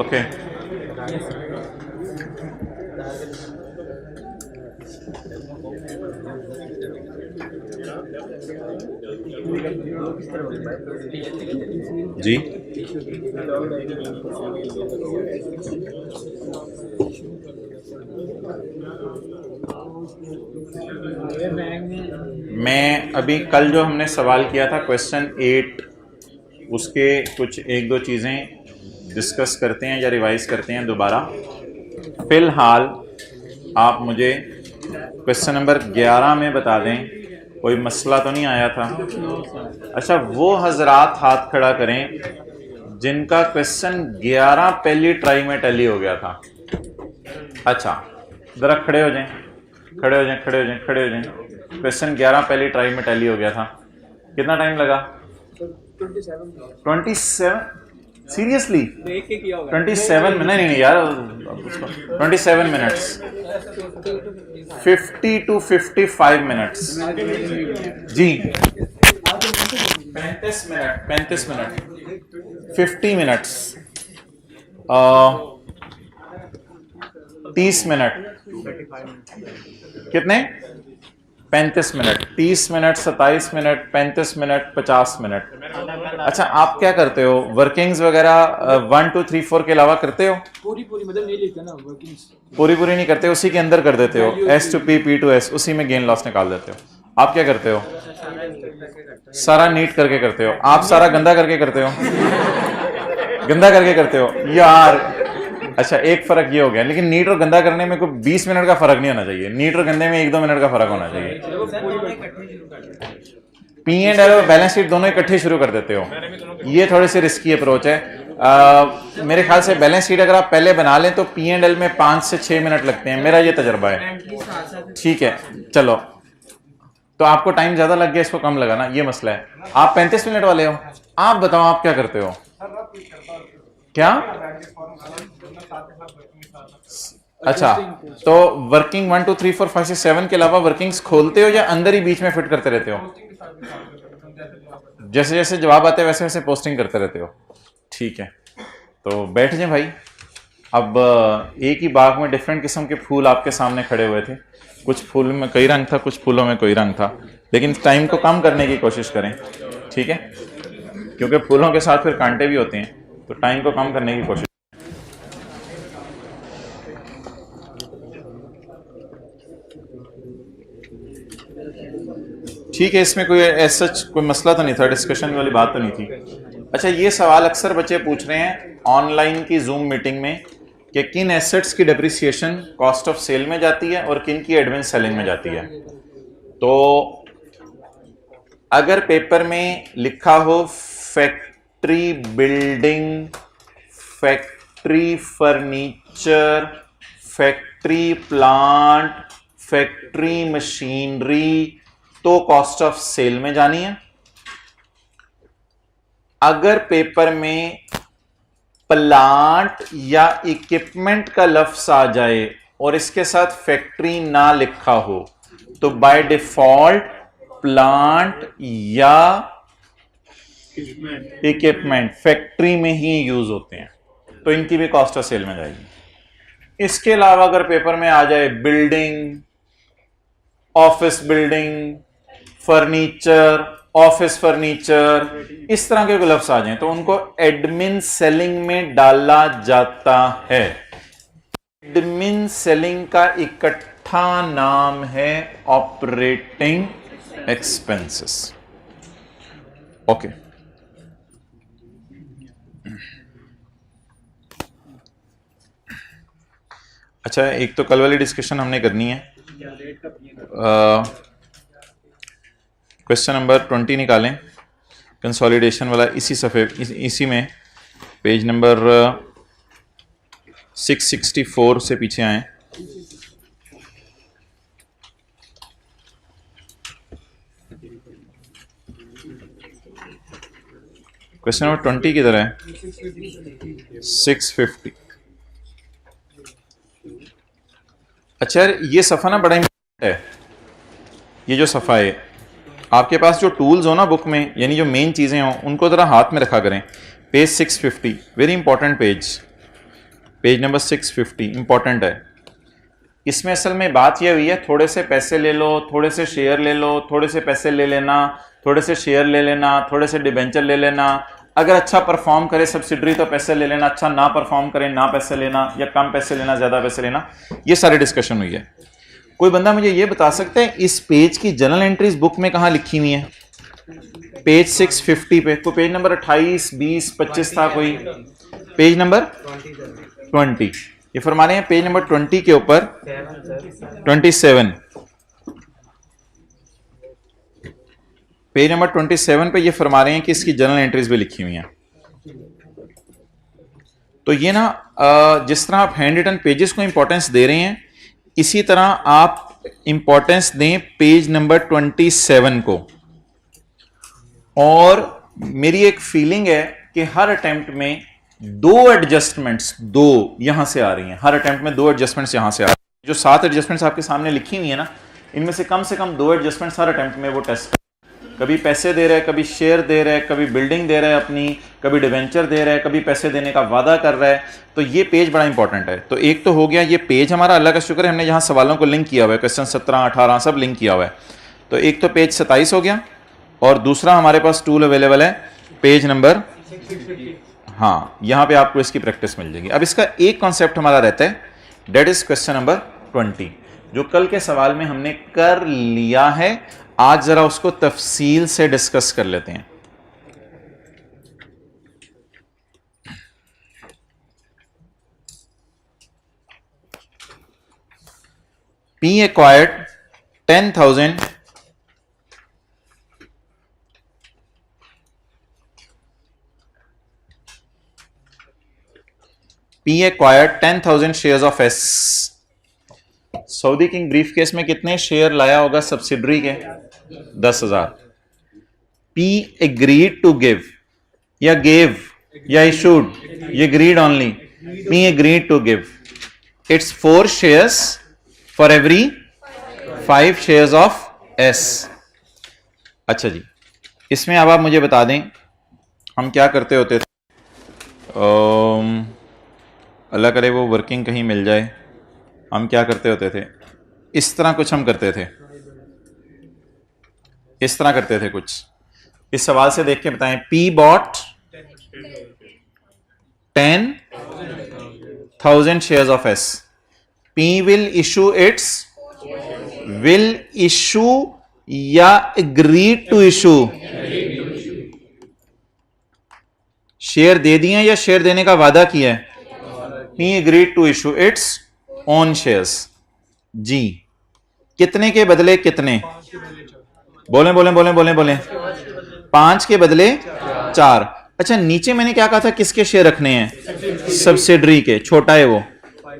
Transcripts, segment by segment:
Okay. जी मैं अभी कल जो हमने सवाल किया था क्वेश्चन 8, उसके कुछ एक दो चीज़ें डिस्कस करते हैं या रिवाइज करते हैं दोबारा। फिलहाल आप मुझे क्वेश्चन नंबर 11 में बता दें कोई मसला तो नहीं आया था। अच्छा, वो हजरात हाथ खड़ा करें जिनका क्वेश्चन 11 पहली ट्राई में टैली हो गया था। अच्छा, जरा खड़े हो जाएं, खड़े हो जाएं, खड़े हो जाएं, खड़े हो जाएं। क्वेश्चन 11 पहली ट्राई में टैली हो गया था। कितना टाइम लगा? 27। सीरियसली 27 में? नहीं यार, 27 मिनट्स, 50 to 55 मिनट्स जी। 35 मिनट 50 मिनट्स 30 मिनट कितने? 35 minute, 30 minute, 27 minute, 35 minute, 50 minute. अच्छा, आप क्या करते हो? वर्किंग्स वगैरह 1 2 3 4 के अलावा करते हो? पूरी मतलब नहीं लिखते ना, वर्किंग्स पूरी नहीं करते, उसी के अंदर कर देते हो। S to P, P to S, उसी में गेन लॉस निकाल देते हो। आप क्या करते हो? सारा नीट करके करते हो। आप सारा गंदा करके करते हो? गंदा करके करते हो यार। अच्छा, एक फर्क ये हो गया, लेकिन नीट और गंदा करने में कोई 20 मिनट का फर्क नहीं होना चाहिए। नीट और गंदे में 1-2 मिनट का फर्क होना चाहिए। पी एंड एल और बैलेंस शीट दोनों इकट्ठे शुरू कर देते हो, ये थोड़ी सी रिस्की अप्रोच है। मेरे ख्याल से बैलेंस शीट अगर आप पहले बना लें तो पी एंड एल में 5 से 6 मिनट लगते हैं, मेरा ये तजर्बा है। ठीक है, चलो, तो आपको टाइम ज्यादा लग गया, इसको कम लगा ना, ये मसला है। आप 35 मिनट वाले हो। आप बताओ, आप क्या करते हो? क्या? अच्छा, तो वर्किंग 1 2 3 4 5 6 7 के अलावा वर्किंग्स खोलते हो या अंदर ही बीच में फिट करते रहते हो? जैसे जैसे जवाब आते हैं वैसे वैसे पोस्टिंग करते रहते हो। ठीक है, तो बैठ जाए भाई। अब एक ही बाग में डिफरेंट किस्म के फूल आपके सामने खड़े हुए थे। कुछ फूल में कई रंग था, कुछ फूलों में कोई रंग था, लेकिन टाइम को कम करने की कोशिश करें, ठीक है? क्योंकि फूलों के साथ फिर कांटे भी होते हैं, तो टाइम को कम करने की कोशिश। ठीक है, इसमें कोई ऐसा कोई मसला तो नहीं था, डिस्कशन वाली बात तो नहीं थी। अच्छा, ये सवाल अक्सर बच्चे पूछ रहे हैं ऑनलाइन की जूम मीटिंग में कि किन एसेट्स की डिप्रिसिएशन कॉस्ट ऑफ सेल में जाती है और किन की एडवांस सेलिंग में जाती है। तो अगर पेपर में लिखा हो factory building, factory furniture, factory plant, factory machinery, तो कॉस्ट ऑफ सेल में जानी है। अगर पेपर में प्लांट या इक्विपमेंट का लफ्ज आ जाए और इसके साथ फैक्ट्री ना लिखा हो, तो बाय डिफॉल्ट प्लांट या इक्विपमेंट फैक्ट्री में ही यूज होते हैं, तो इनकी भी कॉस्ट ऑफ सेल में जाएगी। इसके अलावा अगर पेपर में आ जाए building, office building, furniture, office furniture, इस तरह के लफ्ज आ जाएं तो उनको एडमिन सेलिंग में डाला जाता है। एडमिन सेलिंग का इकट्ठा नाम है ऑपरेटिंग एक्सपेंसेस। ओके, अच्छा, एक तो कल वाली डिस्कशन हमने करनी है। क्वेश्चन नंबर 20 निकालें, कंसोलिडेशन वाला, इसी सफ़े इसी में पेज नंबर 664 से पीछे आए। क्वेश्चन नंबर 20 किधर है? 650। अच्छा ये सफ़ा ना बड़ा इंपॉर्टेंट है। ये जो सफ़ा है, आपके पास जो टूल्स हो ना बुक में, यानी जो मेन चीज़ें हों, उनको ज़रा हाथ में रखा करें। Page 650 very important page number 650 important है। इसमें असल में बात यह हुई है, थोड़े से पैसे ले लो, थोड़े से शेयर ले लो, थोड़े से पैसे ले लेना, थोड़े से शेयर ले लेना, थोड़े से डिबेंचर ले लेना। अगर अच्छा परफॉर्म करे सब्सिडरी तो पैसे ले लेना, अच्छा ना परफॉर्म करे ना पैसे लेना, या कम पैसे लेना ज़्यादा पैसे लेना। ये सारी डिस्कशन हुई है। कोई बंदा मुझे ये बता सकता है इस पेज की जनरल एंट्रीज बुक में कहाँ लिखी हुई है? पेज 650 पे कोई पेज नंबर 28, 20, 25 था, कोई पेज नंबर 20। ये फरमा रहे हैं पेज नंबर 20 के ऊपर 27, पेज नंबर 27 पे ये फरमा रहे हैं कि इसकी जनरल एंट्रीज भी लिखी हुई हैं। तो ये ना जिस तरह आप हैंड रिटन पेजेस को इंपॉर्टेंस दे रहे हैं, इसी तरह आप इंपॉर्टेंस दें पेज नंबर 27 को। और मेरी एक फीलिंग है कि हर अटेम्प्ट में दो एडजस्टमेंट्स यहां से आ रही हैं। हर अटेम्प्ट में दो एडजस्टमेंट्स यहां से आ रही हैं। जो 7 एडजस्टमेंट्स आपके सामने लिखी हुई है ना, इनमें से कम 2 एडजस्टमेंट्स हर अटेम्प्ट में वो टेस्ट, कभी पैसे दे रहा है, कभी शेयर दे रहा है, कभी बिल्डिंग दे रहा है अपनी, कभी डिवेंचर दे रहा है, कभी पैसे देने का वादा कर रहा है। तो ये पेज बड़ा इंपॉर्टेंट है। तो एक तो हो गया ये पेज हमारा, अल्लाह का शुक्र है हमने यहाँ सवालों को लिंक किया हुआ है, क्वेश्चन 17, 18 सब लिंक किया हुआ है। तो एक तो पेज 27 हो गया, और दूसरा हमारे पास टूल अवेलेबल है पेज नंबर, हाँ यहाँ पे आपको इसकी प्रैक्टिस मिल जाएगी। अब इसका एक कॉन्सेप्ट हमारा रहता है, डेट इज क्वेश्चन नंबर 20, जो कल के सवाल में हमने कर लिया है। आज जरा उसको तफसील से डिस्कस कर लेते हैं। P acquired 10,000 shares of S. Saudi king brief case में कितने शेयर लाया होगा सब्सिडरी के? 10,000। P agreed to give, या gave, या issued, ये agreed only। P agreed to give its 4 shares for every 5 shares of S। अच्छा जी, इसमें अब आप मुझे बता दें हम क्या करते होते थे। अल्लाह करे वो वर्किंग कहीं मिल जाए। हम क्या करते होते थे, इस तरह कुछ हम करते थे, इस तरह करते थे कुछ। इस सवाल से देख के बताएं, P bought 10,000 shares of S। P will issue या agreed to issue? शेयर दे दिए या शेयर देने का वादा किया है? P agreed to issue its own shares। जी, कितने के बदले कितने? बोलें 5 के बदले 4। अच्छा, नीचे मैंने क्या कहा था, किसके शेयर रखने हैं? सब्सिडरी के, छोटा है वो,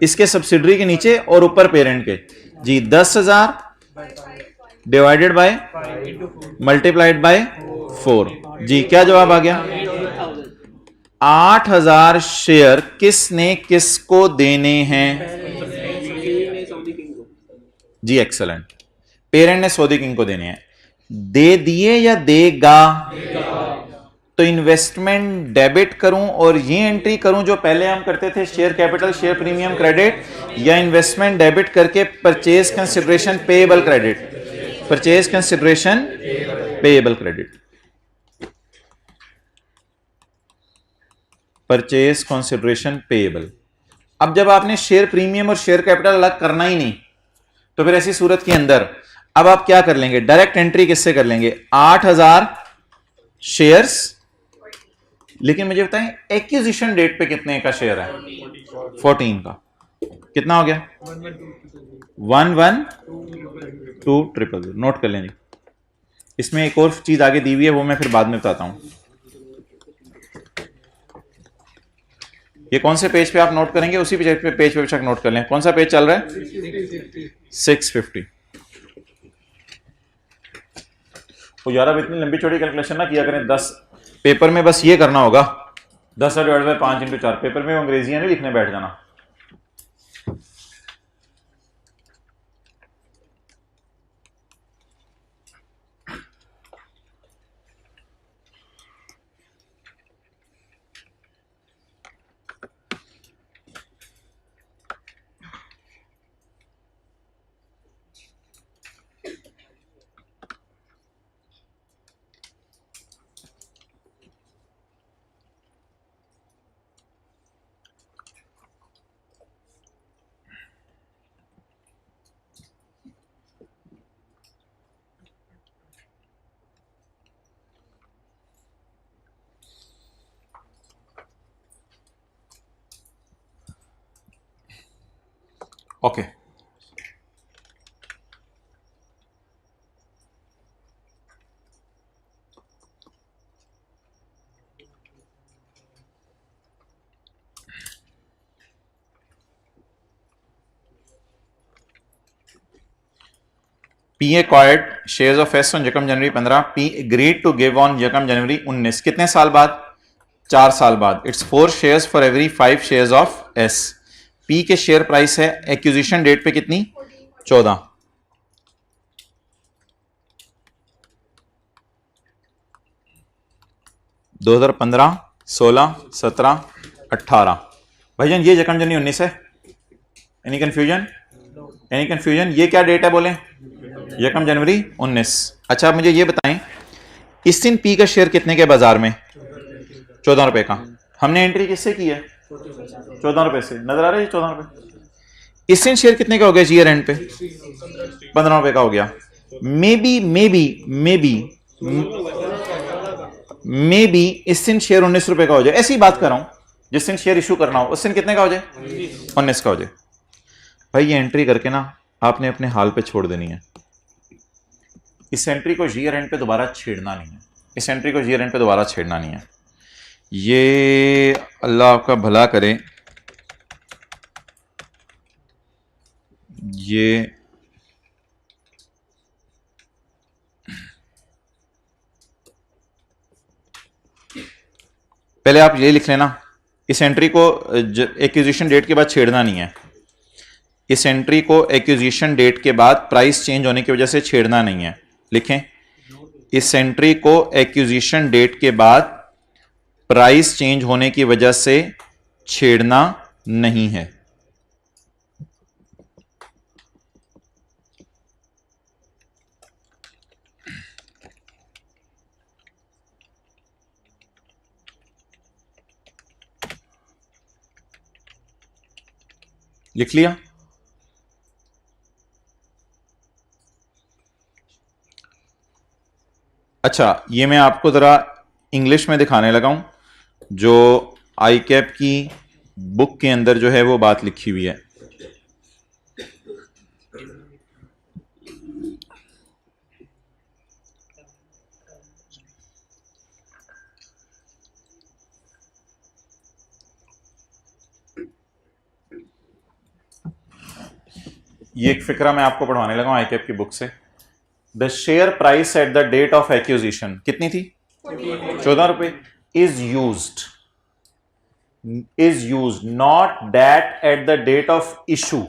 इसके सब्सिडरी के नीचे, और ऊपर पेरेंट के। जी, 10,000 डिवाइडेड बाय मल्टीप्लाइड बाय 4। जी, क्या जवाब आ गया? 8,000 शेयर किसने किसको देने हैं? जी, एक्सेलेंट। पेरेंट ने सऊदी किंग को देने हैं। दे दिए या देगा? तो इन्वेस्टमेंट डेबिट करूं और ये एंट्री करूं जो पहले हम करते थे, share capital, share premium credit, या इन्वेस्टमेंट डेबिट करके purchase consideration payable credit? Purchase consideration payable credit, purchase consideration payable. अब जब आपने शेयर प्रीमियम और शेयर कैपिटल अलग करना ही नहीं, तो फिर ऐसी सूरत के अंदर अब आप क्या कर लेंगे? डायरेक्ट एंट्री किससे कर लेंगे? 8,000 शेयर्स। लेकिन मुझे बताएं एक्विजिशन डेट पे कितने का शेयर है? 14 का। कितना हो गया? 112,000। नोट कर लें जी। इसमें एक और चीज आगे दी हुई है, वो मैं फिर बाद में बताता हूं। ये कौन से पेज पे आप नोट करेंगे? उसी पेज पे बेशक नोट कर लें। कौन सा पेज चल रहा है? 650। तो यार अब इतनी लंबी चौड़ी कैलकुलेशन ना किया करें। 10 पेपर में बस ये करना होगा, 10/5 × 4। पेपर में अंग्रेजियां नहीं लिखने बैठ जाना। Okay P acquired shares of S on Yakam January 15. P agreed to give on Yakam January 19. कितने साल बाद? 4 साल बाद। It's 4 shares for every 5 shares of S. P के शेयर प्राइस है एक्विजिशन डेट पे कितनी? 14। 2015, 16, 17, 18। भाईजान ये यकम जनवरी 19 है। Any confusion? Any confusion? ये क्या डेट है बोले? यकम जनवरी 19। अच्छा आप मुझे ये बताएं, इस दिन पी का शेयर कितने के बाजार में? 14 रुपए का। हमने एंट्री किससे की है? 14 रुपए से। नजर आ रहा है 14 रुपए। इस दिन शेयर कितने का हो गया ईयर एंड पे? 15 रुपए का हो गया। मे बी इस दिन शेयर 19 रुपए का हो जाए। ऐसी बात कर रहा हूं, जिस दिन शेयर इशू करना हो उस दिन कितने का हो जाए? 19 का हो जाए। भाई ये एंट्री करके ना आपने अपने हाल पे छोड़ देनी है। इस एंट्री को ईयर एंड पे दोबारा छेड़ना नहीं है। इस एंट्री को ईयर एंड पे दोबारा छेड़ना नहीं है। ये अल्लाह आपका भला करे। ये पहले आप ये लिख लेना, इस एंट्री को एक्विजिशन डेट के बाद छेड़ना नहीं है। इस एंट्री को एक्विजिशन डेट के बाद प्राइस चेंज होने की वजह से छेड़ना नहीं है। लिखें, इस एंट्री को एक्विजिशन डेट के बाद प्राइस चेंज होने की वजह से छेड़ना नहीं है। लिख लिया? अच्छा ये मैं आपको जरा इंग्लिश में दिखाने लगा हूं, जो आई कैप की बुक के अंदर जो है वो बात लिखी हुई है। ये एक फिक्रा मैं आपको पढ़वाने लगा हूं आई कैप की बुक से। The share price at the date of acquisition कितनी थी? 14 रुपए। Is used not that at the date of issue,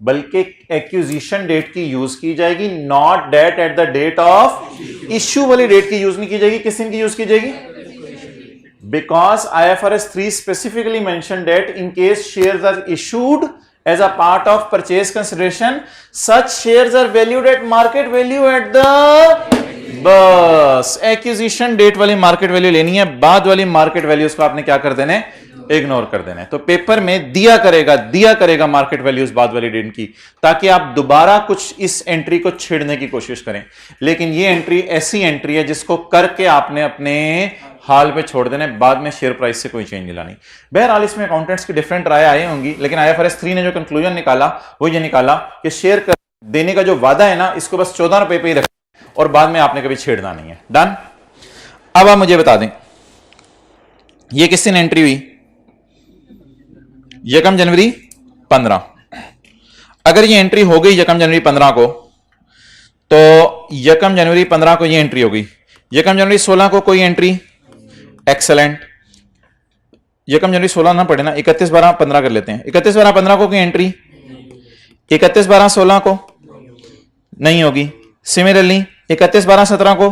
बल्कि एक्विजिशन डेट की यूज की जाएगी, not that at the date of issue वाली डेट की यूज नहीं की जाएगी। किस दिन की यूज की जाएगी? Because IFRS 3 specifically mention that in case shares are issued as a part of purchase consideration, such shares are valued at market value at the बस एक्विजिशन डेट वाली मार्केट वैल्यू लेनी है, बाद वाली मार्केट वैल्यूज को आपने क्या कर देना है? इग्नोर कर देना है। तो पेपर में दिया करेगा मार्केट वैल्यूज बाद वाली डेट की, ताकि आप दोबारा कुछ इस एंट्री को छेड़ने की कोशिश करें। लेकिन ये एंट्री ऐसी एंट्री है जिसको करके आपने अपने हाल पे छोड़ देना है, बाद में शेयर प्राइस से कोई चेंज नहीं लानी। बहरहाल इसमें अकाउंटेंट्स की डिफरेंट राय आई होंगी, लेकिन IFRS 3 ने जो कंक्लूजन निकाला वो ये निकाला कि शेयर देने का जो वादा है ना, इसको बस 14 रुपए पे ही रखें और बाद में आपने कभी छेड़ना नहीं है। डन? अब आप मुझे बता दें ये किस दिन एंट्री हुई? यकम जनवरी 15। अगर ये एंट्री हो गई यकम जनवरी 15 को, तो यकम जनवरी 15 को ये एंट्री होगी, यकम जनवरी 16 को कोई एंट्री, एक्सेलेंट। यकम जनवरी 16 ना पड़े ना, 31 12 15 कर लेते हैं। 31 12 15 को कोई एंट्री, 31 12 16 को नहीं होगी। सिमिलरली 31 12 17 को,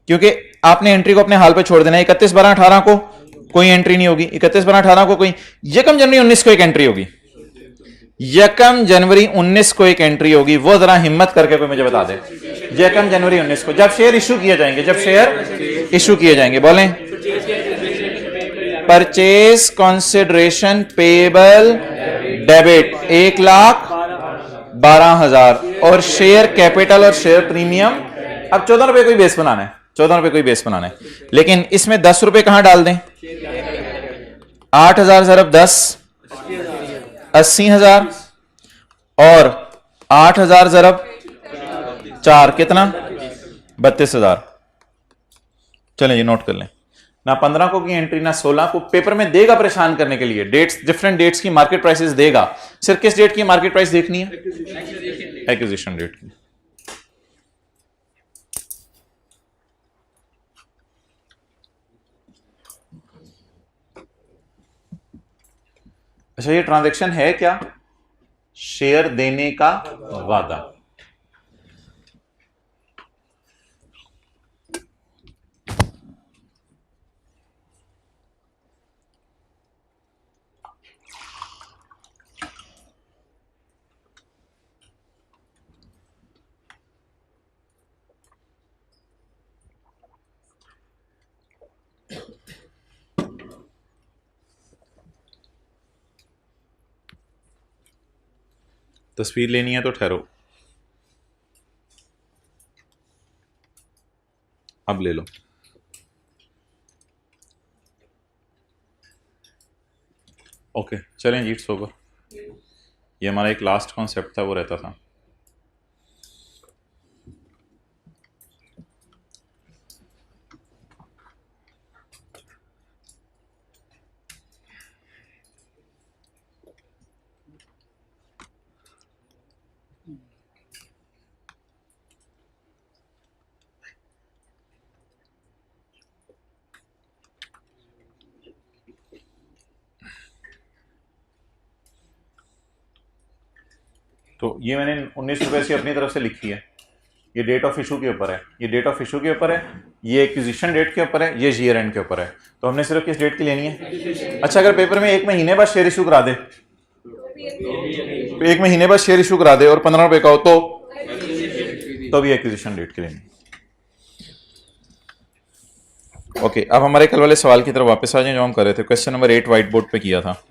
क्योंकि आपने एंट्री को अपने हाल पे छोड़ देना है। 31 12 18 को कोई एंट्री नहीं होगी। 31 12 18 को कोई, यकम जनवरी 19 को एक एंट्री होगी, यकम जनवरी 19 को एक एंट्री होगी। वो जरा हिम्मत करके कोई मुझे बता दे, यकम जनवरी 19 को, जब शेयर इशू किए जाएंगे, जब शेयर इशू किए जाएंगे, बोलें। परचेज कंसिडरेशन पेबल डेबिट 1,12,000 और शेयर कैपिटल और शेयर प्रीमियम। अब 14 रुपए कोई बेस बनाना है, 14 रुपए कोई बेस बनाना है, लेकिन इसमें 10 रुपए कहां डाल दें? 8,000 ज़रब 10 80,000 और 8,000 ज़रब 4 कितना? 32,000। चलें ये नोट कर लें। ना 15 को की एंट्री ना 16 को, पेपर में देगा परेशान करने के लिए, डेट्स, डिफरेंट डेट्स की मार्केट प्राइसेस देगा। सिर्फ किस डेट की मार्केट प्राइस देखनी है? एक्विजिशन डेट की। अच्छा, ये ट्रांजैक्शन है क्या? शेयर देने का वादा। तस्वीर लेनी है तो ठहरो, अब ले लो। ओके चलें जी, इट्स ओवर। ये हमारा एक लास्ट कॉन्सेप्ट था, वो रहता था। तो ये मैंने 19 रुपए से अपनी तरफ से लिखी है। ये डेट ऑफ इशू के ऊपर है, ये डेट ऑफ इशू के ऊपर है, ये एक्विजिशन डेट के ऊपर है, ये ईयर एंड के ऊपर है। तो हमने सिर्फ किस डेट की लेनी है? अच्छा, अगर पेपर में 1 महीने बाद शेयर इशू करा दे, 1 महीने बाद शेयर इशू करा दे और 15 रुपए का हो तो भी एक्विजिशन डेट की लेनी। ओके, अब हमारे कल वाले सवाल की तरफ वापस आ जाए जो हम कर रहे थे। क्वेश्चन नंबर 8 व्हाइट बोर्ड पे किया था।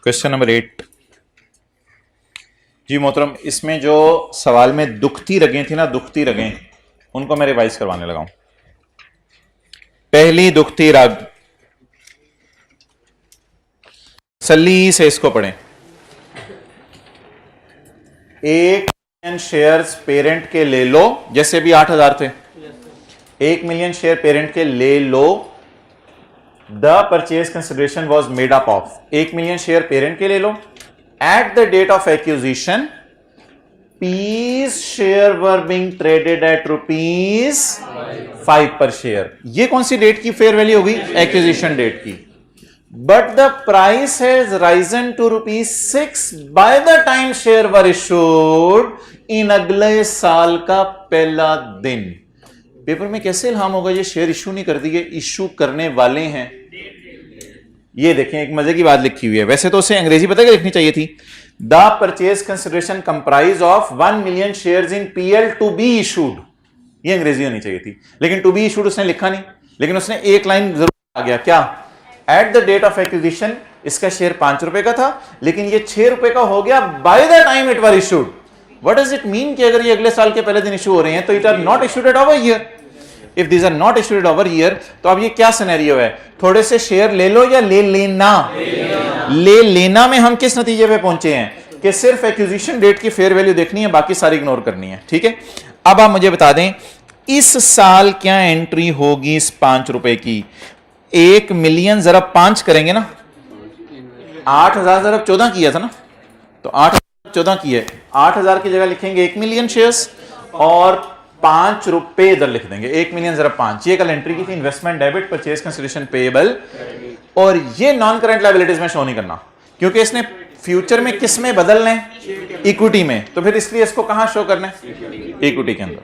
क्वेश्चन नंबर 8 जी मोहतरम, इसमें जो सवाल में दुखती रगें थी ना, दुखती रगें, उनको मैं रिवाइज करवाने लगा हूं। पहली दुखती रग, सल्ली से इसको पढ़ें। 1 मिलियन शेयर्स पेरेंट के ले लो, जैसे भी 8,000 थे, 1 मिलियन शेयर पेरेंट के ले लो। The purchase consideration was made up of, 1 million share parent के ले लो। At the date of acquisition piece share were being traded at ₹5 per share. ये कौन सी डेट की फेयर वैल्यू होगी? एक्विजिशन डेट की। But the price has risen to ₹6 by the time share were issued, in अगले साल का पहला दिन। पेपर में कैसे इल्हाम होगा ये शेयर इशू नहीं कर दिए, इशू करने वाले हैं। ये देखें, एक मजे की बात लिखी हुई है। वैसे तो उसे अंग्रेजी पता क्या लिखनी चाहिए थी? The purchase consideration comprise of 1 million shares in PL to be issued, ये अंग्रेजी होनी चाहिए थी। लेकिन टू बी इशूड उसने लिखा नहीं, लेकिन उसने एक लाइन जरूर आ गया, क्या? At the date of acquisition इसका शेयर 5 रुपए का था, लेकिन ये 6 रुपए का हो गया bye the time it were issued. What does it mean कि अगर ये अगले साल के पहले दिन इशू हो रहे हैं तो it are not issued at over year. If this are not issued over year, तो अब ये क्या सिनेरियो है? थोड़े से शेयर ले लो या ले लेना? ले लेना में हम किस नतीजे पे पहुंचे हैं कि सिर्फ एक्विजिशन डेट की फेयर वैल्यू देखनी है, बाकी सारी इग्नोर करनी है। ठीक है, अब आप मुझे बता दें इस साल क्या एंट्री होगी इस 5 रुपए की? 1 मिलियन जरा 5 करेंगे ना, 8,000 जरा 14 किया था ना, तो 8,014 की है, 8,000 की जगह लिखेंगे 1 मिलियन शेयर्स और 5 रुपए इधर लिख देंगे। 1 मिलियन जरा 5, ये कल एंट्री की थी, investment debit, purchase consideration payable, और ये नॉन करंट लायबिलिटीज में शो नहीं करना क्योंकि इसने फ्यूचर में किस में बदलना है? इक्विटी में, तो फिर इसलिए इसको कहां शो करना है? इक्विटी के अंदर।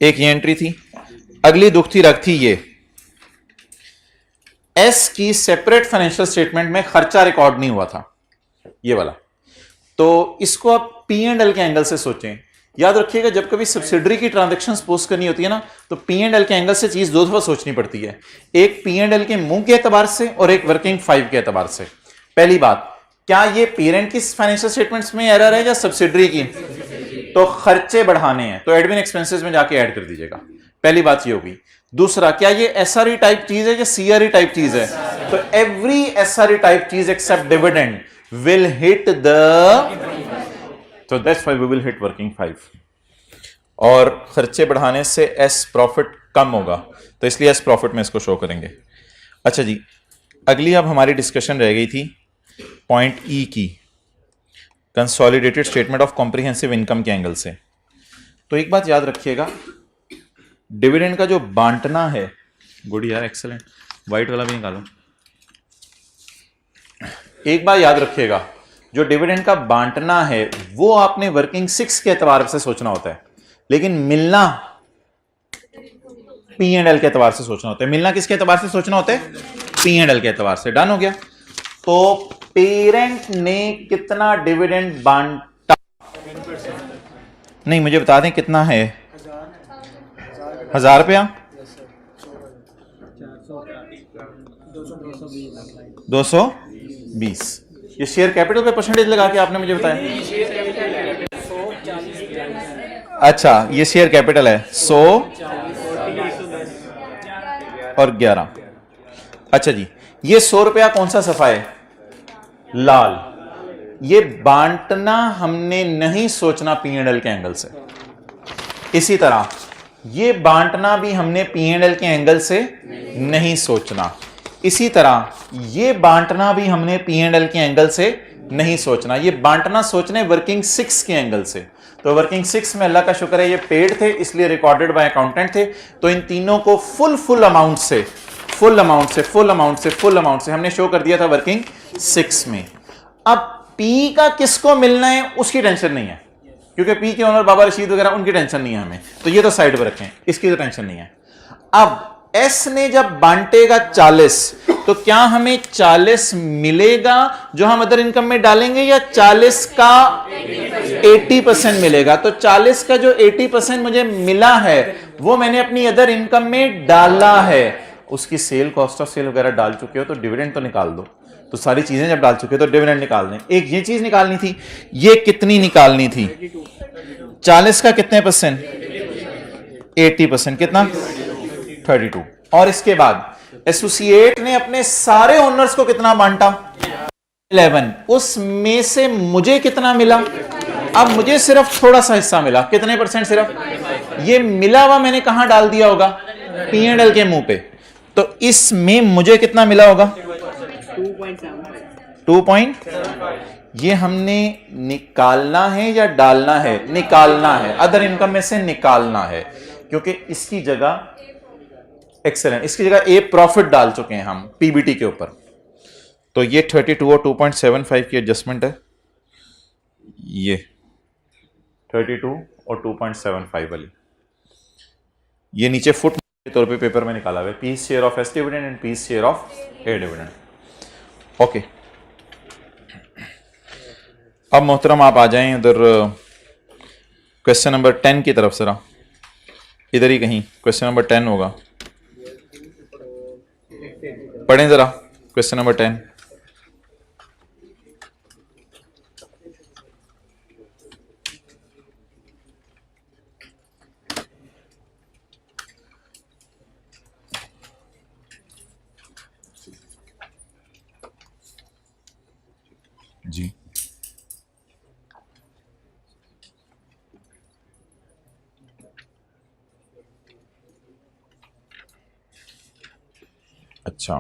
एक ये एंट्री थी। अगली दुखती रख थी ये, एस की सेपरेट फाइनेंशियल स्टेटमेंट में खर्चा रिकॉर्ड नहीं हुआ था, ये वाला। तो इसको आप पी एंड एल के एंगल से सोचें। याद रखिएगा जब कभी सब्सिडरी की ट्रांजैक्शंस पोस्ट करनी होती है ना, तो पी एंड एल के एंगल से चीज दो दफा सोचनी पड़ती है, एक पी एंड एल के मुंह के एतबार से और एक वर्किंग 5 के एतबार से। पहली बात, क्या ये पेरेंट की फाइनेंशियल स्टेटमेंट्स में एरर है या सब्सिडरी की? तो खर्चे बढ़ाने हैं तो एडमिन एक्सपेंसेस में जाके ऐड कर दीजिएगा, पहली बात ये होगी। दूसरा, क्या ये एसआरई टाइप चीज है या सीआरई टाइप चीज है? तो एवरी एसआरई टाइप चीज except dividend will hit the, तो that's why we will hit working 5। और खर्चे बढ़ाने से एस प्रॉफिट कम होगा, तो इसलिए एस प्रॉफिट में इसको शो करेंगे। अच्छा जी, अगली अब हमारी डिस्कशन रह गई थी पॉइंट ई की, consolidated statement of comprehensive income के एंगल से। तो एक बात याद रखिएगा, डिविडेंड का जो बांटना है, गुड यार, एक्सेलेंट, व्हाइट वाला भी निकालो। एक बात याद रखिएगा, जो डिविडेंड का बांटना है वो आपने वर्किंग 6 के एतबार से सोचना होता है, लेकिन मिलना पी एंड एल के एतबार से सोचना होता है। मिलना किसके एतबार से सोचना होता है? पी एंड एल के एतबार से। डन हो गया। तो पेरेंट ने कितना डिविडेंड बांटा? नहीं, मुझे बता दें कितना है? 1,000 रुपया, 220। ये शेयर कैपिटल पे परसेंटेज लगा के आपने मुझे बताया? अच्छा, ये शेयर कैपिटल है 100 और 11। अच्छा जी, ये 100 रुपया कौन सा सफा है? लाल। ये बांटना हमने नहीं सोचना पी एंड एल के एंगल से। इसी तरह ये बांटना भी हमने पी एंड एल के एंगल से नहीं सोचना। इसी तरह ये बांटना भी हमने पी एंड एल के एंगल से नहीं सोचना। ये बांटना सोचने वर्किंग 6 के एंगल से। तो वर्किंग 6 में अल्लाह का शुक्र है ये पेड थे, इसलिए रिकॉर्डेड बाय अकाउंटेंट थे। तो इन तीनों को फुल अमाउंट से हमने शो कर दिया था वर्किंग 6 में। अब पी का किसको मिलना है उसकी टेंशन नहीं है, क्योंकि पी के ओनर बाबा रशीद वगैरह, उनकी टेंशन नहीं है हमें, तो ये तो साइड पर रखें, इसकी तो टेंशन नहीं है। अब एस ने जब बांटेगा 40, तो क्या हमें 40 मिलेगा जो हम अदर इनकम में डालेंगे, या 40 का 80% मिलेगा? तो 40 का जो 80% मुझे मिला है वो मैंने अपनी अदर इनकम में डाला है। उसकी सेल, कॉस्ट ऑफ सेल वगैरह डाल चुके हो तो डिविडेंड तो निकाल दो। तो सारी चीजें जब डाल चुके हो तो डिविडेंड निकाल दें। एक ये चीज निकालनी थी, ये कितनी निकालनी थी? 40 का कितने परसेंट? 80%। कितना? 32। और इसके बाद एसोसिएट ने अपने सारे ओनर्स को कितना बांटा? 11। उसमें से मुझे कितना मिला? अब मुझे सिर्फ थोड़ा सा हिस्सा मिला। कितने परसेंट? सिर्फ। ये मिला हुआ मैंने कहां डाल दिया होगा? पी एंड एल के मुंह पे। तो इसमें मुझे कितना मिला होगा? 2. ये हमने निकालना है या डालना है? निकालना है। अदर इनकम में से निकालना है, क्योंकि इसकी जगह, एक्सेलेंट, इसकी जगह ए प्रॉफिट डाल चुके हैं हम पीबीटी के ऊपर। तो ये 32 और 2.75 की एडजस्टमेंट है, ये 32 और 2.75 वाली। ये नीचे फुट के तौर पे पेपर में निकाला हुआ है, piece share of as dividend and piece share of a dividend. Okay, अब मोहतरम आप आ जाएं उधर क्वेश्चन नंबर 10 की तरफ। जरा इधर ही कहीं क्वेश्चन नंबर 10 होगा, पढ़ें जरा क्वेश्चन नंबर 10। जी, अच्छा,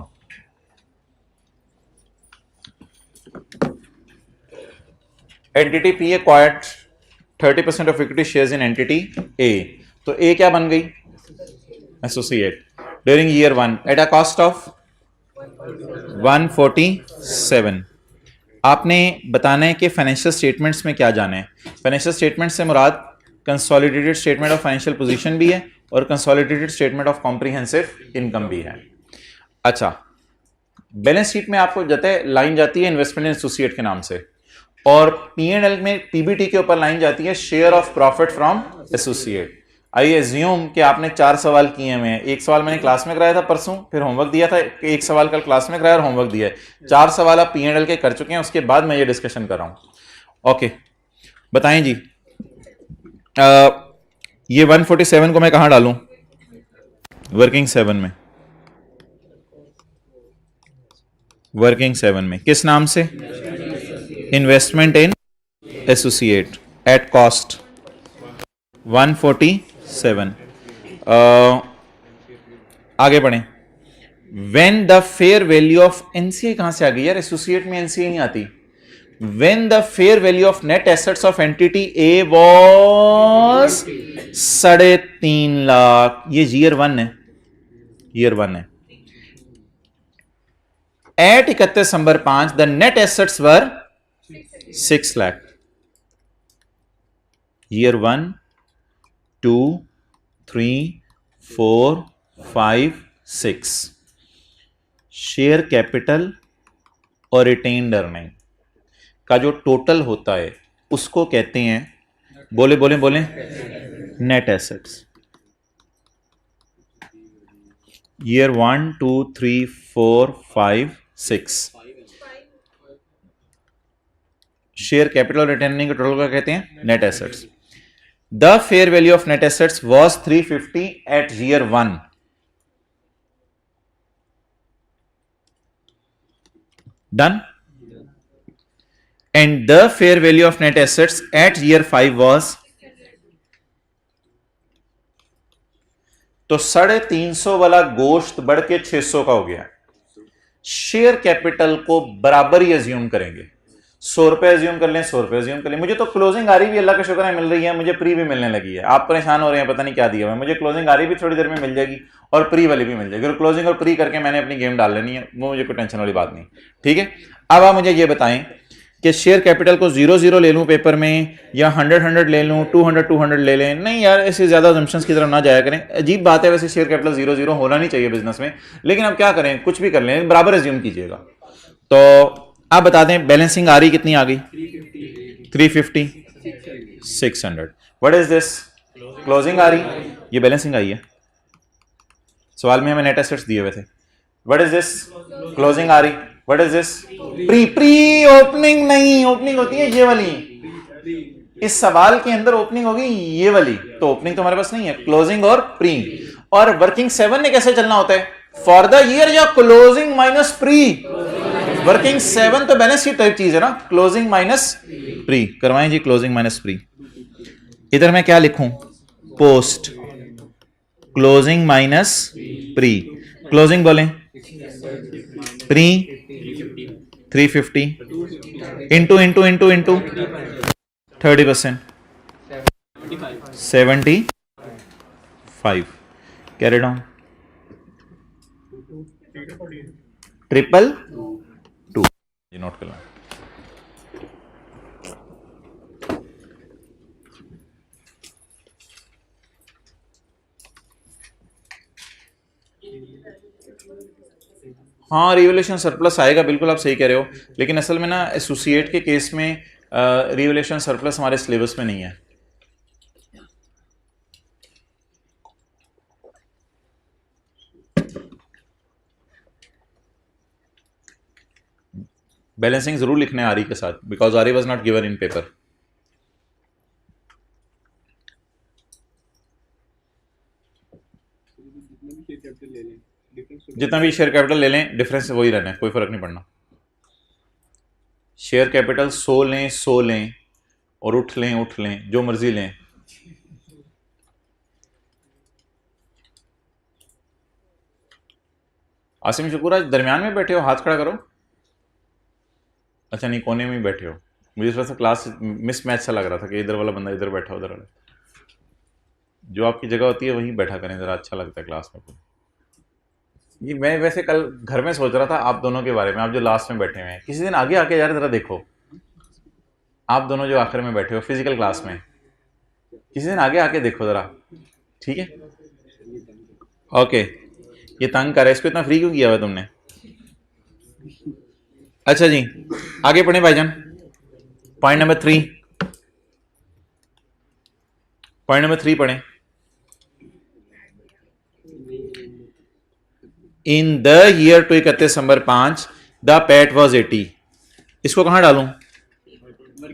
entity P acquired 30% of equity shares in entity ए, तो ए क्या बन गई? Associate during year 1 at a cost of 147। आपने बताना है कि फाइनेंशियल स्टेटमेंट्स में क्या जाना है। फाइनेंशियल स्टेटमेंट से मुराद consolidated statement of financial position भी है और consolidated statement of comprehensive income भी है। अच्छा, बैलेंस शीट में आपको लाइन जाती है इन्वेस्टमेंट इन एसोसिएट के नाम से, और P&L में पीबीटी के ऊपर लाइन जाती है share of profit from associate. I assume कि आपने 4 सवाल किए हुए हैं। एक सवाल मैंने क्लास में कराया था परसों, फिर होमवर्क दिया था, एक सवाल कल क्लास में कराया और होमवर्क दिया है। 4 सवाल आप P&L के कर चुके हैं, उसके बाद मैं ये डिस्कशन कर रहा हूं। ओके, बताएं जी, ये 147 को मैं कहां डालूं? वर्किंग 7 में। वर्किंग 7 में किस नाम से? Investment in associate at cost 147। आगे बढ़े। When the fair value of NCA कहां से आ गई यार? एसोसिएट में एनसीए नहीं आती। When the fair value of net assets of entity A was 3.5 lakh, ये ईयर 1 है, ईयर 1 है। At 31 December 5 the net assets were 6 lakh. Year 1, 2, 3, 4, 5, 6। Share capital और रिटेन्ड अर्निंग का जो टोटल होता है उसको कहते हैं, बोले बोले बोले, net assets. Year 1, 2, 3, 4, 5, 6। Share capital retaining के टोटल को कहते हैं net assets. The fair value of net assets was 350 at year 1। Done. And the fair value of net assets at year 5 was, तो 350 वाला गोश्त बढ़ के 600 का हो गया। शेयर कैपिटल को बराबर ही अज्यूम करेंगे। 100 रुपए अज्यूम कर लें, 100 रुपए अज्यूम कर लें। मुझे तो क्लोजिंग आ रही भी, अल्लाह का शुक्र है, मिल रही है। मुझे प्री भी मिलने लगी है। आप परेशान हो रहे हैं, पता नहीं क्या दिया हुआ है। मुझे क्लोजिंग आ रही भी थोड़ी देर में मिल जाएगी और प्री वाली भी मिल जाएगी। और क्लोजिंग और प्री करके मैंने अपनी गेम डाल लेनी है, वो मुझे कोई टेंशन वाली बात नहीं। ठीक है, अब आप मुझे ये बताएं कि शेयर कैपिटल को 0-0 ले लूं पेपर में, या 100-100 ले लूं, 200-200 ले लें? नहीं यार, ऐसे ज्यादा अजम्पशंस की तरफ ना जाया करें। अजीब बात है वैसे, शेयर कैपिटल 0-0 होना नहीं चाहिए बिजनेस में, लेकिन अब क्या करें, कुछ भी कर लें, बराबर अज्यूम कीजिएगा। तो आप बता दें बैलेंसिंग आ रही कितनी आ गई? 350, 600। What is this? क्लोजिंग आ रही, ये बैलेंसिंग आई है। सवाल में हमें नेट एसेट्स दिए हुए थे। What is this? क्लोजिंग आ रही। What is this? Pre. Pre opening नहीं, ओपनिंग होती है ये वाली। इस सवाल के अंदर ओपनिंग होगी ये वाली, तो ओपनिंग तो हमारे पास नहीं है। क्लोजिंग और प्री। और वर्किंग 7 ने कैसे चलना होता है? फॉर द ईयर या क्लोजिंग माइनस प्री। वर्किंग 7 तो बैलेंस शीट टाइप चीज है ना, क्लोजिंग माइनस प्री। करवाएं जी क्लोजिंग माइनस प्री। इधर मैं क्या लिखूं? Post closing minus pre. Closing बोलें, pre 350 into into into into 30%, 75। Carry down, 222। ये नोट कर लें। हाँ, रिवैल्यूएशन सरप्लस आएगा, बिल्कुल आप सही कह रहे हो, लेकिन असल में ना एसोसिएट के केस में रिवैल्यूएशन सरप्लस हमारे सिलेबस में नहीं है। बैलेंसिंग जरूर लिखने आरी के साथ, बिकॉज आरी was not given in paper. जितना भी शेयर कैपिटल ले लें, डिफरेंस वही रहना है, कोई फर्क नहीं पड़ना। शेयर कैपिटल 100 लें, 100 लें, और उठ लें, जो मर्जी लें। आसिम शकूर, आज दरमियान में बैठे हो, हाथ खड़ा करो। अच्छा नहीं, कोने में ही बैठे हो। मुझे इस वजह से क्लास मिस मैच सा लग रहा था कि इधर वाला बंदा इधर बैठा, उधर वाला। जो आपकी जगह होती है वहीं बैठा करें, ज़रा अच्छा लगता है क्लास में। ये मैं वैसे कल घर में सोच रहा था आप दोनों के बारे में, आप जो लास्ट में बैठे हुए हैं, किसी दिन आगे आके यार ज़रा देखो, आप दोनों जो आखिर में बैठे हो फिजिकल क्लास में, किसी दिन आगे आके देखो ज़रा, ठीक है? ओके, ये तंग कर रहा है, इसको इतना फ्री क्यों किया हुआ तुमने? अच्छा जी, आगे पढ़े भाईजान। पॉइंट नंबर 3, पॉइंट नंबर 3 पढ़ें। In the year to 31 December 5 the PAT was 80। इसको कहां डालूं?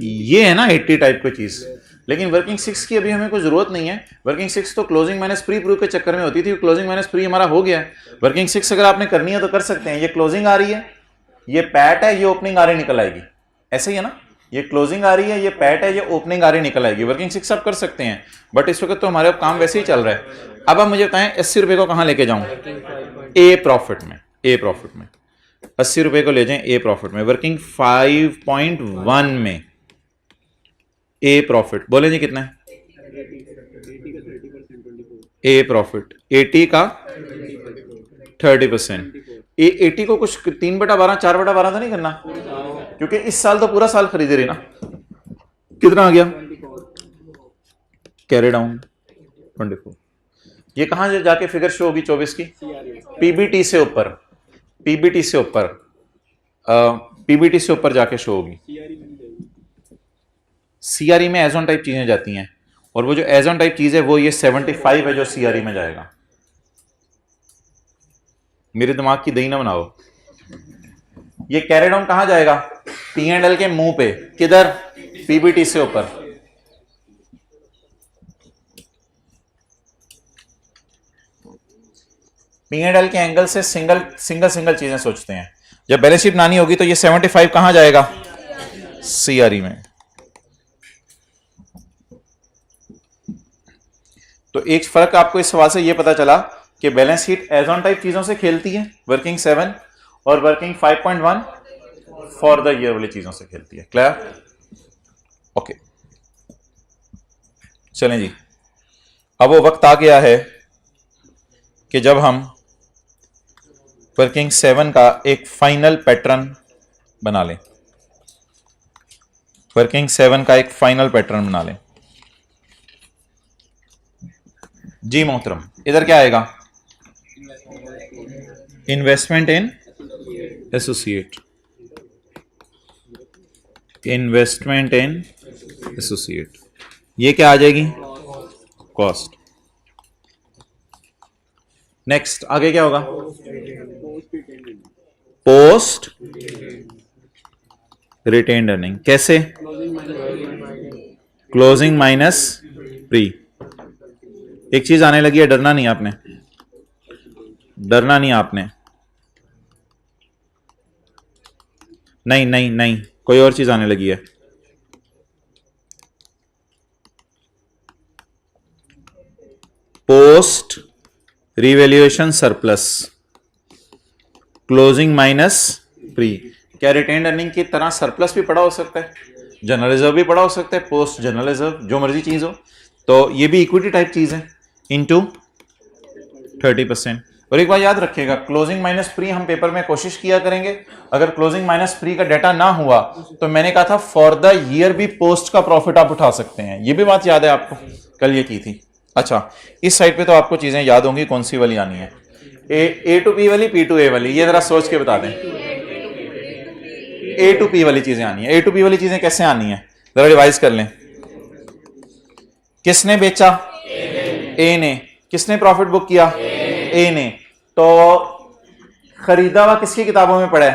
ये है ना 80 टाइप की चीज, लेकिन वर्किंग 6 की अभी हमें कोई जरूरत नहीं है। वर्किंग 6 तो क्लोजिंग माइनस प्री प्रूफ के चक्कर में होती थी, क्लोजिंग माइनस प्री हमारा हो गया। वर्किंग 6 अगर आपने करनी है तो कर सकते हैं। ये क्लोजिंग आ रही है, ये पैट है, ये ओपनिंग आ रही निकल आएगी, ऐसे ही है ना? ये क्लोजिंग आ रही है, ये पैट है, ये ओपनिंग आ रही निकल आएगी। वर्किंग 6 आप कर सकते हैं, बट इस वक्त तो हमारे काम वैसे ही चल रहा है। अब आप मुझे बताएं 80 रुपए को कहां लेके जाऊं? ए प्रॉफिट में। ए प्रॉफिट में 80 रुपए को ले जाएं ए प्रॉफिट में। वर्किंग 5.1 में ए प्रॉफिट बोले जी कितना है? ए प्रॉफिट 80 का 30%। 80 को कुछ 3/12 4/12 तो नहीं करना, क्योंकि इस साल तो पूरा साल खरीदे रही ना। कितना आ गया? Carry down 24। ये कहां जाके फिगर शो होगी 24 की? पीबीटी से ऊपर, पीबीटी से ऊपर, पीबीटी से ऊपर जाके शो होगी। सीआरई में एज ऑन टाइप चीजें जाती हैं, और वो जो एज ऑन टाइप चीज है वो ये 75 है जो सीआरई में जाएगा। मेरे दिमाग की दही ना बनाओ। ये कैरी डाउन कहां जाएगा? P&L के मुंह पे। किधर? पीबीटी से ऊपर। P&L के एंगल से सिंगल चीजें सोचते हैं। जब बैलेंस शीट बनानी होगी तो ये 75 कहां जाएगा? सीआरई में। तो एक फर्क आपको इस सवाल से यह पता चला कि balance sheet as on type चीजों से खेलती है वर्किंग 7, और वर्किंग 5.1 फॉर द ईयर वाली चीजों से खेलती है। क्लियर? ओके, चलें जी। अब वो वक्त आ गया है कि जब हम वर्किंग 7 का एक फाइनल पैटर्न बना लें। वर्किंग 7 का एक फाइनल पैटर्न बना लें। जी मोहतरम, इधर क्या आएगा? Investment in associate. Investment in associate, ये क्या आ जाएगी? कॉस्ट। नेक्स्ट आगे क्या होगा? Post retained earning. कैसे? Closing minus pre. एक चीज आने लगी है, डरना नहीं आपने, डरना नहीं आपने। नहीं नहीं नहीं, कोई और चीज आने लगी है। Post revaluation surplus, closing minus pre. क्या रिटेन्ड अर्निंग की तरह सरप्लस भी पड़ा हो सकता है, जनरल रिजर्व भी पड़ा हो सकता है, पोस्ट जनरल रिजर्व जो मर्जी चीज हो। तो ये भी इक्विटी टाइप चीज है, इनटू 30%। और एक बात याद रखिएगा, क्लोजिंग माइनस प्री हम पेपर में कोशिश किया करेंगे। अगर क्लोजिंग माइनस प्री का डाटा ना हुआ तो मैंने कहा था फॉर द ईयर भी पोस्ट का प्रॉफिट आप उठा सकते हैं। ये भी बात याद है आपको, कल ये की थी। अच्छा, इस साइड पे तो आपको चीजें याद होंगी, कौन सी वाली आनी है? ए टू पी वाली, पी टू ए वाली? ये जरा सोच के बता दें। ए टू पी वाली चीजें आनी है। ए टू पी वाली चीजें कैसे आनी है, जरा रिवाइज कर लें। किसने बेचा? ए ने। किसने प्रॉफिट बुक किया? ए ने। तो खरीदा हुआ किसकी किताबों में पड़ा है?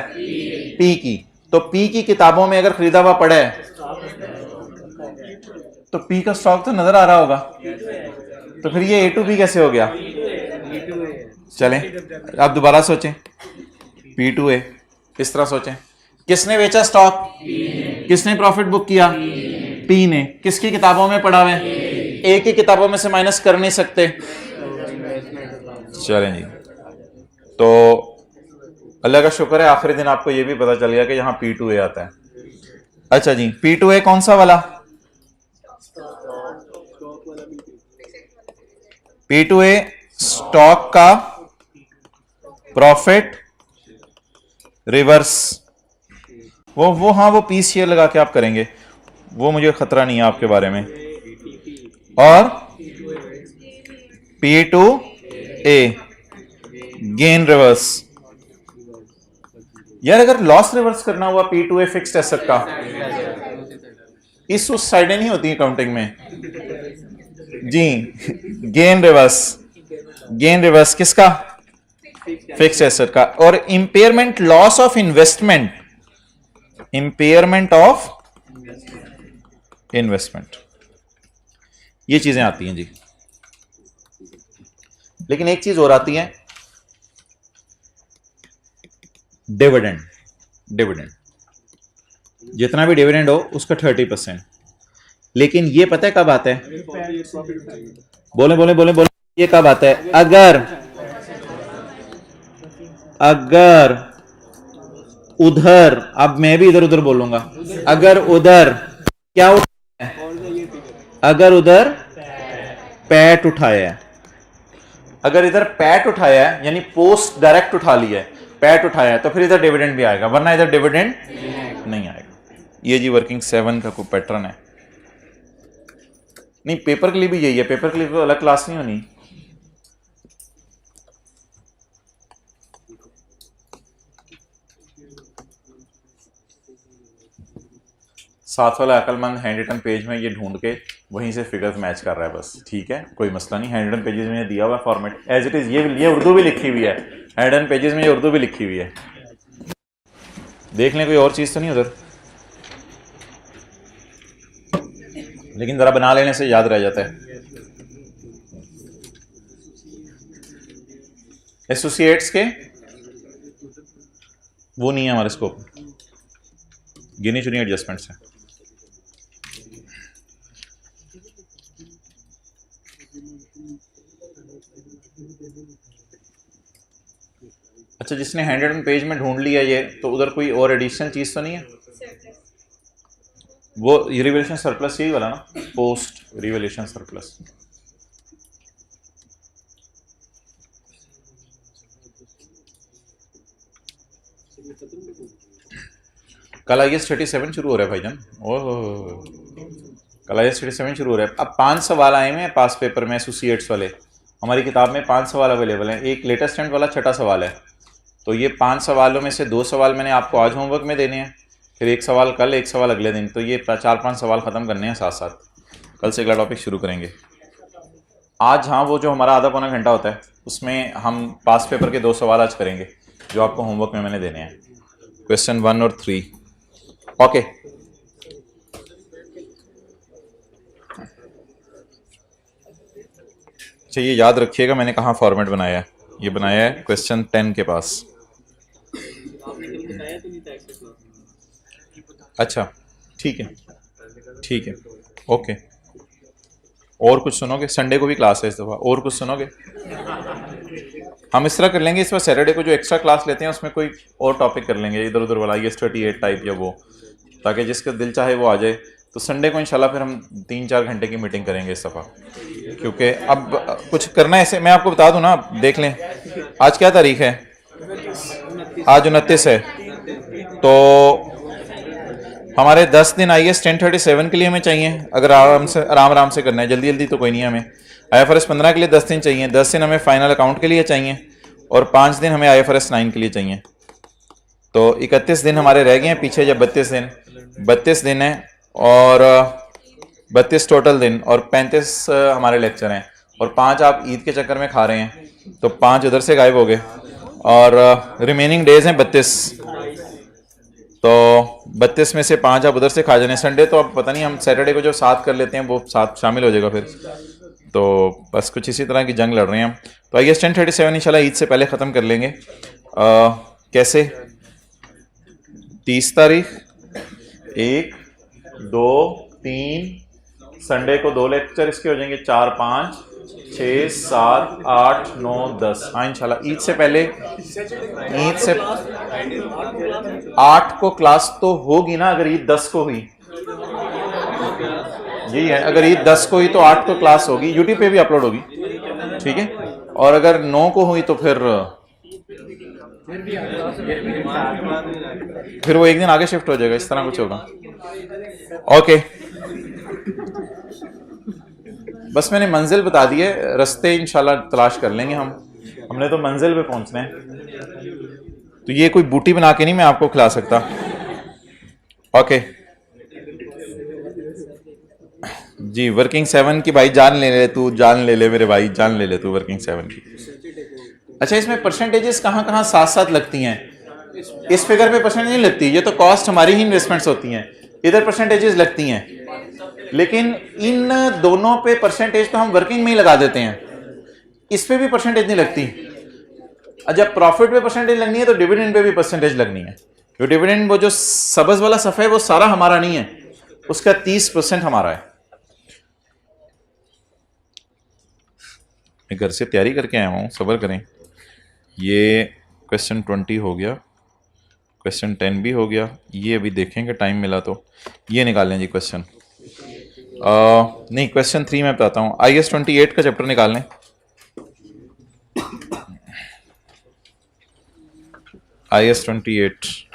पी की। तो पी की किताबों में अगर खरीदा हुआ पड़ा है तो पी का स्टॉक तो नजर आ रहा होगा, तो फिर ये ए टू पी कैसे हो गया? चलें आप दोबारा सोचें, पी टू ए, इस तरह सोचें। किसने बेचा स्टॉक? किसने प्रॉफिट बुक किया? पी ने। किसकी किताबों में पड़ा हुआ है? ए की किताबों में से माइनस कर नहीं सकते। चलें जी, तो अल्लाह का शुक्र है आखिरी दिन आपको ये भी पता चल गया कि यहाँ P2A आता है। अच्छा जी, P2A कौन सा वाला? P2A स्टॉक का प्रॉफिट रिवर्स। वो हाँ, वो पी शेयर लगा के आप करेंगे, वो मुझे खतरा नहीं है आपके बारे में। और P2A गेन रिवर्स। यार अगर लॉस रिवर्स करना हुआ P2A फिक्स्ड एसेट का, इस उस साइडें नहीं होती अकाउंटिंग में जी। गेन रिवर्स, गेन रिवर्स किसका? फिक्स्ड एसेट का। और impairment loss of investment, impairment of investment, ये चीजें आती हैं जी। लेकिन एक चीज और आती है, डिविडेंड। डिविडेंड जितना भी डिविडेंड हो उसका 30%। लेकिन ये पता है कब आता है? बोले बोले बोले बोले, ये कब आता है? अगर उधर, अब मैं भी इधर उधर बोलूंगा, अगर उधर क्या उठाया है? अगर उधर पैट उठाया है, अगर इधर पैट उठाया है यानी पोस्ट डायरेक्ट उठा लिया है, पैट उठाया है, तो फिर इधर डिविडेंड भी आएगा, वरना इधर डिविडेंड नहीं आएगा। ये जी वर्किंग 7 का कोई पैटर्न है। नहीं, पेपर के लिए भी यही है, पेपर के लिए तो अलग क्लास नहीं होनी। साथ वाला अकलमंद हैंड रिटन पेज में ये ढूंढ के वहीं से फिगर्स मैच कर रहा है बस, ठीक है, कोई मसला नहीं। हैंड रिटन पेजेस में दिया हुआ फॉर्मेट एज इट इज, ये उर्दू भी लिखी हुई है, हैंड रिटन पेजेस में ये उर्दू भी लिखी हुई है। देख लें कोई और चीज तो नहीं उधर, लेकिन जरा बना लेने से याद रह जाता है। एसोसिएट्स के वो नहीं है हमारे स्कोप, गिनी चुनी एडजस्टमेंट्स है। अच्छा, जिसने हैंड रिटन पेज में ढूंढ लिया ये, तो उधर कोई और एडिशनल चीज तो नहीं है? वो रिवैल्यूएशन सरप्लस यही वाला ना, पोस्ट रिवैल्यूएशन सरप्लस। कल IAS 37 शुरू हो रहा है भाईजान। ओह, कल IAS 37 शुरू हो रहा है। अब 5 सवाल आए हुए हैं पास पेपर में एसोसिएट्स वाले। हमारी किताब में 5 सवाल अवेलेबल हैं। एक लेटेस्ट एंड वाला 6ठा सवाल है। तो ये 5 सवालों में से 2 सवाल मैंने आपको आज होमवर्क में देने हैं, फिर 1 सवाल कल, 1 सवाल अगले दिन। तो ये 4-5 सवाल ख़त्म करने हैं साथ साथ। कल से अगला टॉपिक शुरू करेंगे। आज हाँ, वो जो हमारा आधा पौना घंटा होता है उसमें हम पास पेपर के 2 सवाल आज करेंगे जो आपको होमवर्क में मैंने देने हैं, क्वेश्चन 1 और 3। ओके, अच्छा ये याद रखिएगा मैंने कहाँ फॉर्मेट बनाया है। ये बनाया है क्वेश्चन 10 के पास। अच्छा ठीक है, ठीक है, ओके। और कुछ सुनोगे? संडे को भी क्लास है इस दफ़ा, और कुछ सुनोगे? हम इस तरह कर लेंगे, इस बार सैटरडे को जो एक्स्ट्रा क्लास लेते हैं उसमें कोई और टॉपिक कर लेंगे, इधर उधर वाला IAS 38 टाइप या वो, ताकि जिसका दिल चाहे वो आ जाए। तो संडे को इंशाल्लाह फिर हम 3-4 घंटे की मीटिंग करेंगे इस दफ़ा, क्योंकि अब कुछ करना है ऐसे। मैं आपको बता दूं ना, देख लें आज क्या तारीख है, आज 29 है। तो हमारे 10 दिन IAS 1037 के लिए हमें चाहिए, अगर आराम से करना है, जल्दी जल्दी तो कोई नहीं है। हमें IFRS 15 के लिए 10 दिन चाहिए, 10 दिन हमें फाइनल अकाउंट के लिए चाहिए, और 5 दिन हमें IFRS 9 के लिए चाहिए। तो 31 दिन हमारे रह गए हैं पीछे, जब 32 दिन है, और 32 टोटल दिन, और 35 हमारे लेक्चर हैं, और 5 आप ईद के चक्कर में खा रहे हैं, तो 5 उधर से गायब हो गए, और रिमेनिंग डेज हैं 32। तो 32 में से 5 आप उधर से खा जाने। संडे तो अब पता नहीं, हम सैटरडे को जो 7 कर लेते हैं वो 7 शामिल हो जाएगा फिर। तो बस कुछ इसी तरह की जंग लड़ रहे हैं हम। तो IAS 1037 इंशाल्लाह ईद से पहले ख़त्म कर लेंगे। कैसे? 30 तारीख, 1, 2, 3, संडे को 2 लेक्चर इसके हो जाएंगे, 4, 5, 6 7 8 9 10। हाँ इंशाल्लाह ईद से पहले, ईद से 8 को क्लास तो होगी ना, अगर ईद 10 को हुई, यही है, अगर ईद 10 को हुई तो 8 को क्लास होगी, यूट्यूब पे भी अपलोड होगी, ठीक है। और अगर 9 को हुई तो फिर वो एक दिन आगे शिफ्ट हो जाएगा, इस तरह कुछ होगा। ओके, बस मैंने मंजिल बता दी है, रास्ते इंशाल्लाह तलाश कर लेंगे हमने तो मंजिल पे पहुंचना है, तो ये कोई बूटी बना के नहीं मैं आपको खिला सकता। ओके जी, वर्किंग 7 की भाई जान ले ले तू, जान ले ले मेरे भाई, जान ले ले तू वर्किंग 7 की। अच्छा, इसमें परसेंटेजेस कहाँ कहाँ साथ साथ लगती हैं? इस फिगर पे परसेंटेज नहीं लगती, ये तो कॉस्ट हमारी ही इन्वेस्टमेंट्स होती हैं, इधर परसेंटेजेस लगती हैं, लेकिन इन दोनों पे परसेंटेज तो हम वर्किंग में ही लगा देते हैं, इस पे भी परसेंटेज नहीं लगती। जब प्रॉफिट पे परसेंटेज लगनी है तो डिविडेंड पे भी परसेंटेज लगनी है। जो डिविडेंड, वो जो सबज वाला सफ़ा है वो सारा हमारा नहीं है, उसका 30% हमारा है। मैं घर से तैयारी करके आया हूँ, सब्र करें। ये क्वेश्चन 20 हो गया, क्वेश्चन 10 भी हो गया, ये अभी देखेंगे टाइम मिला तो। ये निकाल लें जी क्वेश्चन, नहीं क्वेश्चन 3 मैं बताता हूँ। IS 28 का चैप्टर निकाल लें। IS 28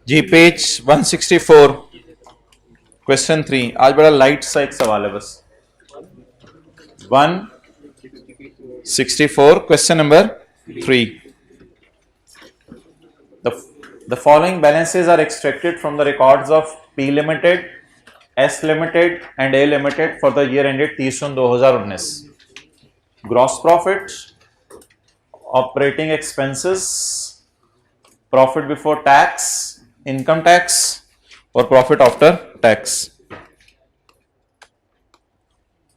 जी, पेज 164 क्वेश्चन 3। आज बड़ा लाइट सा एक सवाल है बस। 164 question number 3। The following balances are extracted from the records of P Limited, S Limited and A Limited for the year ended 30 June 2019. Gross profit, operating expenses, profit before tax, income tax और profit after tax.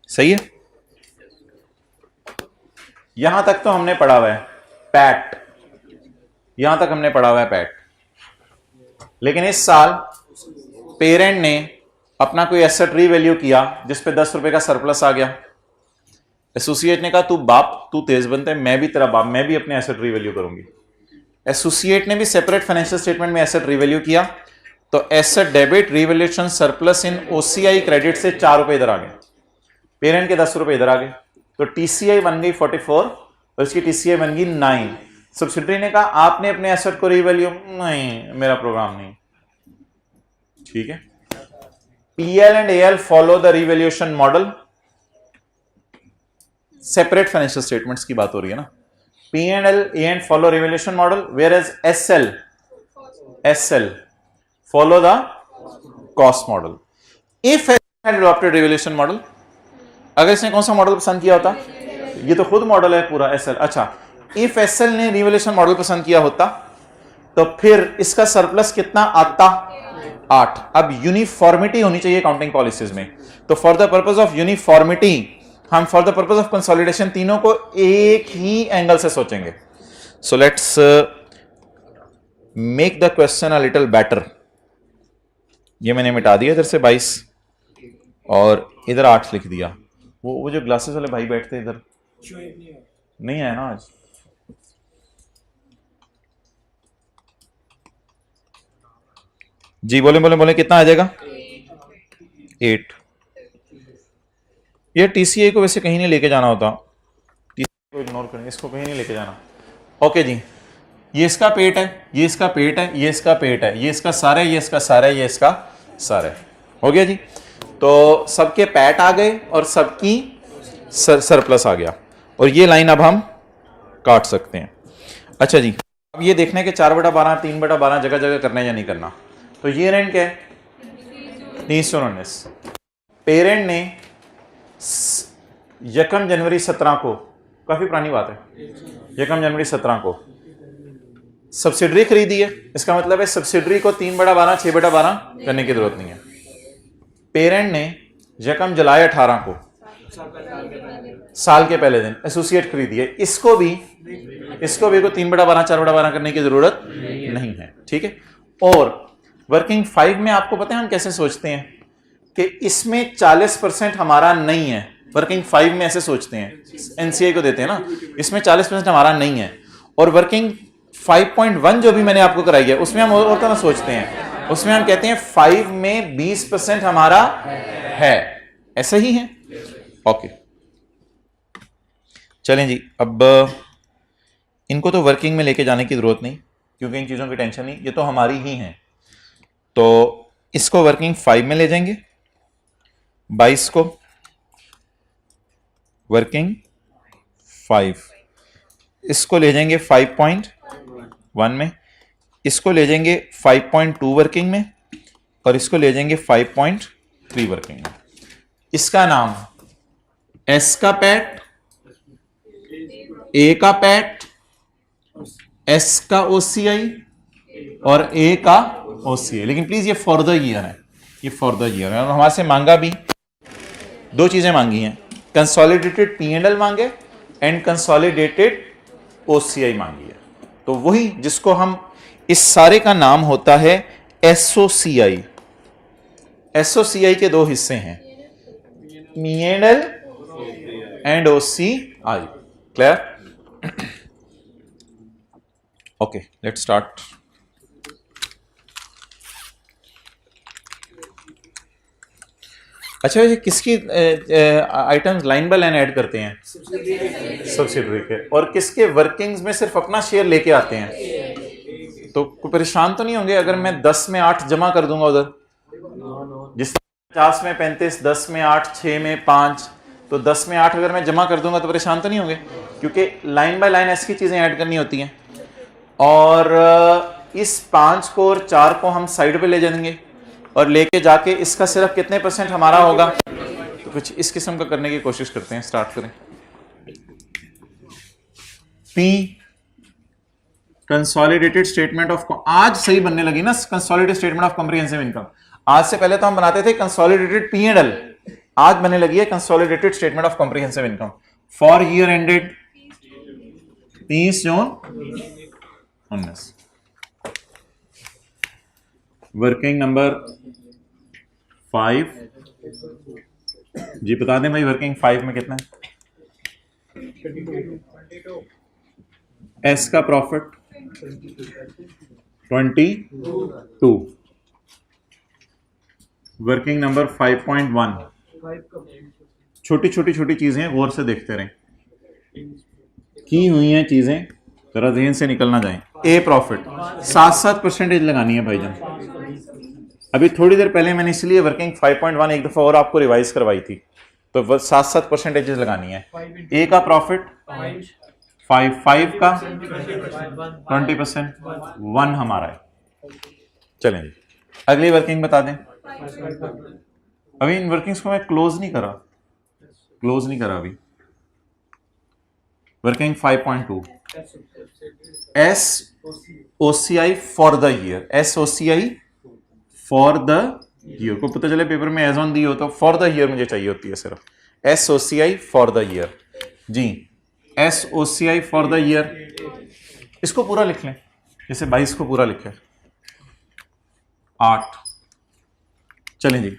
सही है, यहां तक तो हमने पढ़ा हुआ है पैट, यहां तक हमने पढ़ा हुआ है पैट। लेकिन इस साल पेरेंट ने अपना कोई एसेट रीवैल्यू किया जिसपे 10 रुपए का सरप्लस आ गया। एसोसिएट ने कहा तू बाप, तू तेज बनता है, मैं भी तेरा बाप, मैं भी अपने एसेट रीवैल्यू करूंगी। एसोसिएट ने भी सेपरेट फाइनेंशियल स्टेटमेंट में एसेट रीवैल्यू किया, तो एसेट डेबिट रिवैल्यूएशन सरप्लस इन OCI क्रेडिट से 4 रुपए इधर आ गए, पेरेंट के 10 रुपए इधर आ गए, तो TCI बन गई 44 और इसकी TCI बन गई 9। सब्सिडरी ने कहा आपने अपने एसेट को रिवैल्यू, नहीं मेरा प्रोग्राम नहीं, ठीक है। PL and AL follow the revaluation model, separate financial statements की बात हो रही है ना। P&L and follow revaluation model, whereas SL follow the cost model. If SL had adopted revaluation model, अगर इसने कौन सा मॉडल पसंद किया होता? ये तो खुद मॉडल है पूरा SL। अच्छा, इफ SL ने रिवैल्यूएशन मॉडल पसंद किया होता तो फिर इसका सरप्लस कितना आता? 8। अब यूनिफॉर्मिटी होनी चाहिए अकाउंटिंग पॉलिसीज में, तो for the purpose of uniformity हम for the purpose of consolidation तीनों को एक ही एंगल से सोचेंगे। So let's make the question a little better. ये मैंने मिटा दिया इधर से 22 और इधर 8 लिख दिया। वो जो ग्लासेस वाले भाई बैठते इधर नहीं आया ना आज। जी बोले बोले बोले कितना आ जाएगा? 8। ये TCI को वैसे कहीं नहीं लेके जाना होता, TCI को इग्नोर करें, इसको कहीं नहीं लेके जाना। ओके जी, ये इसका पेट है, ये इसका पेट है, ये इसका पेट है, ये इसका सारा है, ये इसका सारा है, ये इसका सारा है। हो गया जी, तो सबके पैट आ गए और सबकी सरप्लस आ गया, और ये लाइन अब हम काट सकते हैं। अच्छा जी, अब ये देखना है कि 4/12 3/12 जगह जगह करना है या नहीं करना। तो ये रेंट क्या है? 319। पेरेंट ने 1 जनवरी 17 को, काफी पुरानी बात है, 1 जनवरी 17 को सब्सिडरी खरीदी है। इसका मतलब है सब्सिडरी को 3/12 6/12 करने की जरूरत नहीं है। पेरेंट ने 1 जुलाई 18 को साल के पहले दिन एसोसिएट खरीदिए। इसको भी को 3/12 4/12 करने की जरूरत नहीं है, ठीक है। और वर्किंग 5 में आपको पता है हम कैसे सोचते हैं कि इसमें 40% हमारा नहीं है। वर्किंग 5 में ऐसे सोचते हैं, एनसीआई को देते हैं ना, इसमें 40% हमारा नहीं है। और वर्किंग 5.1 जो भी मैंने आपको कराई है उसमें हम और तरह सोचते हैं, उसमें हम कहते हैं 5 में 20% हमारा है। ऐसा ही है, ओके। चलें जी, अब इनको तो वर्किंग में लेके जाने की जरूरत नहीं क्योंकि इन चीजों की टेंशन नहीं, ये तो हमारी ही है। तो इसको वर्किंग 5 में ले जाएंगे, 22 को वर्किंग 5, इसको ले जाएंगे 5.1 में, इसको ले जाएंगे 5.2 वर्किंग में, और इसको ले जाएंगे 5.3 वर्किंग में। इसका नाम एस का पैट, ए का पैट, एस का ओसीआई और ए का ओसीआई। लेकिन प्लीज ये फॉर द ईयर है, ये फॉर द ईयर है। और हमारे से मांगा भी दो चीजें मांगी हैं, कंसोलिडेटेड P&L मांगे एंड कंसोलिडेटेड ओसीआई मांगी है। तो वही जिसको हम, इस सारे का नाम होता है एसओसीआई। एसओसीआई के दो हिस्से हैं, P&L and OCI। Clear? Okay, let's start. अच्छा, ये किसकी items line by line add करते हैं? सब्सिडरी के। और किसके वर्किंग्स में सिर्फ अपना शेयर लेके आते हैं? तो कोई परेशान तो नहीं होंगे अगर मैं 10 में 8 जमा कर दूंगा उधर, जिस 50 में 35, 10 में 8, 6 में 5, तो 10 में 8 अगर मैं जमा कर दूंगा तो परेशान तो नहीं होंगे, क्योंकि लाइन बाय लाइन ऐसी चीजें ऐड करनी होती हैं। और इस 5 को और 4 को हम साइड पे ले जाएंगे और लेके जाके इसका सिर्फ कितने % हमारा होगा, तो कुछ इस किस्म का करने की कोशिश करते हैं। स्टार्ट करें। पी कंसोलिडेटेड स्टेटमेंट ऑफ, आज सही बनने लगी ना consolidated statement of comprehensive income. आज से पहले तो हम बनाते थे कंसोलिडेटेड P&L, आज बनने लगी है consolidated statement of comprehensive income for year ended 30 June 19। Working number 5 जी, बता दें भाई वर्किंग 5 में कितना है? एस का प्रॉफिट 22। Working number 5.1। छोटी छोटी चीजें गौर से देखते रहें, की हुई हैं चीजें, जरा ज़हन से निकल ना जाए। ए प्रॉफिट 7% लगानी है भाईजान। अभी थोड़ी देर पहले मैंने इसलिए वर्किंग 5.1 एक दफा और आपको रिवाइज करवाई थी, तो 7% लगानी है। ए का प्रॉफिट 5 का 20%, 1 हमारा है। चलें जी, अगली वर्किंग बता दें। अभी इन वर्किंग्स को मैं क्लोज नहीं करा अभी। Working 5.2 S OCI for the year. S OCI for the year को पता चले पेपर में एज ऑन दी हो तो फॉर द ईयर मुझे चाहिए होती है सिर्फ। SOCI for the year जी, SOCI for the year. इसको पूरा लिख लें, जैसे 22 को पूरा लिखे 8। चलें जी,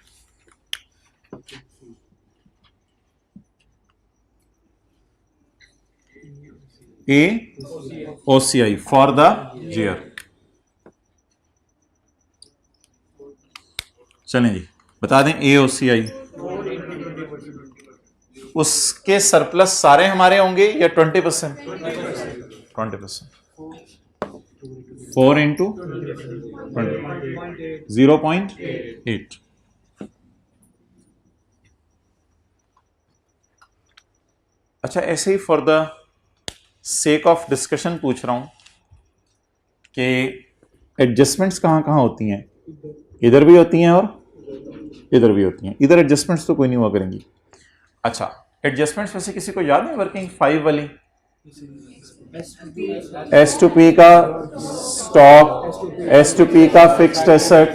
ए ओसीआई फॉर द ईयर। चलें जी, बता दें ए ओसीआई, उसके सरप्लस सारे हमारे होंगे या 20%? 20%। 4 इंटू 0.8। अच्छा, ऐसे ही for the sake of discussion पूछ रहा हूं कि एडजस्टमेंट्स कहां कहां होती हैं? इधर भी होती हैं और इधर भी होती हैं। इधर एडजस्टमेंट्स तो कोई नहीं हुआ करेंगी। अच्छा, एडजस्टमेंट्स वैसे किसी को याद है वर्किंग 5 वाली? S2P का स्टॉक, S2P का फिक्स्ड एसेट,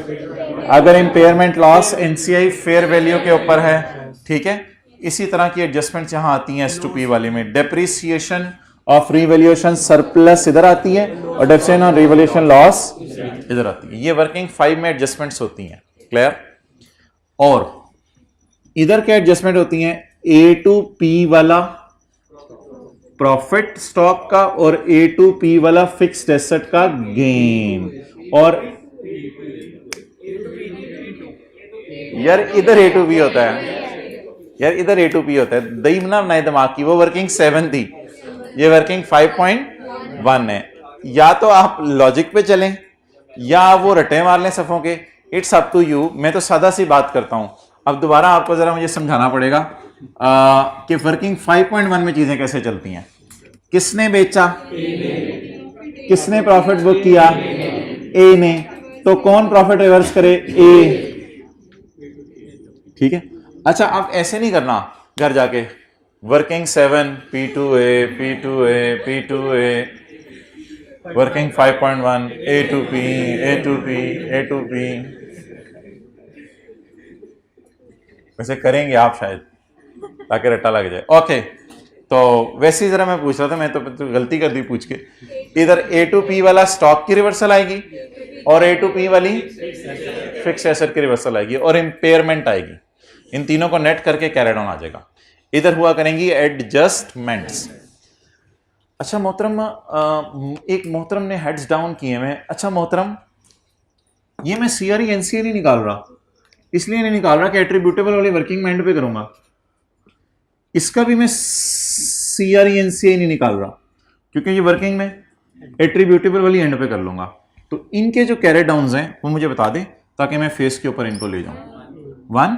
अगर impairment loss NCI fair value के ऊपर है, ठीक है, इसी तरह की एडजस्टमेंट्स यहां आती हैं S2P वाले में। डेप्रिसिएशन ऑफ रिवैल्यूएशन सरप्लस इधर आती है और डेप्रिसिएशन ऑन रिवैल्यूएशन लॉस इधर आती है। ये वर्किंग 5 में एडजस्टमेंट्स होती हैं। क्लियर? और इधर क्या एडजस्टमेंट होती हैं? A2P वाला प्रॉफिट स्टॉक का और A2P वाला फिक्स्ड एसेट का गेन। और यार इधर A2P होता है, यार इधर A2P होता है। दही ना बनाए दिमाग की, वो वर्किंग 7 थी, ये वर्किंग 5.1 है। या तो आप लॉजिक पे चलें या वो रटे मार लें सफों के, इट्स अप टू यू। मैं तो सादा सी बात करता हूं। अब दोबारा आपको जरा मुझे समझाना पड़ेगा कि वर्किंग 5.1 में चीजें कैसे चलती हैं। किसने बेचा? किसने प्रॉफिट बुक किया? ए ने। तो कौन प्रॉफिट रिवर्स करे? ए। ठीक है। अच्छा, अब ऐसे नहीं करना घर जाके working 7 P2A P2A P2A working 5.1 A2P A2P A2P। वैसे करेंगे आप शायद ताकि रट्टा लग जाए। ओके, तो वैसे ही जरा मैं पूछ रहा था, मैं तो गलती कर दी पूछ के। इधर A2P वाला स्टॉक की रिवर्सल आएगी और A2P वाली फिक्स एसेट की रिवर्सल आएगी और इंपेयरमेंट आएगी। इन तीनों को नेट करके कैरी डाउन आ जाएगा। इधर हुआ करेंगी एडजस्टमेंट्स। अच्छा मोहतरम, एक मोहतरम ने हेड्स डाउन किए हैं। अच्छा मोहतरम, ये मैं CRE NCA नहीं निकाल रहा, इसलिए नहीं निकाल रहा कि एट्रीब्यूटेबल वाली वर्किंग में एंड पे करूंगा। इसका भी मैं CRE NCA नहीं निकाल रहा क्योंकि ये वर्किंग में एट्रीब्यूटेबल वाली एंड पे कर लूंगा। तो इनके जो कैरी डाउन्स हैं वो मुझे बता दे ताकि मैं फेस के ऊपर इनको ले जाऊं। 1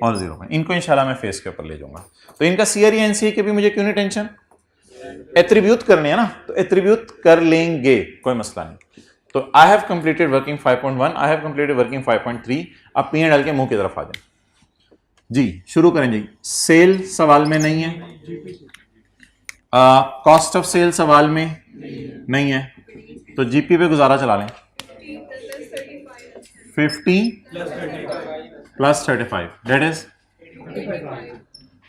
और 0, इनको इंशाल्लाह मैं फेस के ऊपर ले जाऊंगा। तो इनका CRE NCA के भी मुझे क्यों नहीं टेंशन, एट्रीब्यूट करने हैं ना, तो एट्रीब्यूट कर लेंगे, कोई मसला नहीं। तो I have completed working 5.1, I have completed working 5.3। अब P&L के मुंह की तरफ आ जाए जी, शुरू करें जी। सेल सवाल में नहीं है, कॉस्ट ऑफ सेल सवाल में नहीं है, तो जीपी पे गुजारा चला लें। 50 प्लस 35 दैट इज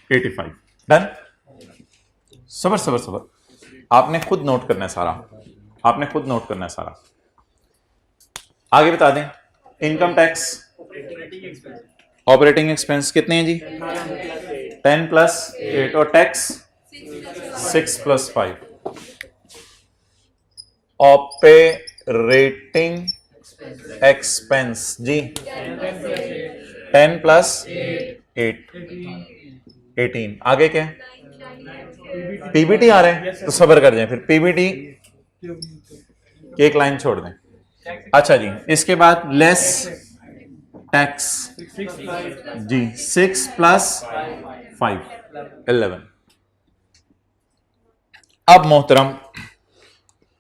85। डन। सबर सबर सबर, आपने खुद नोट करना है सारा, आपने खुद नोट करना है सारा। आगे बता दें। इनकम टैक्स, ऑपरेटिंग एक्सपेंस कितने हैं जी? 10 प्लस 8 और टैक्स 6 प्लस 5। ऑपरेटिंग एक्सपेंस जी 10 प्लस 8 18। आगे क्या? पीबीटी आ रहे हैं तो सबर कर जाए, फिर पीबीटी एक लाइन छोड़ दें। अच्छा जी, इसके बाद लेस टैक्स जी 6 प्लस 5 11। अब मोहतरम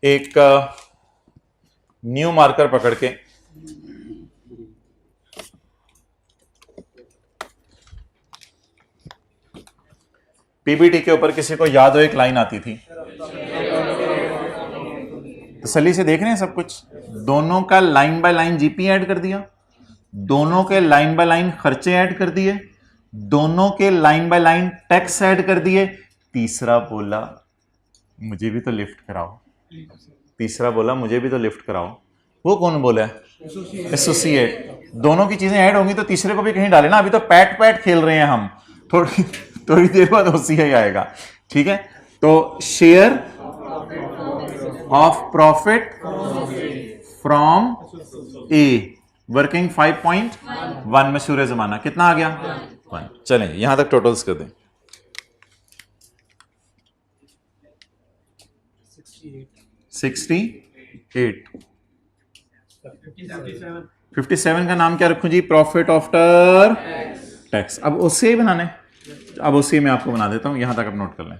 एक न्यू मार्कर पकड़ के पीबीटी के ऊपर किसी को याद हो एक लाइन आती थी, तसल्ली से देख रहे हैं सब कुछ। दोनों का line by line GP add कर दिया, दोनों के लाइन बाय लाइन खर्चे ऐड कर दिए, दोनों के line by line tax add कर दिए। तीसरा बोला मुझे भी तो लिफ्ट कराओ, तीसरा बोला मुझे भी तो लिफ्ट कराओ। वो कौन बोला है? एसोसिएट। दोनों की चीजें ऐड होंगी तो तीसरे को भी कहीं डाले ना। अभी तो पैट पैट खेल रहे हैं हम, थोड़ी देर बाद OCI आएगा। ठीक है, तो share of profit from a working 5.1 मशहूर जमाना कितना आ गया? 1। चलें यहां तक टोटल्स कर दें। 68। 57 का नाम क्या रखूं जी? Profit after tax. अब OCI बनाने, अब OCI मैं आपको बना देता हूं, यहां तक आप नोट कर लें।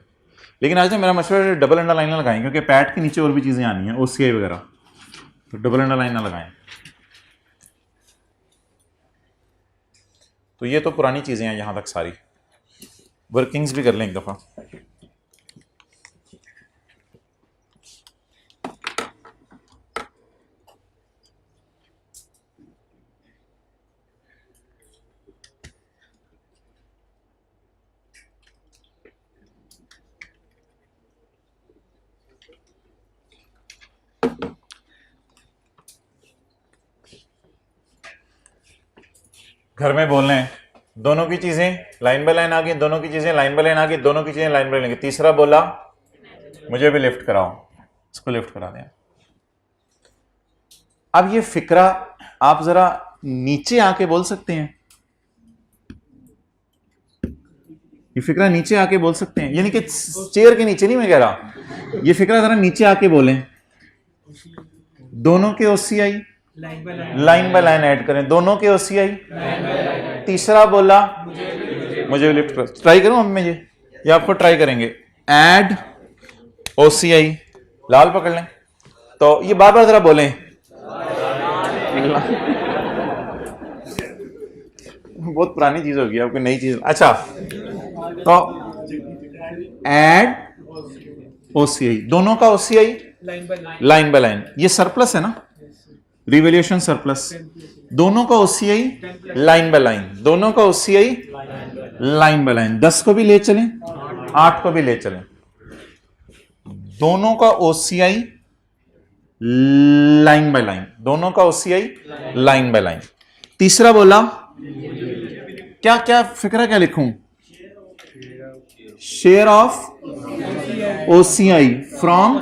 लेकिन आज मेरा मशवरा डबल अंडरलाइन ना लगाएं क्योंकि पैट के नीचे और भी चीजें आनी है OCI वगैरह, तो डबल अंडरलाइन ना लगाएं। तो ये तो पुरानी चीजें हैं यहां तक सारी। वर्किंग्स भी कर लें एक दफा। घर में बोल रहे हैं दोनों की चीजें लाइन बाय लाइन आ गई, दोनों की चीजें लाइन बाय लाइन आ गई, दोनों की चीजें लाइन बाय लाइन आ गई। तीसरा बोला मुझे भी लिफ्ट कराओ, इसको लिफ्ट करा दें। अब ये फिक्रा आप जरा नीचे आके बोल सकते हैं, ये फिक्रा नीचे आके बोल सकते हैं, यानी कि चेयर के नीचे नहीं मैं कह रहा, ये फिक्रा जरा नीचे आके बोलें। दोनों के OCI line by line add करें, दोनों के ओसीआई। तीसरा बोला मुझे लिफ्ट कर, ट्राई करूं अब मैं ये आपको ट्राई करेंगे। ऐड ओसीआई, लाल पकड़ लें, तो ये बार बार जरा बोलें। बहुत पुरानी चीज होगी, आपको नई चीज। अच्छा, तो ऐड ओसीआई, दोनों का ओसीआई लाइन बाय लाइन, ये सरप्लस है ना, रिवैल्यूएशन सरप्लस। दोनों का ओसीआई लाइन बाय लाइन, दोनों का ओसीआई लाइन बाय लाइन। 10 को भी ले चलें, 8 को भी ले चलें, दोनों का ओसीआई लाइन बाय लाइन, दोनों का ओसीआई लाइन बाय लाइन। तीसरा बोला क्या क्या फिक्रा क्या लिखूं? Share of OCI from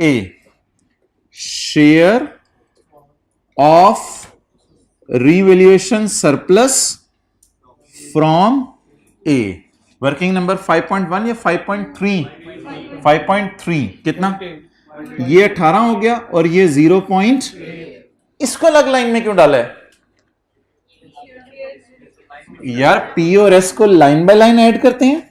A, share of revaluation surplus from A. Working number 5.1 या 5.3? 5.3 कितना? ये 18 हो गया और ये 0. इसको अलग लाइन में क्यों डाला है यार? पी और एस को लाइन बाय लाइन ऐड करते हैं,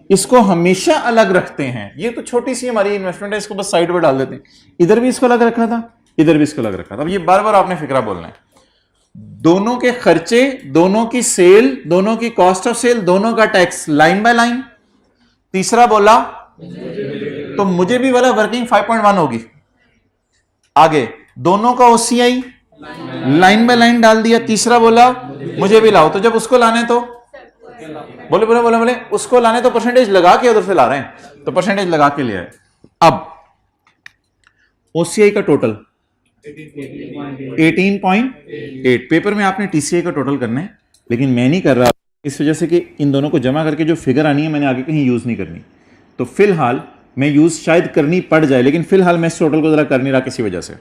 इसको हमेशा अलग रखते हैं। ये तो छोटी सी हमारी इन्वेस्टमेंट है, इसको बस साइड पर डाल देते हैं। इधर भी इसको अलग रखा था, इधर भी इसको अलग रखा था। अब ये बार बार आपने फिक्रा बोलना है। दोनों के खर्चे, दोनों की सेल, दोनों की कॉस्ट ऑफ सेल, दोनों का टैक्स लाइन बाय लाइन। तीसरा बोला तो मुझे भी वाला वर्किंग 5.1 होगी। आगे दोनों का ओसीआई लाइन बाय लाइन डाल दिया। तीसरा बोला मुझे भी लाओ, तो जब उसको लाने तो बोले बोले बोले बोले उसको लाने तो परसेंटेज लगा के उधर से ला रहे हैं, तो परसेंटेज लगा के लिए। अब ओसीआई का टोटल 18.8। पेपर में आपने टीसीआई का टोटल करना है, लेकिन मैं नहीं कर रहा इस वजह से कि इन दोनों को जमा करके जो फिगर आनी है मैंने आगे कहीं यूज नहीं करनी। तो फिलहाल मैं यूज शायद करनी पड़ जाए, लेकिन फिलहाल मैं इस टोटल को जरा कर नहीं रहा किसी वजह से।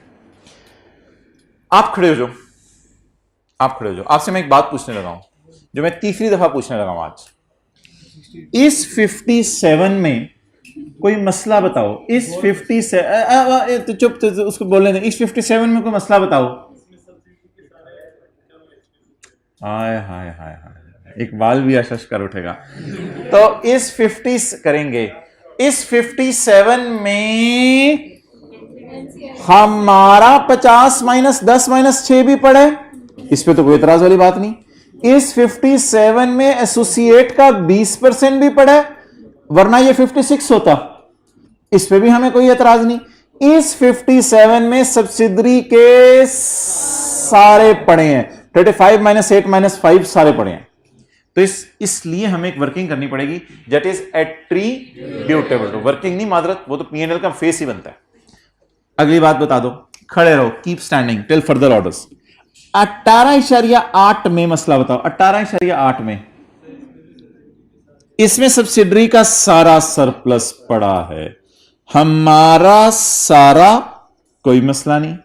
आप खड़े हो जाओ, आप खड़े हो जाओ। आपसे मैं एक बात पूछने लगा हूं, जो मैं तीसरी दफा पूछने लगा हूं आज। इस 57 में कोई मसला बताओ। इस 57 तो चुप, तो उसको बोलने दे। इस 57 में कोई मसला बताओ। हाय हाय हाय हाय, एक बाल भी आशश कर उठेगा। तो इस 50 करेंगे, इस 57 में हमारा 50 - 10 - 6 भी पड़े, इस पे तो कोई इतराज वाली बात नहीं। इस 57 में एसोसिएट का 20% भी पड़ा है, वरना ये 56 होता, इस पे भी हमें कोई एतराज नहीं। इस 57 में सब्सिडरी के सारे पड़े हैं, 35 - 8 - 5 सारे पड़े हैं। तो इसलिए हमें एक वर्किंग करनी पड़ेगी, that is attributable to. Working नहीं मादरत, वो तो पीएनएल का फेस ही बनता है। अगली बात बता दो, खड़े रहो, keep standing till further orders. 18.8 में मसला बताओ। 18.8 में इसमें सब्सिडरी का सारा सरप्लस पड़ा है, हमारा सारा कोई मसला नहीं,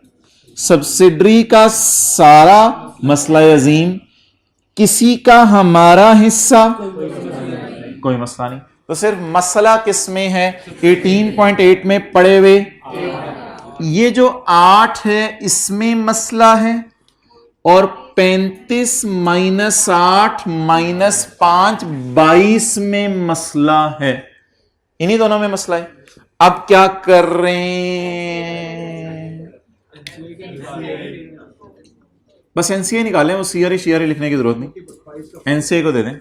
सब्सिडरी का सारा मसला अजीम, किसी का हमारा हिस्सा कोई मसला नहीं। तो सिर्फ मसला किस में है? 18.8 में पड़े हुए ये जो 8 है इसमें मसला है, और 35 - 8 - 5 22 में मसला है। इन्हीं दोनों में मसला है। अब क्या कर रहे हैं? बस एनसीए निकालें, वो सीआरए शीआरए लिखने की जरूरत नहीं, एनसीए को दे दें।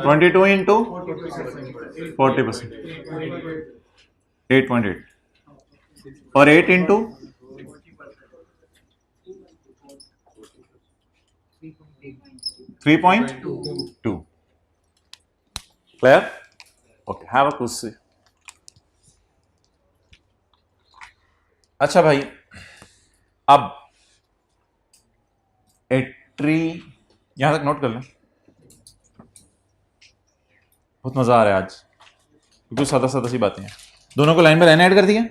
22 इंटू 40%, 8.8, और 8 into 3.2। Clear? Okay, have a question. अच्छा भाई, अब एट्री यहां तक नोट कर लें, बहुत मजा आ रहा है आज क्योंकि सादा सादा सी बातें हैं। दोनों को लाइन बाय लाइन ऐड कर दिया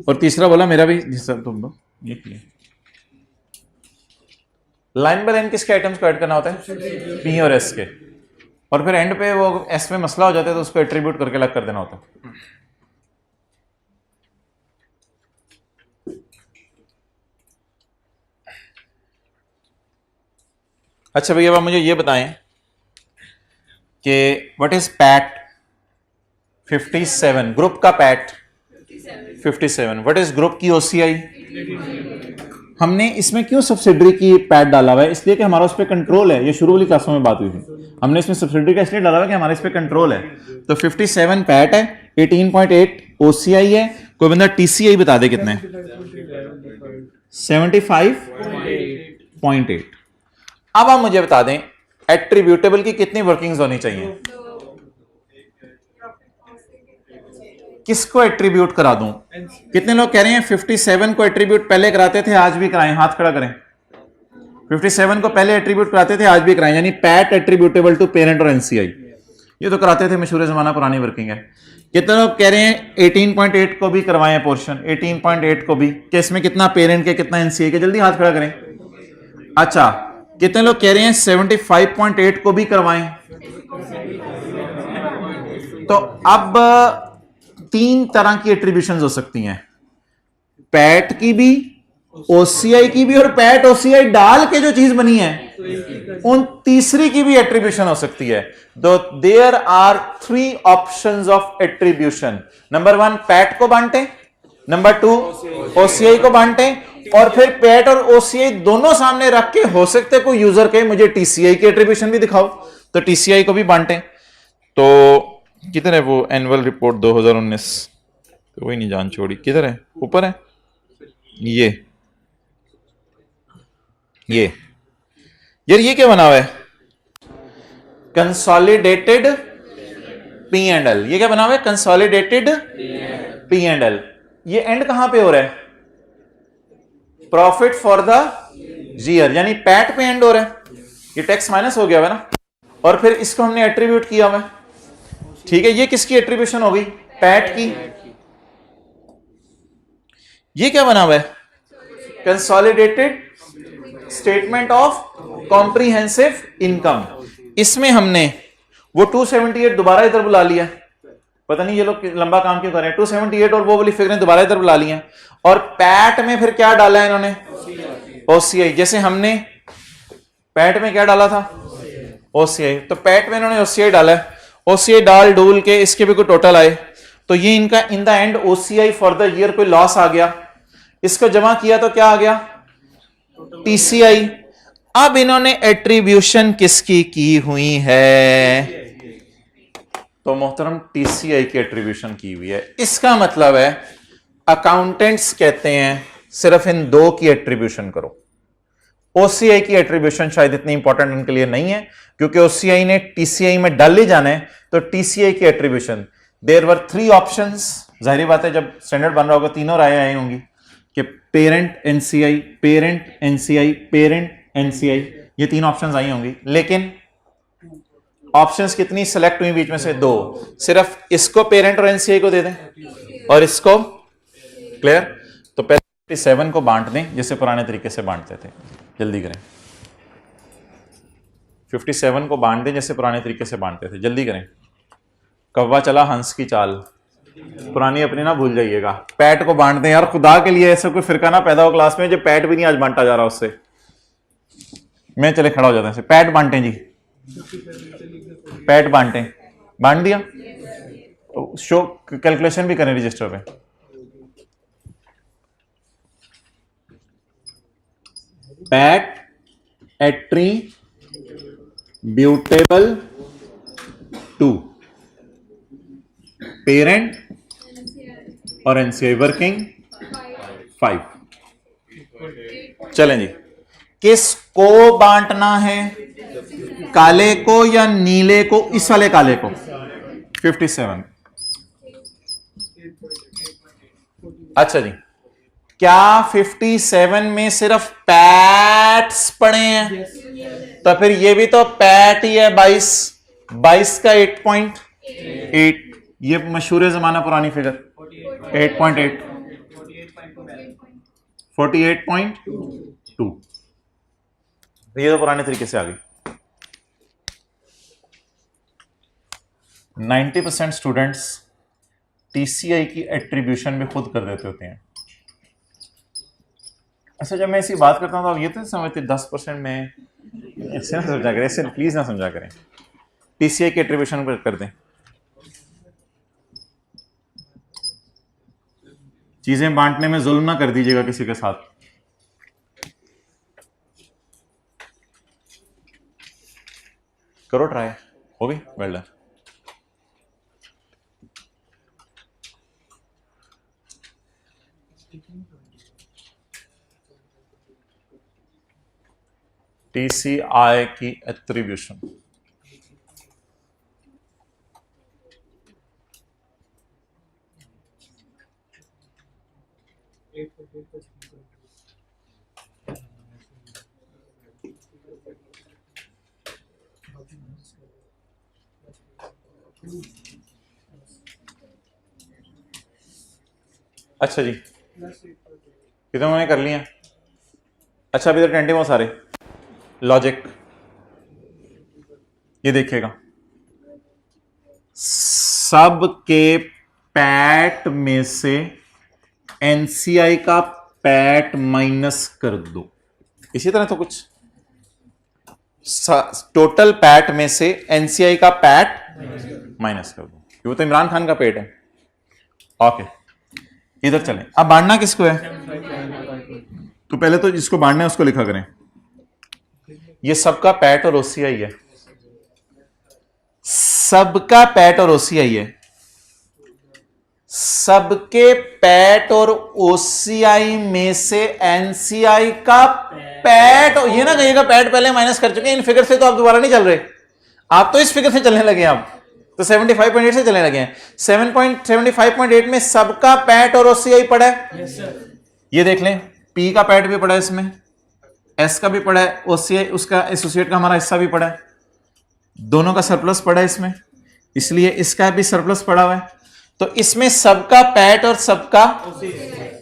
और तीसरा बोला मेरा भी हिस्सा तुम दो। ये किया लाइन बाय लाइन किसके आइटम्स को ऐड करना होता है? पी और एस के, और फिर एंड पे वो एस में मसला हो जाता है तो उसको एट्रीब्यूट करके अलग कर देना होता है। अच्छा भैया, अब मुझे ये बताएं कि व्हाट इज पैट 57, ग्रुप का पैट 57, व्हाट इज ग्रुप की ओसीआई? हमने इसमें क्यों सब्सिडरी की पैट डाला हुआ है? इसलिए कि हमारा उस पर कंट्रोल है। ये शुरू वाली क्लासों में बात हुई थी, हमने इसमें सब्सिडरी का इसलिए डाला हुआ है कि हमारे इस पर कंट्रोल है। तो 57 पैट है, 18.8 ओसीआई है। कोई बंदा टीसीआई बता दे कितने? 75.8। अब आप मुझे बता दें एट्रीब्यूटेबल की कितनी वर्किंग्स होनी चाहिए? किसको एट्रीब्यूट करा दूं? कितने लोग कह रहे हैं 57 को एट्रीब्यूट पहले कराते थे, आज भी कराएं? हाथ खड़ा करें। 57 को पहले एट्रीब्यूट कराते थे, आज भी कराएं, यानी पैट एट्रीब्यूटेबल टू पेरेंट और एनसीआई। ये तो कराते थे, मशहूर जमाना, पुरानी वर्किंग है। कितने लोग कह रहे हैं 18.8 को भी करवाएं पोर्शन, 18.8 को भी, कि इसमें कितना पेरेंट के कितना एनसीआई के? जल्दी हाथ खड़ा करें। अच्छा, कितने लोग कह रहे हैं 75.8 को भी करवाएं? तो अब 3 तरह की एट्रीब्यूशंस हो सकती हैं, पैट की भी, ओसीआई की भी, और पैट ओसीआई डाल के जो चीज बनी है उन तीसरी की भी एट्रीब्यूशन हो सकती है। तो there are 3 options of attribution. Number 1 PAT को बांटे, नंबर 2 ओसीआई को बांटे, और फिर पैट और ओसीआई दोनों सामने रख के हो सकते कोई यूजर के मुझे टीसीआई की एट्रीब्यूशन भी दिखाओ, तो टीसीआई को भी बांटे। तो किधर है वो एनुअल रिपोर्ट 2019? कोई नहीं जान छोड़ी, किधर है? ऊपर है ये यार, ये क्या बना हुआ है? Consolidated P and L. ये क्या बना हुआ है? Consolidated P and L. ये एंड कहां पे हो रहा है? प्रॉफिट फॉर द ईयर, यानी पैट पे एंड हो रहा है। ये टैक्स माइनस हो गया है ना, और फिर इसको हमने एट्रीब्यूट किया हुआ है। ठीक है, ये किसकी एट्रीब्यूशन हो गई? पैट की। ये क्या बना हुआ है? Consolidated statement of comprehensive income. इसमें हमने वो 278 दोबारा इधर बुला लिया, पता नहीं ये लोग लंबा काम क्यों कर रहे हैं। 278 और वो वाली फिगरें दोबारा इधर बुला ली हैं, और पैट में फिर क्या डाला है इन्होंने? ओसीआई। जैसे हमने पैट में क्या डाला था? ओसीआई। तो पैट में इन्होंने ओसीआई डाला है, ओसीआई डाल डूल के इसके भी कोई टोटल आए, तो ये इनका in the end OCI for the year कोई लॉस आ गया, इसको जमा किया तो क्या आ गया? टीसीआई। अब इन्होंने एट्रीब्यूशन किसकी की हुई है? तो मोहतरम टीसीआई की एट्रीब्यूशन की हुई है। इसका मतलब है अकाउंटेंट्स कहते हैं सिर्फ इन 2 की एट्रीब्यूशन करो। ओसीआई की एट्रीब्यूशन शायद इतनी इंपॉर्टेंट इनके लिए नहीं है, क्योंकि ओसीआई ने टीसीआई में डाल ही जाना है। तो टीसीआई की एट्रीब्यूशन, देयर वर 3 ऑप्शंस। जाहिर बात है जब स्टैंडर्ड बन रहा होगा तीनों राय आई होंगी कि parent NCI, parent NCI, parent NCI, ये 3 ऑप्शंस आई होंगी। लेकिन ऑप्शंस कितनी सेलेक्ट हुई बीच में से? 2। सिर्फ इसको पेरेंट और एनसीआई को दे दें और इसको, क्लियर? तो पहले 57 को बांट दें जैसे पुराने तरीके से बांटते थे। जल्दी करें, 57 को बांट दें जैसे पुराने तरीके से बांटते थे। जल्दी करें। कौवा चला हंस की चाल, पुरानी अपनी ना भूल जाइएगा। पैट को बांट दें यार, खुदा के लिए ऐसा कोई फिरका ना पैदा हो क्लास में जो पैट भी नहीं आज बांटा जा रहा उससे। मैं चले खड़ा हो जाता है। पैट बांटें जी, पैट बांटें। बांट दिया तो शो कैलकुलेशन भी करें रजिस्टर पे। पैट एट्रीब्यूटेबल टू पेरेंट और एनसीआई वर्किंग 5। चलें जी, किसको बांटना है? काले को या नीले को? इस वाले काले को 57। अच्छा जी, क्या 57 में सिर्फ पैट्स पड़े हैं? तो फिर ये भी तो पैट ही है। 22 का 8.8, ये मशहूर जमाना पुरानी फिगर 8.8 48.2, ये तो पुराने तरीके से आ गई। 90% स्टूडेंट्स टीसीआई की एट्रीब्यूशन भी खुद कर देते होते हैं। अच्छा, जब मैं ऐसी बात करता हूं तो आप ये तो समझते 10% में ऐसे ना समझा करें, ऐसे प्लीज ना समझा करें। टीसीआई की एट्रीब्यूशन कर दें, चीजें बांटने में जुल्म ना कर दीजिएगा किसी के साथ। करो ट्राई, हो गई, वेल डन। टीसीआई की एट्रीब्यूशन अच्छा जी, कितने उन्होंने कर लिया? अच्छा, अभी तो टेंटिव हो सारे। लॉजिक ये देखिएगा, सब के पैट में से एनसीआई का पैट माइनस कर दो। इसी तरह तो कुछ टोटल पैट में से एनसीआई का पैट माइनस कर दो, वो तो इमरान खान का पेट है। ओके, इधर चलें। अब बांटना किसको है? तो पहले तो जिसको बांटना है उसको लिखा करें। ये सबका पैट और ओसीआई है, सबका पैट और ओसीआई है। सबके पैट और ओसीआई में से एनसीआई का पैट, ये ना कहिएगा पैट पहले माइनस कर चुके हैं। इन फिगर से तो आप दोबारा नहीं चल रहे, आप तो इस फिगर से चलने लगे। आप तो 75.8 से चलने लगे हैं। 75.8 में सबका पैट और ओसीआई पड़ा है। ये देख लें, पी का पैट भी पड़ा है इसमें, एस का भी पड़ा है, ओसीआई उसका एसोसिएट का हमारा हिस्सा भी पड़ा है, दोनों का सरप्लस पड़ा है इसमें, इसलिए इसका भी सरप्लस पड़ा हुआ है। तो इसमें सबका पैट और सबका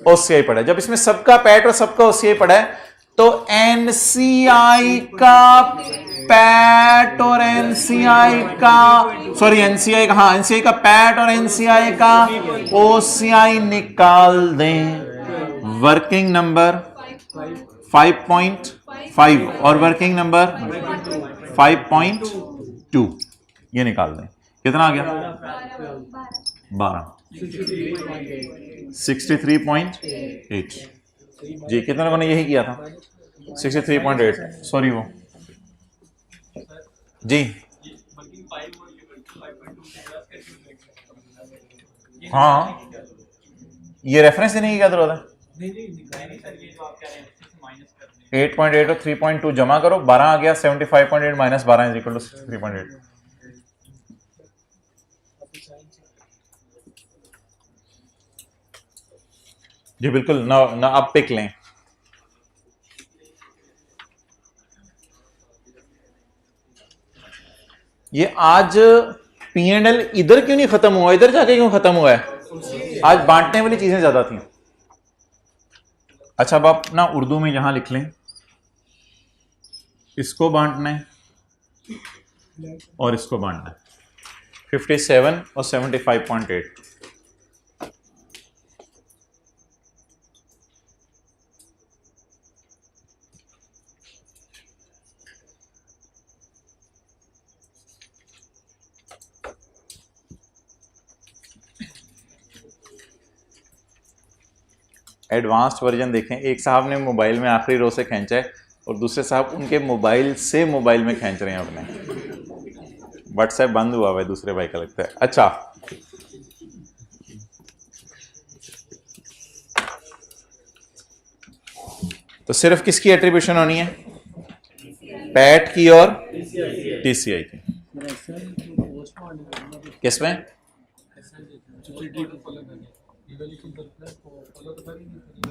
ओसीआई पड़ा है। जब इसमें सबका पैट और सबका ओसीआई पड़ा है तो एनसीआई का पैट और एनसीआई का, सॉरी एनसीआई का, हाँ एनसीआई का पैट और एनसीआई का ओसीआई निकाल दें। वर्किंग नंबर 5.5 और वर्किंग नंबर 5.2 ये निकाल दें। कितना आ गया? 12, 63.8। जी, कितने लोगों ने यही किया था? 63.8, सॉरी वो जी, हाँ ये रेफरेंस देने की क्या जरूरत है? 8.8 और 3.2 जमा करो, 12 आ गया। 75.8 माइनस 12 इज इक्वल टू 63.8। जी बिल्कुल, ना आप पिक लें। ये आज P&L इधर क्यों नहीं खत्म हुआ, इधर जाके क्यों खत्म हुआ है? आज बांटने वाली चीजें ज्यादा थी। अच्छा, अब आप ना उर्दू में यहां लिख लें, इसको बांटना है और इसको बांटना है। 57 और 75.8। एडवांस्ड वर्जन देखें, एक साहब ने मोबाइल में आखिरी रो से खींचा है और दूसरे साहब उनके मोबाइल से मोबाइल में खींच रहे हैं अपने। व्हाट्सएप बंद हुआ है दूसरे भाई का लगता है। अच्छा, तो सिर्फ किसकी एट्रीब्यूशन होनी है? पैट की और TCI की किसमें?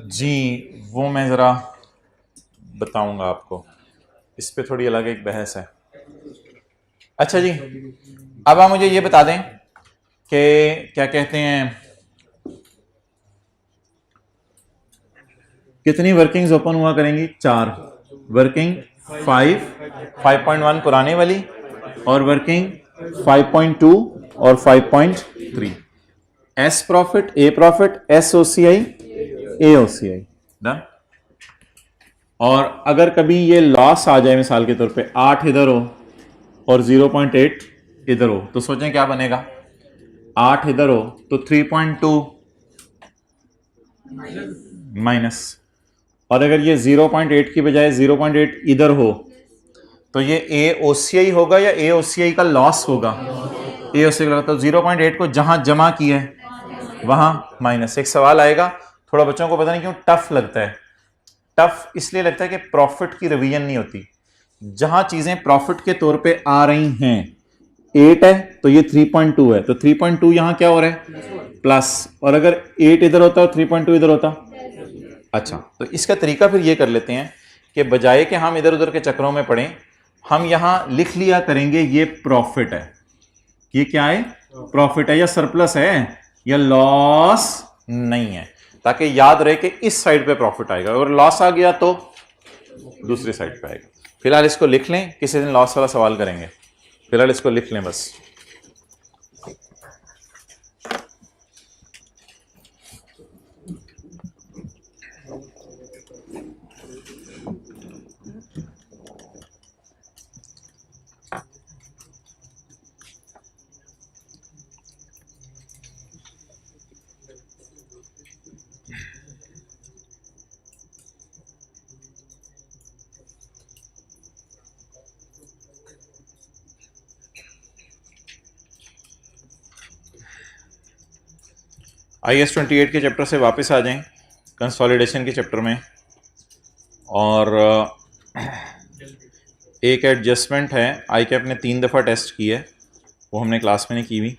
जी वो मैं ज़रा बताऊंगा आपको, इस पे थोड़ी अलग एक बहस है। अच्छा जी, अब आप मुझे ये बता दें कि क्या कहते हैं, कितनी वर्किंग्स ओपन हुआ करेंगी? 4 वर्किंग, 5.1 पुराने वाली, और वर्किंग 5.2 और 5.3। एस प्रॉफिट, ए प्रॉफिट, एस OCI, ए OCI, डन। और अगर कभी ये लॉस आ जाए, मिसाल के तौर पे 8 इधर हो और 0.8 इधर हो, तो सोचें क्या बनेगा? 8 इधर हो तो 3.2 माइनस, और अगर ये 0.8 की बजाय 0.8 इधर हो तो ये ए OCI होगा या ए OCI का लॉस होगा? ए OCI का। तो 0.8 को जहां जमा किया है वहां माइनस। एक सवाल आएगा, थोड़ा बच्चों को पता नहीं क्यों टफ लगता है। टफ इसलिए लगता है कि प्रॉफिट की रिवीजन नहीं होती। जहां चीजें प्रॉफिट के तौर पे आ रही हैं, 8 है तो ये 3.2 है, तो 3.2 यहां क्या हो रहा है? प्लस। और अगर 8 इधर होता और 3.2 इधर होता। अच्छा, तो इसका तरीका फिर ये कर लेते हैं कि बजाय कि हम इधर उधर के चक्रों में पड़ें, हम यहां लिख लिया करेंगे ये प्रॉफिट है। ये क्या है? प्रॉफिट है, या सरप्लस है, या लॉस नहीं है, ताकि याद रहे कि इस साइड पे प्रॉफिट आएगा, अगर लॉस आ गया तो दूसरी साइड पे आएगा। फिलहाल इसको लिख लें, किसी दिन लॉस वाला सवाल करेंगे, फिलहाल इसको लिख लें बस। IS 28 के चैप्टर से वापस आ जाएं कंसोलिडेशन के चैप्टर में, और एक एडजस्टमेंट है आई कैप ने 3 दफ़ा टेस्ट की है, वो हमने क्लास में नहीं की हुई।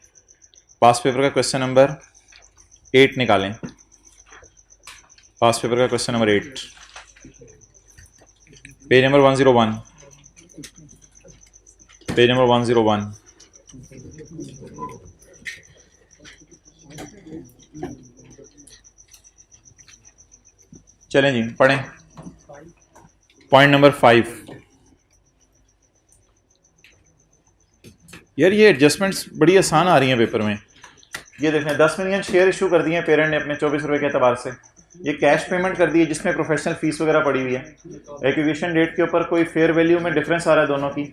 पास पेपर का क्वेश्चन नंबर 8 निकालें। पास पेपर का question number 8, page number 101, page number 101। चलें जी पढ़ें। Point number 5। यार ये एडजस्टमेंट्स बड़ी आसान आ रही हैं पेपर में। ये देखें, 10 मिलियन शेयर इशू कर दिए पेरेंट ने अपने 24 रुपए के एतबार से। ये कैश पेमेंट कर दी है जिसमें प्रोफेशनल फीस वगैरह पड़ी हुई है। एक्विजिशन डेट के ऊपर कोई फेयर वैल्यू में डिफरेंस आ रहा है दोनों की।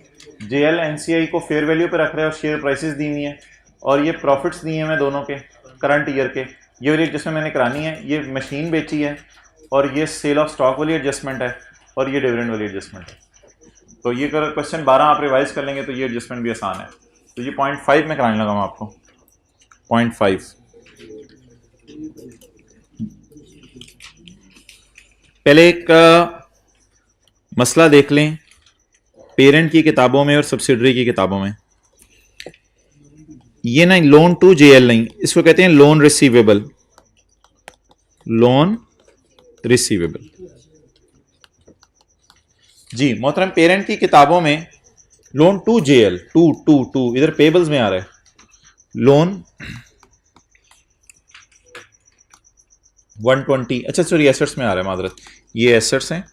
JL NCI को फेयर वैल्यू पे रख रहे हैं और शेयर प्राइसेस दी हुई हैं, और ये प्रॉफिट्स दिए हैं मैं दोनों के करंट ईयर के। ये वाली जिसमें मैंने करानी है, ये मशीन बेची है, और ये सेल ऑफ स्टॉक वाली एडजस्टमेंट है, और ये डिविडेंड वाली एडजस्टमेंट है। तो ये अगर क्वेश्चन 12 आप रिवाइज कर लेंगे तो ये एडजस्टमेंट भी आसान है। तो ये पॉइंट 5 में कराने लगा मैं आपको। पॉइंट 5 पहले एक मसला देख लें पेरेंट की किताबों में और सब्सिडरी की किताबों में। ये ना लोन टू JL नहीं, इसको कहते हैं लोन रिसीवेबल। लोन रिसीवेबल जी मोहतरम, पेरेंट की किताबों में लोन टू JL, टू इधर पेबल्स में आ रहा है। लोन 120, अच्छा सॉरी एसेट्स में आ रहा है, मादरत, ये एसेट्स हैं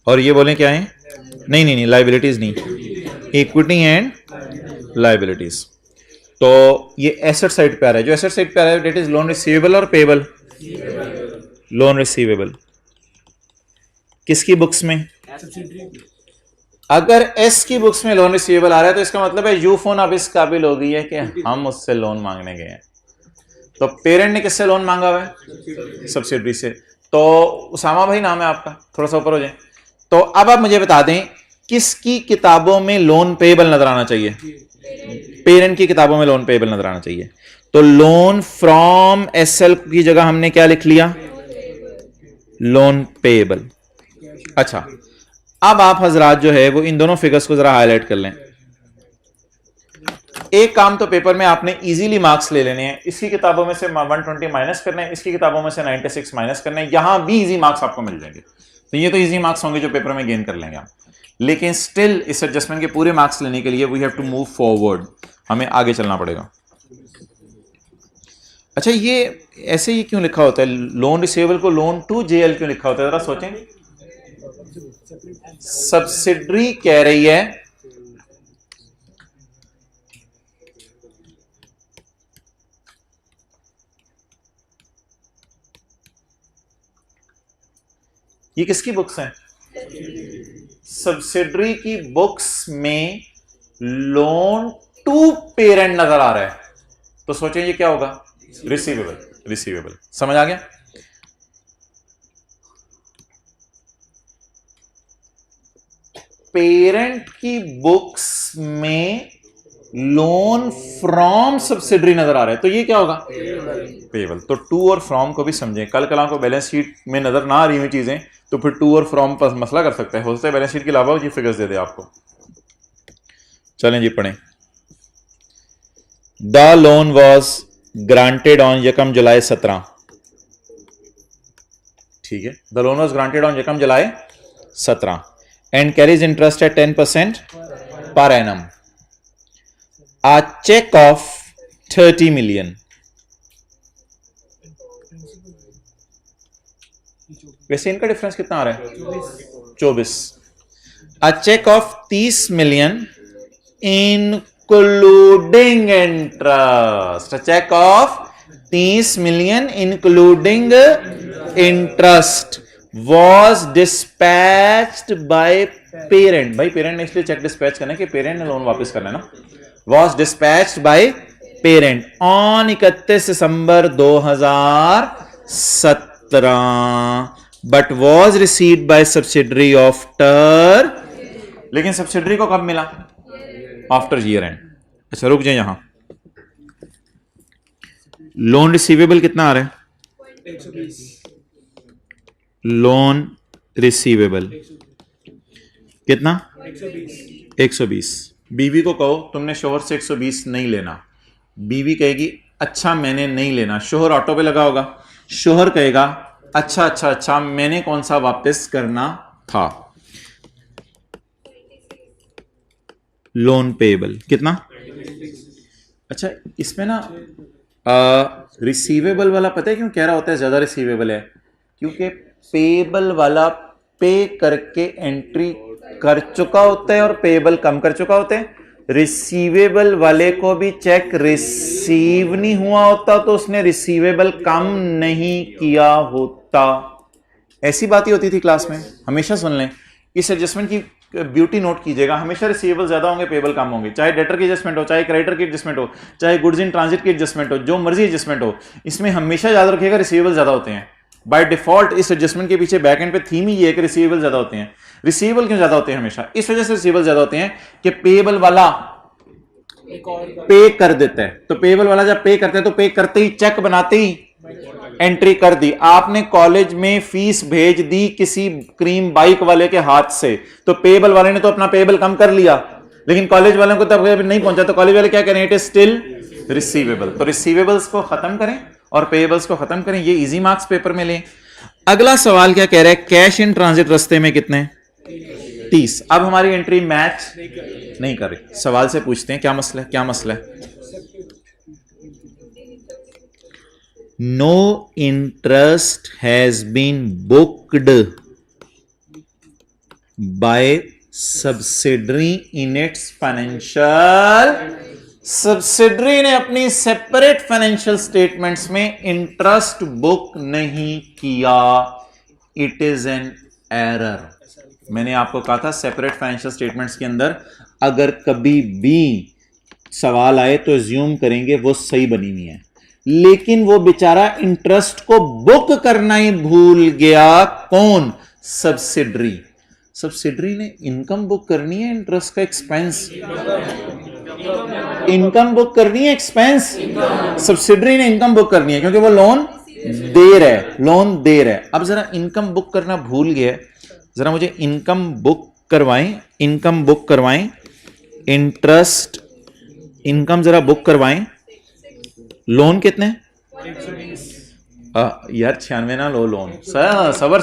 और ये बोलें क्या है? नहीं लाइबिलिटीज नहीं, इक्विटी एंड लाइबिलिटीज। तो ये एसेट साइड पे आ रहा है। जो एसेट साइड पे आ रहा है डेट इज लोन रिसीवेबल और पेबल। लोन रिसीवेबल किसकी बुक्स में? अगर एस की बुक्स में लोन रिसीवेबल आ रहा है तो इसका मतलब है यूफोन अब इस काबिल हो गई है कि हम उससे लोन मांगने गए हैं। तो पेरेंट ने किससे लोन मांगा हुआ है? सब्सिडरी से। तो उसामा भाई नाम है आपका, थोड़ा सा ऊपर हो जाए। तो अब आप मुझे बता दें किसकी किताबों में लोन पेबल नजर आना चाहिए? पेरेंट की किताबों में लोन पेबल नजर आना चाहिए। तो लोन फ्रॉम SL की जगह हमने क्या लिख लिया? Loan payable. अच्छा, अब आप हजरात जो है वो इन दोनों फिगर्स को जरा हाईलाइट कर लें। एक काम तो पेपर में आपने इजीली मार्क्स ले लेने हैं, इसकी किताबों में से 120 माइनस करना है, इसकी किताबों में से 96 माइनस करना है, यहां भी इजी मार्क्स आपको मिल जाएंगे। तो ये तो इजी मार्क्स होंगे जो पेपर में गेन कर लेंगे आप, लेकिन स्टिल इस एडजस्टमेंट के पूरे मार्क्स लेने के लिए we have to move forward, हमें आगे चलना पड़ेगा। अच्छा, ये ऐसे ही क्यों लिखा होता है? लोन रिसीवेबल को लोन टू जेएल क्यों लिखा होता है? जरा सोचें। सब्सिडरी कह रही है ये किसकी बुक्स हैं? सब्सिडरी की बुक्स में लोन टू पेरेंट नजर आ रहा है, तो सोचें ये क्या होगा? रिसीवेबल। रिसीवेबल समझ आ गया? पेरेंट की बुक्स में लोन फ्रॉम सब्सिडरी नजर आ रहा है, तो ये क्या होगा? पेबल। तो टू और फ्रॉम को भी समझें, कल कल को बैलेंस शीट में नजर ना आ रही हुई चीजें तो फिर टू और फ्रॉम पर मसला कर सकता है, हो सकता है बैलेंस शीट के अलावा ये फिगर्स दे दे आपको। चलें जी पढ़ें। The loan was granted on यकम जुलाई 17। ठीक है, the loan was granted on यकम जुलाई 17 and carries interest eight 10% per annum. A check of 30 million. वैसे इनका डिफरेंस कितना आ रहा है? 24। A check of 30 million including interest. A check of 30 million including interest was dispatched by parent. भाई parent ने इसलिए check dispatch करना है कि पेरेंट ने लोन वापस करना है ना। Was dispatched by parent on 31 December 2017 but was received by subsidiary after। लेकिन सब्सिडरी को कब मिला? After year and. अच्छा रुक जाए, यहां लोन रिसीवेबल कितना आ रहा है? लोन रिसीवेबल कितना? 120। बीवी को कहो तुमने शोहर से 120 नहीं लेना, बीवी कहेगी अच्छा मैंने नहीं लेना, शोहर ऑटो पे लगा होगा, शोहर कहेगा अच्छा अच्छा अच्छा मैंने कौन सा वापस करना था। लोन पेएबल कितना? अच्छा इसमें ना रिसीवेबल वाला पता है क्यों कह रहा होता है ज्यादा रिसीवेबल है? क्योंकि पेएबल वाला पे करके एंट्री कर चुका होता है और पेएबल कम कर चुका होता है। रिसीवेबल वाले को भी चेक रिसीव नहीं हुआ होता तो उसने रिसीवेबल कम नहीं किया होता। ऐसी बात ही होती थी क्लास में, हमेशा सुन लें। इस एडजस्टमेंट की ब्यूटी नोट कीजिएगा, हमेशा रिसीवेबल ज्यादा होंगे पेएबल कम होंगे, चाहे डेटर की एडजस्टमेंट हो, चाहे क्रेडिटर की एडजस्टमेंट हो, चाहे गुड्स इन ट्रांजिट की एडजस्टमेंट हो, जो मर्जी एडजस्टमेंट हो, इसमें हमेशा याद रखिएगा रिसीवेबल ज्यादा होते हैं। बाय डिफॉल्ट इस एडजस्टमेंट के पीछे बैक एंड पे थीम ही ये है कि रिसीवेबल ज्यादा होते हैं। रिसीवेबल क्यों ज्यादा होते हैं? हमेशा इस वजह से रिसीवेबल ज्यादा होते हैं कि पेएबल वाला पे कर देता है, तो पेएबल वाला जब पे करता है तो पे करते ही चेक बनाते ही एंट्री कर दी। आपने कॉलेज में फीस भेज दी किसी क्रीम बाइक वाले के हाथ से, तो पेएबल वाले ने तो अपना पेएबल कम कर लिया, लेकिन कॉलेज वालों को तब नहीं पहुंचा, तो कॉलेज वाले क्या करें? It is still receivable. तो रिसीवेबल्स को खत्म करें और पेएबल्स को खत्म करें, ये इजी मार्क्स पेपर में लें। अगला सवाल क्या कह रहा है? कैश इन ट्रांजिट रास्ते में कितने? 30। अब हमारी एंट्री मैच नहीं कर रही। सवाल से पूछते हैं क्या मसला है? क्या मसला है? No interest has been booked by subsidiary in its financial. Subsidiary ने अपनी सेपरेट फाइनेंशियल स्टेटमेंट्स में इंटरेस्ट बुक नहीं किया। It is an error. मैंने आपको कहा था सेपरेट फाइनेंशियल स्टेटमेंट्स के अंदर अगर कभी भी सवाल आए तो अज्यूम करेंगे वो सही बनी हुई है, लेकिन वो बेचारा इंटरेस्ट को बुक करना ही भूल गया। कौन? सब्सिडरी। सब्सिडरी ने इनकम बुक करनी है, इंटरेस्ट का एक्सपेंस। इनकम बुक करनी है, एक्सपेंस। सब्सिडरी ने इनकम बुक करनी है क्योंकि वो लोन दे रहा है, लोन दे रहा है। अब जरा इनकम बुक करना भूल गया, जरा मुझे इनकम बुक करवाएं, इंटरेस्ट इनकम जरा बुक करवाएं। लोन कितने? यार 96 ना लो लोन, सबर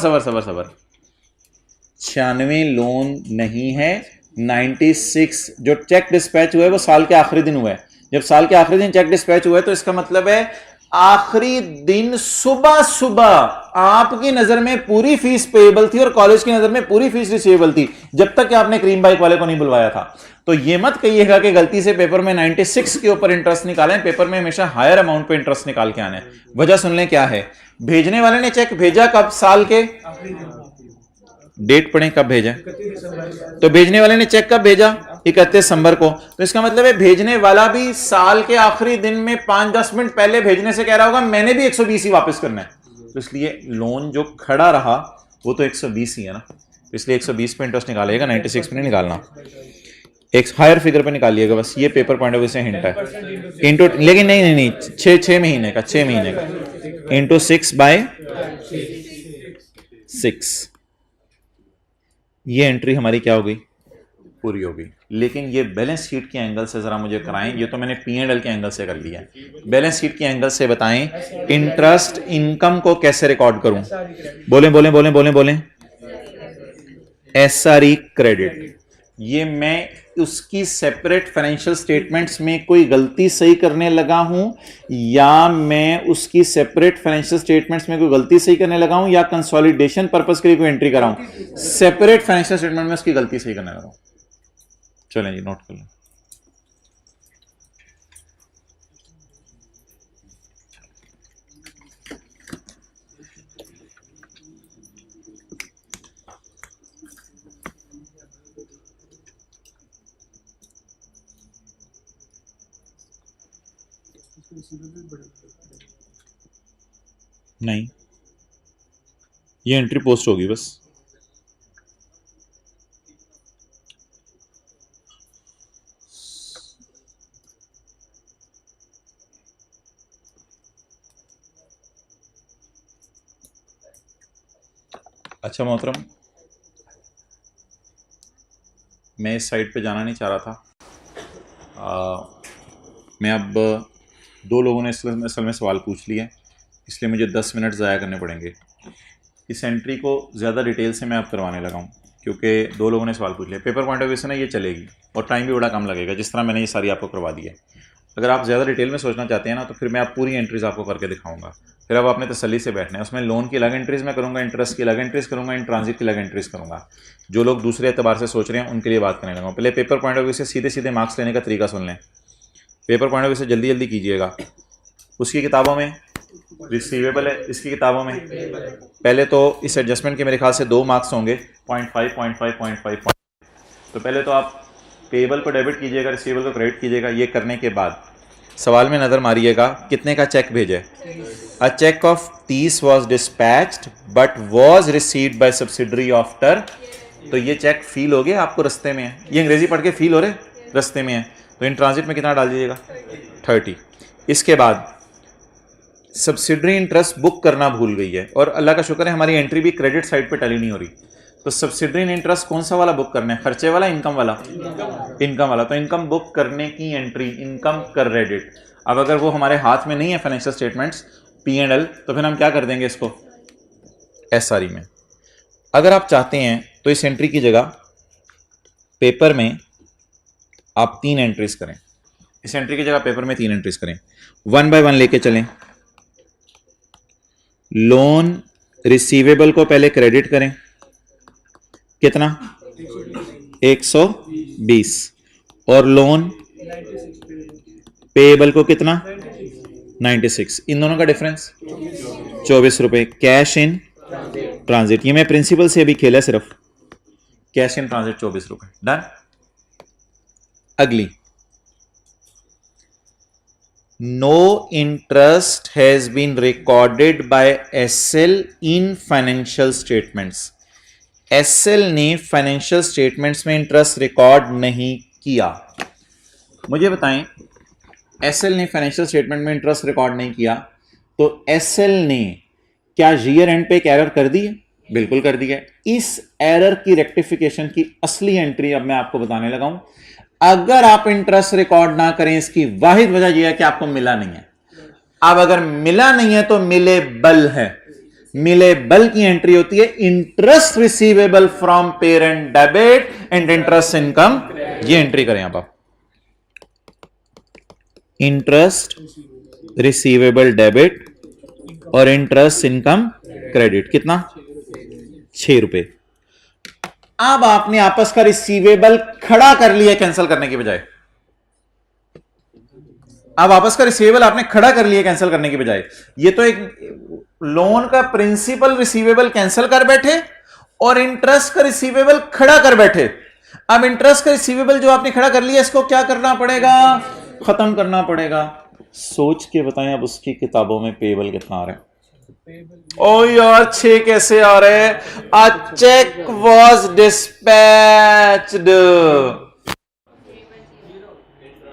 96 लोन नहीं है, 96 जो चेक डिस्पैच हुआ है वो साल के आखिरी दिन हुआ है। जब साल के आखिरी दिन चेक डिस्पैच हुआ है तो इसका मतलब है आखिरी दिन सुबह सुबह आपकी नजर में पूरी फीस पेएबल थी और कॉलेज की नजर में पूरी फीस रिसीवेबल थी, जब तक कि आपने क्रीम बाइक वाले को नहीं बुलवाया था। तो ये मत कहिएगा कि गलती से पेपर में 96 के ऊपर इंटरेस्ट निकालें, पेपर में हमेशा हायर अमाउंट पे इंटरेस्ट निकाल के आने। वजह सुन लें क्या है। भेजने वाले ने चेक भेजा कब? साल के डेट पढ़ें कब भेजा, तो भेजने वाले ने चेक कब भेजा? 31 दिसंबर को। तो इसका मतलब है भेजने वाला भी साल के आखिरी दिन में 5-10 मिनट पहले भेजने से कह रहा होगा मैंने भी 120 ही वापस करना है। तो इसलिए लोन जो खड़ा रहा वो तो 120 ही है ना, तो इसलिए 120 पे इंटरेस्ट निकालेगा, 96 पे नहीं निकालना। एक हायर फिगर पे निकालिएगा बस, ये पेपर पॉइंट ऑफ व्यू से हिंट है। इंटू लेकिन नहीं 6 महीने का इंटू 6/6, ये एंट्री हमारी क्या हो गई? पूरी हो गई। लेकिन ये बैलेंस शीट के एंगल से जरा मुझे कराएं, ये तो मैंने P&L के एंगल से कर लिया है, बैलेंस शीट के एंगल से बताएं इंटरेस्ट इनकम को कैसे रिकॉर्ड करूं? बोलें। SRE क्रेडिट, ये मैं उसकी सेपरेट फाइनेंशियल स्टेटमेंट्स में कोई गलती सही करने लगा हूं, या मैं उसकी सेपरेट फाइनेंशियल स्टेटमेंट्स में कोई गलती सही करने लगा हूं, या कंसोलिडेशन पर्पस के लिए कोई एंट्री कराऊं? सेपरेट फाइनेंशियल स्टेटमेंट में उसकी गलती सही करने लगा हूं। चलें जी, नोट कर लें। नहीं, ये एंट्री पोस्ट होगी बस। अच्छा मोहतरम, मैं इस साइड पे जाना नहीं चाह रहा था। मैं अब 2 लोगों ने असल में सवाल पूछ लिया, इसलिए मुझे 10 मिनट ज़ाया करने पड़ेंगे। इस एंट्री को ज़्यादा डिटेल से मैं अब करवाने लगा हूँ क्योंकि 2 लोगों ने सवाल पूछ लिया। पेपर पॉइंट ऑफ व्यू से ना ये चलेगी और टाइम भी बड़ा कम लगेगा, जिस तरह मैंने ये सारी आपको करवा दी है। अगर आप ज़्यादा डिटेल में सोचना चाहते हैं ना तो फिर मैं आप पूरी एंट्रीज़ आपको करके दिखाऊंगा, फिर अब आपने तसल्ली से बैठना है। उसमें लोन की अलग एंट्रीज़ मैं करूँगा, इंटरेस्ट की अलग एंट्रीज़ करूँगा, इन ट्रांजिट की अलग एंट्रीज़ करूँगा। जो लोग दूसरे एतबार से सोच रहे हैं उनके लिए बात करने लगा। पहले पेपर पॉइंट ऑफ व्यू से सीधे सीधे मार्क्स लेने का तरीका सुन लें। पेपर पॉइंट ऑफ व्यू से जल्दी जल्दी कीजिएगा। उसकी किताबों में रिसीवेबल है, इसकी किताबों में पहले तो इस एडजस्टमेंट के मेरे ख्याल से 2 मार्क्स होंगे, 0.5 तो पहले तो आप पेबल को डेबिट कीजिएगा, रिसीवेबल को क्रेडिट कीजिएगा। ये करने के बाद सवाल में नज़र मारिएगा कितने का चेक भेजे। A cheque of 30 was dispatched but was received by subsidiary after. तो ये चेक फील हो गया आपको रस्ते में है, ये अंग्रेजी पढ़ के फील हो रहे रस्ते में है, तो इन ट्रांजिट में कितना डाल दीजिएगा? 30। इसके बाद सब्सिडरी इंटरेस्ट बुक करना भूल गई है और अल्लाह का शुक्र है हमारी एंट्री भी क्रेडिट साइड पे टैली नहीं हो रही। तो सब्सिडरी इंटरेस्ट कौन सा वाला बुक करना है? खर्चे वाला, इनकम वाला? इनकम वाला। तो इनकम बुक करने की एंट्री इनकम क्रेडिट। अब अगर वो हमारे हाथ में नहीं है फाइनेंशियल स्टेटमेंट्स P&L, तो फिर हम क्या कर देंगे इसको? SRE में। अगर आप चाहते हैं तो इस एंट्री की जगह पेपर में आप 3 एंट्रीज करें। इस एंट्री की जगह पेपर में 3 एंट्रीज करें, 1 बाय 1 लेके चलें। लोन रिसीवेबल को पहले क्रेडिट करें, कितना? 120, और लोन पेएबल को कितना? 96। इन दोनों का डिफरेंस 24 रुपए। कैश इन ट्रांजिट, ये मैं प्रिंसिपल से अभी खेला सिर्फ। कैश इन ट्रांजिट 24 रुपए, डन। अगली, no interest has been recorded by SL in financial statements. SL ने फाइनेंशियल स्टेटमेंट्स में इंटरेस्ट रिकॉर्ड नहीं किया। मुझे बताएं, SL ने फाइनेंशियल स्टेटमेंट में इंटरेस्ट रिकॉर्ड नहीं किया तो SL ने क्या ईयर एंड पे एक एरर कर दी है? बिल्कुल कर दिया। इस एरर की रेक्टिफिकेशन की असली एंट्री अब मैं आपको बताने लगा हूं। अगर आप इंटरेस्ट रिकॉर्ड ना करें, इसकी वाहिद वजह यह है कि आपको मिला नहीं है। अब अगर मिला नहीं है तो मिलेबल है। मिलेबल की एंट्री होती है interest receivable from parent debit and interest income. ये एंट्री करें आप इंटरेस्ट रिसीवेबल डेबिट और इंटरेस्ट इनकम क्रेडिट। कितना? 6 रुपए। अब आपने आपस का रिसीवेबल खड़ा कर लिया कैंसिल करने की बजाय। अब आपस का रिसीवेबल आपने खड़ा कर लिया कैंसिल करने की बजाय। ये तो एक लोन का प्रिंसिपल रिसीवेबल कैंसिल कर बैठे और इंटरेस्ट का रिसीवेबल खड़ा कर बैठे। अब इंटरेस्ट का रिसीवेबल जो आपने खड़ा कर लिया, इसको क्या करना पड़ेगा? खत्म करना पड़ेगा। सोच के बताएं अब उसकी किताबों में पेबल कितना आ रहा है? ओ यार 6 कैसे आ रहे हैं? A check was dispatched.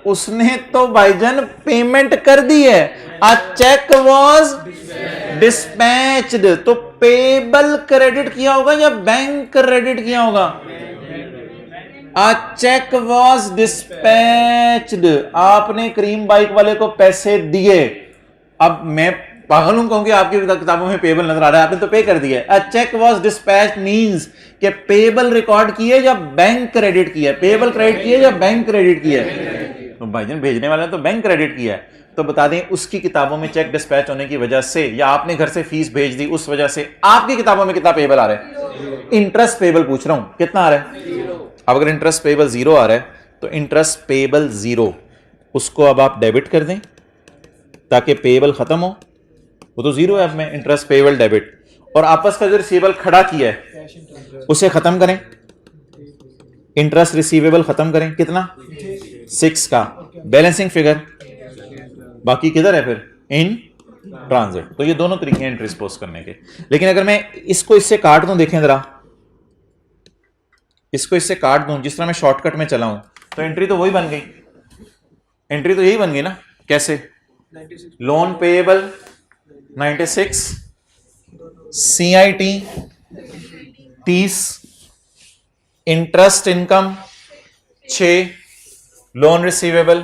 उसने तो भाईजान पेमेंट कर दी है। अ चेक वॉज डिस्पैच्ड, तो पेबल क्रेडिट किया होगा या बैंक क्रेडिट किया होगा? अ चेक वॉज डिस्पैच्ड। आपने क्रीम बाइक वाले को पैसे दिए। अब मैं पागल हूं कहूं कि आपकी किताबों में पेबल नजर आ रहा है, आपने तो पे कर दिया। अ चेक वॉज डिस्पैच्ड मींस कि पेबल रिकॉर्ड किए या बैंक क्रेडिट किया? पेबल क्रेडिट किया या बैंक क्रेडिट किया? तो भाईजान भेजने वाले ने तो बैंक क्रेडिट किया है। तो बता दें उसकी किताबों में चेक डिस्पैच होने की वजह से या आपने घर से फीस भेज दी उस वजह से आपकी किताबों में कितना पेबल आ रहा है? इंटरेस्ट पेबल पूछ रहा हूं, कितना आ रहा है? अब अगर इंटरेस्ट पेबल 0 आ रहा है तो इंटरेस्ट पेबल 0 उसको अब आप डेबिट कर दें ताकि पेबल खत्म हो। वो तो 0 है अब में इंटरेस्ट पेबल डेबिट। और आपस का जो रिसीवेबल खड़ा किया है उसे खत्म करें। इंटरेस्ट रिसीवेबल खत्म करें। कितना? 6 का बैलेंसिंग फिगर। बाकी किधर है फिर? In transit. तो ये दोनों तरीके हैं एंट्रीज पोस्ट करने के। लेकिन अगर मैं इसको इससे काट दूं, देखें जरा, इसको इससे काट दूं जिस तरह मैं शॉर्टकट में चला हूं तो एंट्री तो वही बन गई। एंट्री तो यही बन गई ना। कैसे? Loan payable 96, CIT 30, interest income 6, loan receivable.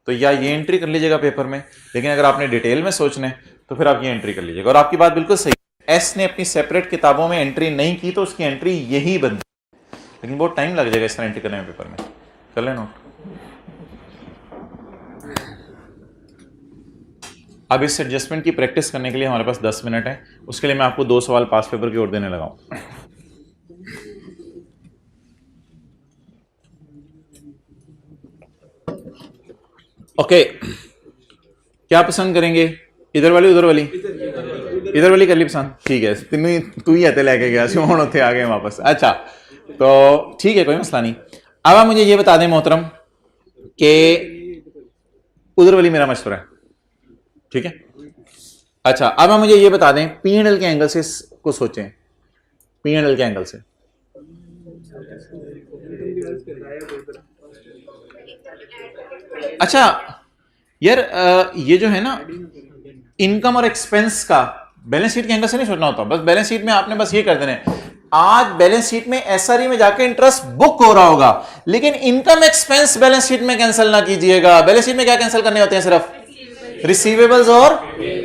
तो या ये एंट्री कर लीजिएगा पेपर में, लेकिन अगर आपने डिटेल में सोचना है तो फिर आप ये एंट्री कर लीजिएगा। और आपकी बात बिल्कुल सही, एस ने अपनी सेपरेट किताबों में एंट्री नहीं की तो उसकी एंट्री यही बनती, लेकिन बहुत टाइम लग जाएगा इस तरह एंट्री करने में पेपर में। कर ले नोट। अब इस एडजस्टमेंट की प्रैक्टिस करने के लिए हमारे पास 10 मिनट है। उसके लिए मैं आपको 2 सवाल पास पेपर की ओर देने लगा हूं। ओके, क्या पसंद करेंगे? इधर वाली उधर वाली? इधर वाली कर ली पसंद। ठीक है, तू ही आते लेके गया हूं होते आ गए वापस। अच्छा तो ठीक है, कोई मसला नहीं। अब आप मुझे ये बता दें मोहतरम कि उधर वाली मेरा मशवरा है, ठीक है? अच्छा अब आप मुझे ये बता दें P&L के एंगल से इसको सोचें। P&L के एंगल से अच्छा यार, ये जो है ना इनकम और एक्सपेंस का बैलेंस शीट के एंगल से नहीं सोचना होता। बस बैलेंस शीट में आपने बस ये कर देना है, आज बैलेंस शीट में एसआरई में जाके इंटरेस्ट बुक हो रहा होगा, लेकिन इनकम एक्सपेंस बैलेंस शीट में कैंसिल ना कीजिएगा। बैलेंस शीट में क्या कैंसिल करने होते हैं? सिर्फ रिसीवेबल्स और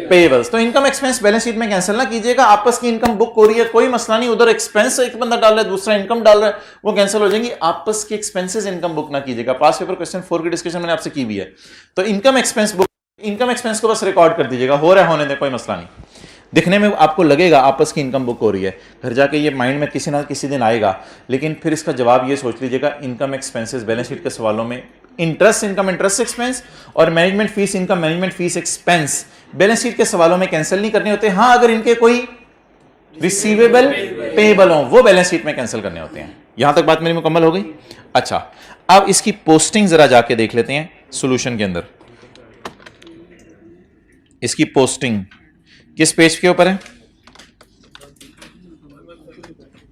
पेबल्स। तो इनकम एक्सपेंस बैलेंस शीट में कैंसिल ना कीजिएगा। आपस की इनकम बुक हो रही है, कोई मसला नहीं। उधर एक्सपेंस एक बंदा डाल रहा है, दूसरा इनकम डाल रहा है, वो कैंसिल हो जाएंगी। आपस की एक्सपेंसेस इनकम बुक ना कीजिएगा। पास पेपर क्वेश्चन 4 की डिस्कशन मैंने आपसे की भी है। तो income expense book, income expense को बस रिकॉर्ड कर दीजिएगा। हो रहा है होने दें, कोई मसला नहीं। दिखने में आपको लगेगा आपस की इनकम बुक हो रही है, घर जाके ये माइंड में किसी ना किसी दिन आएगा, लेकिन फिर इसका जवाब ये सोच लीजिएगा इनकम एक्सपेंसेस बैलेंस शीट के सवालों में इंटरेस्ट इनकम इंटरेस्ट एक्सपेंस और management fees income management fees expense balance sheet के सवालों में कैंसिल नहीं करने होते। हाँ, अगर इनके कोई रिसीवेबल पेएबल हो वो बैलेंस शीट में कैंसिल करने होते हैं। यहां तक बात मेरी मुकम्मल हो गई। अच्छा अब इसकी पोस्टिंग जरा जाके देख लेते हैं सॉल्यूशन के अंदर। इसकी पोस्टिंग किस पेज के ऊपर है?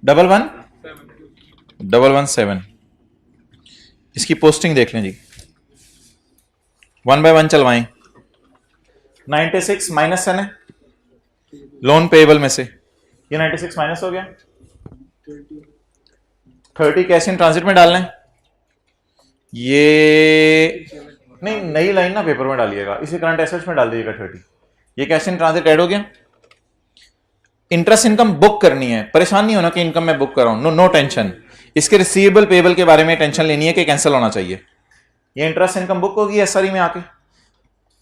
11117। इसकी पोस्टिंग देख लें जी, 1 बाय 1 चलवाएं। 96 माइनस है लोन पेएबल में से, ये 96 माइनस हो गया, 30 कैश इन ट्रांजिट में डालना है। ये नहीं, नई लाइन ना पेपर में डालिएगा, इसी करंट एसेट्स में डाल दीजिएगा 30। ये कैश इन ट्रांजिट ऐड हो गया। इंटरेस्ट इनकम बुक करनी है, परेशान नहीं होना कि इनकम मैं बुक कर रहा हूं, नो नो टेंशन। इसके रिसीवेबल पेबल के बारे में टेंशन लेनी है कि कैंसिल होना चाहिए। ये इंटरेस्ट इनकम बुक होगी एसआरई में आके।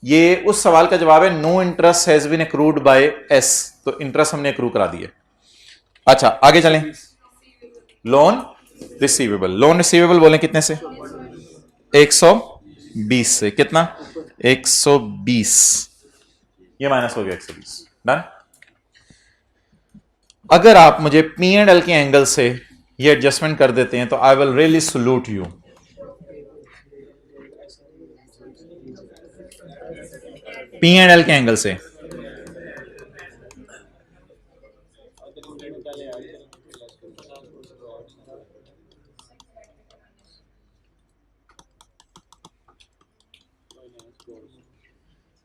ये उस सवाल का जवाब है, no interest has been accrued by S, तो इंटरेस्ट हमने एक्रू करा दिया। अच्छा आगे चलें, लोन रिसीवेबल। लोन रिसीवेबल बोलें कितने से? 120 से। कितना? 120। ये माइनस हो गया 120। डन। अगर आप मुझे पी एंड एल के एंगल से ये एडजस्टमेंट कर देते हैं तो I will really salute you. P and L के एंगल से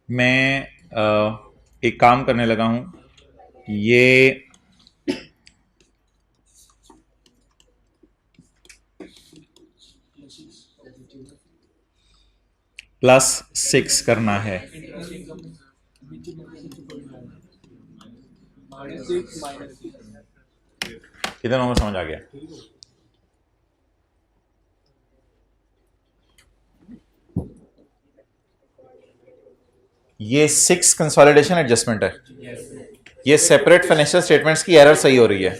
मैं एक काम करने लगा हूं, ये +6 करना है। इधर में समझ आ गया। ये 6 कंसोलिडेशन एडजस्टमेंट है। ये सेपरेट फाइनेंशियल स्टेटमेंट्स की एरर सही हो रही है।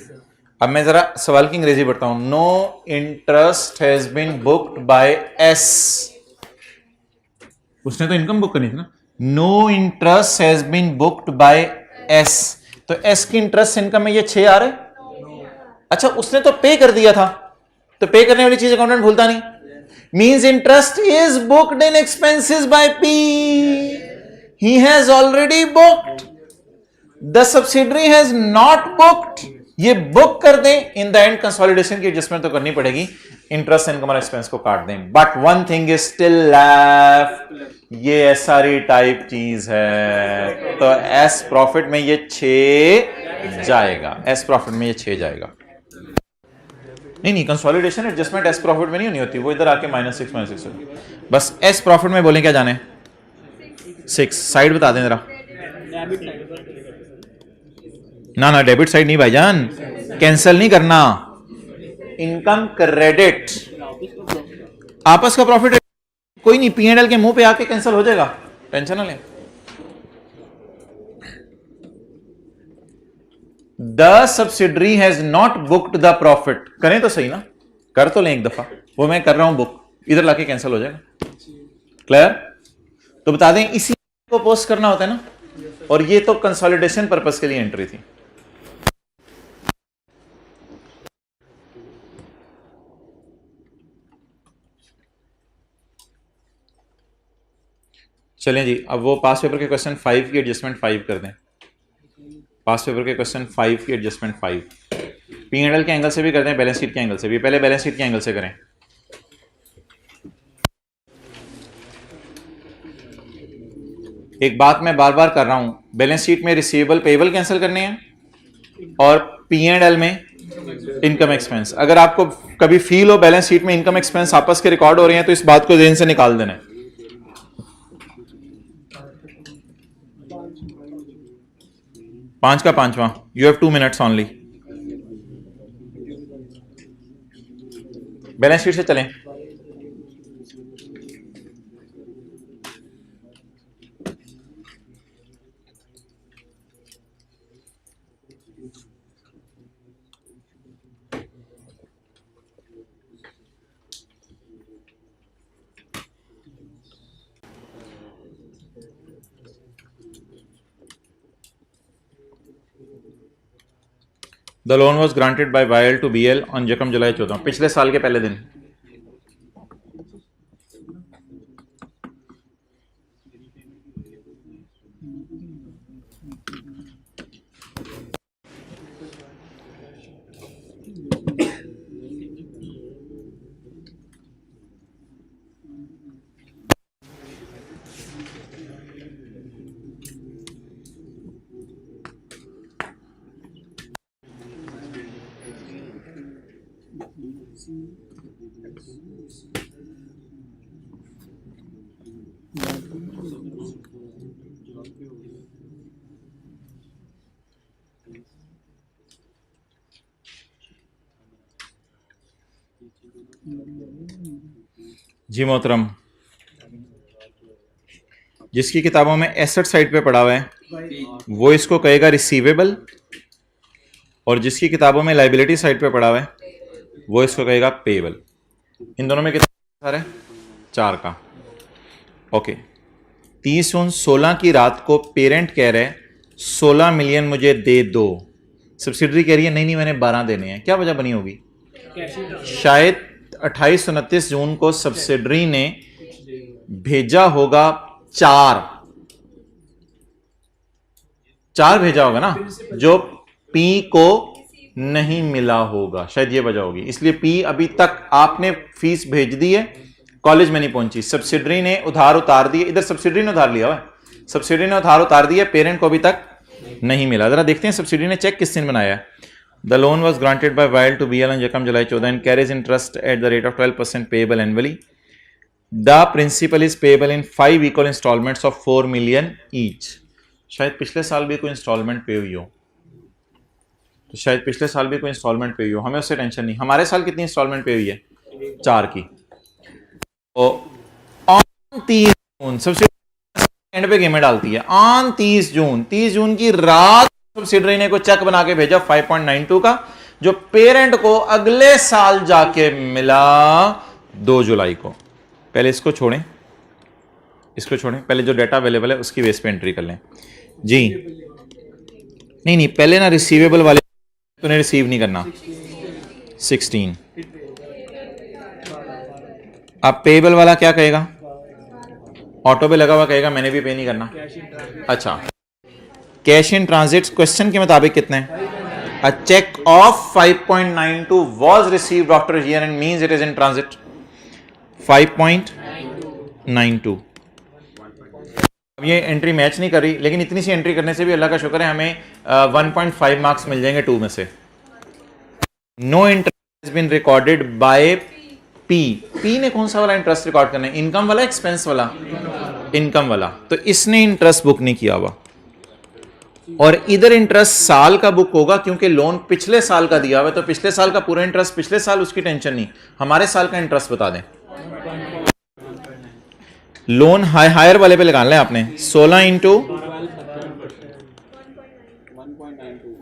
अब मैं जरा सवाल की अंग्रेजी पढ़ता हूं। No interest has been booked by S. उसने तो इनकम बुक करनी थी ना। No interest has been booked by S, तो एस की इंटरेस्ट इनकम में ये 6 आ रहे। अच्छा उसने तो पे कर दिया था, तो पे करने वाली चीज अकाउंटेंट भूलता नहीं। Means interest is booked in expenses by P, he has already booked, the subsidiary has not booked. ये बुक कर दें, इन द एंड कंसोलिडेशन की एडजस्टमेंट तो करनी पड़ेगी, इंटरेस्ट इनकम और एक्सपेंस को काट दें। But one thing is still left, ये एसआरई टाइप चीज है, तो एस प्रॉफिट में ये 6 जाएगा। एस प्रॉफिट में ये 6 जाएगा। नहीं कंसोलिडेशन एडजस्टमेंट एस प्रॉफिट में नहीं होनी होती, वो इधर आके -6 बस एस प्रॉफिट में बोलें क्या जाने 6। साइड बता दें जरा। ना डेबिट साइड नहीं भाईजान, कैंसिल नहीं करना। इनकम क्रेडिट आपस का प्रॉफिट कोई नहीं, पी एंड एल के मुंह पे आके कैंसिल हो जाएगा, टेंशन ना लें। The subsidiary has not booked the profit, करें तो सही ना, कर तो लें एक दफा, वो मैं कर रहा हूं बुक, इधर लाके कैंसिल हो जाएगा। क्लियर? तो बता दें इसी को पोस्ट करना होता है ना, और ये तो कंसोलिडेशन पर्पस के लिए एंट्री थी। चलें जी, अब वो पास पेपर के क्वेश्चन 5 की एडजस्टमेंट 5 कर दें। पास पेपर के क्वेश्चन 5 की एडजस्टमेंट 5 पी एंड एल के एंगल से भी करते हैं, बैलेंस शीट के एंगल से भी। पहले बैलेंस शीट के एंगल से करें। एक बात मैं बार बार कर रहा हूं, बैलेंस शीट में रिसीवेबल पेबल कैंसिल करने हैं और पी एंड एल में इनकम एक्सपेंस। अगर आपको कभी फील हो बैलेंस शीट में इनकम एक्सपेंस आपस के रिकॉर्ड हो रहे हैं, तो इस बात को ज़हन से निकाल देना है। 5 का 5वां, you have 2 minutes only. Balance sheet से चलें। The loan was granted by वायल टू बीएल ऑन जकम जुलाई 14, पिछले साल के पहले दिन। जी मोहतरम, जिसकी किताबों में एसेट साइड पे पड़ा हुआ है वो इसको कहेगा रिसीवेबल, और जिसकी किताबों में लाइबिलिटी साइड पे पड़ा हुआ है वो इसको कहेगा पेएबल। इन दोनों में कितना सारे 4 का। ओके, 30 जून 16 की रात को पेरेंट कह रहे 16 मिलियन मुझे दे दो, सब्सिडरी कह रही है नहीं मैंने 12 देने हैं। क्या वजह बनी होगी? शायद 28-29 जून को सब्सिडरी ने भेजा होगा 4 भेजा होगा ना, जो पी को नहीं मिला होगा, शायद ये वजह होगी। इसलिए पी अभी तक आपने फीस भेज दी है, कॉलेज में नहीं पहुंची, सब्सिडरी ने उधार उतार दिए, इधर सब्सिडरी ने उधार लिया हुआ है, सब्सिडरी ने उधार उतार दिया, पेरेंट को अभी तक नहीं मिला। जरा देखते हैं सब्सिडरी ने चेक किस दिन बनाया है। The loan was granted by wild to BL on यकम July 14 and carries interest at the rate of 12% payable annually. The principal is payable in 5 equal instalments of 4 million each. शायद पिछले साल भी कोई इंस्टॉलमेंट पे हुई हो, तो शायद पिछले साल भी कोई इंस्टॉलमेंट पे हुई हो, हमें उससे टेंशन नहीं। हमारे साल कितनी इंस्टॉलमेंट पे हुई है? 4 की। ऑन 30 जून सब्सिडरी एंड पे गेमें डालती है, ऑन 30 जून की रात सब्सिडरी ने कोई चेक बना के भेजा 5.92 का, जो पेरेंट को अगले साल जाके मिला 2 जुलाई को। पहले इसको छोड़ें, पहले जो डाटा अवेलेबल है उसकी बेस पे एंट्री कर लें जी। नहीं पहले ना रिसीवेबल वाले तूने रिसीव नहीं करना 16। अब पेएबल वाला क्या कहेगा? ऑटो पे लगा हुआ कहेगा मैंने भी पे नहीं करना। अच्छा, कैश इन ट्रांजिट क्वेश्चन के मुताबिक कितने हैं? A cheque of 5.92 was received after year end means it is in transit 5.92। अब ये एंट्री मैच नहीं कर रही, लेकिन इतनी सी एंट्री करने से भी अल्लाह का शुक्र है हमें 1.5 मार्क्स मिल जाएंगे 2 में से। No interest has been recorded by P ने कौन सा वाला इंटरेस्ट रिकॉर्ड करना है? इनकम वाला, एक्सपेंस वाला? इनकम वाला। तो इसने इंटरेस्ट बुक नहीं किया हुआ, और इधर इंटरेस्ट साल का बुक होगा क्योंकि लोन पिछले साल का दिया हुआ है, तो पिछले साल का पूरा इंटरेस्ट पिछले साल, उसकी टेंशन नहीं। हमारे साल का इंटरेस्ट बता दें। लोन हायर वाले पे लगाना है आपने 16 इंटू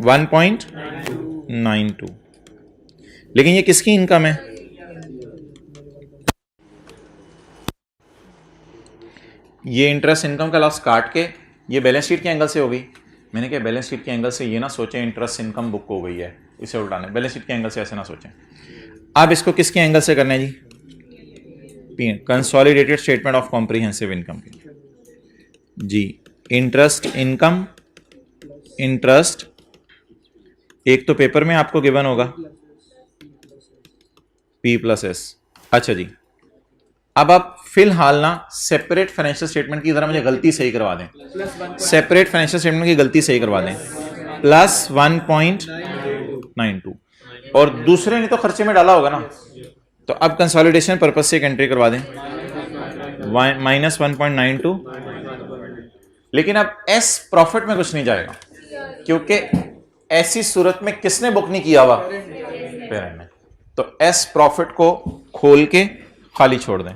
1.92। लेकिन ये किसकी इनकम है? ये इंटरेस्ट इनकम का लॉस काट के ये बैलेंस शीट के एंगल से होगी। मैंने कहा बैलेंस शीट के एंगल से ये ना सोचें इंटरेस्ट इनकम बुक हो गई है, इसे उल्टाना है। बैलेंस शीट के एंगल से ऐसे ना सोचें। अब इसको किसके एंगल से करना है जी? Consolidated statement of comprehensive income जी। इंटरेस्ट इनकम, इंटरेस्ट एक तो पेपर में आपको गिवन होगा P+S। अच्छा जी, अब आप फिलहाल ना सेपरेट फाइनेंशियल स्टेटमेंट की जरा मुझे गलती सही करवा दें, सेपरेट फाइनेंशियल स्टेटमेंट की गलती सही करवा दें +1.92, और दूसरे ने तो खर्चे में डाला होगा ना, तो अब कंसोलिडेशन पर्पज से एक एंट्री करवा दें -1.92। लेकिन अब एस प्रॉफिट में कुछ नहीं जाएगा, क्योंकि ऐसी सूरत में किसने बुक नहीं किया हुआ? पेरेंट ने। तो एस प्रॉफिट को खोल के खाली छोड़ दें।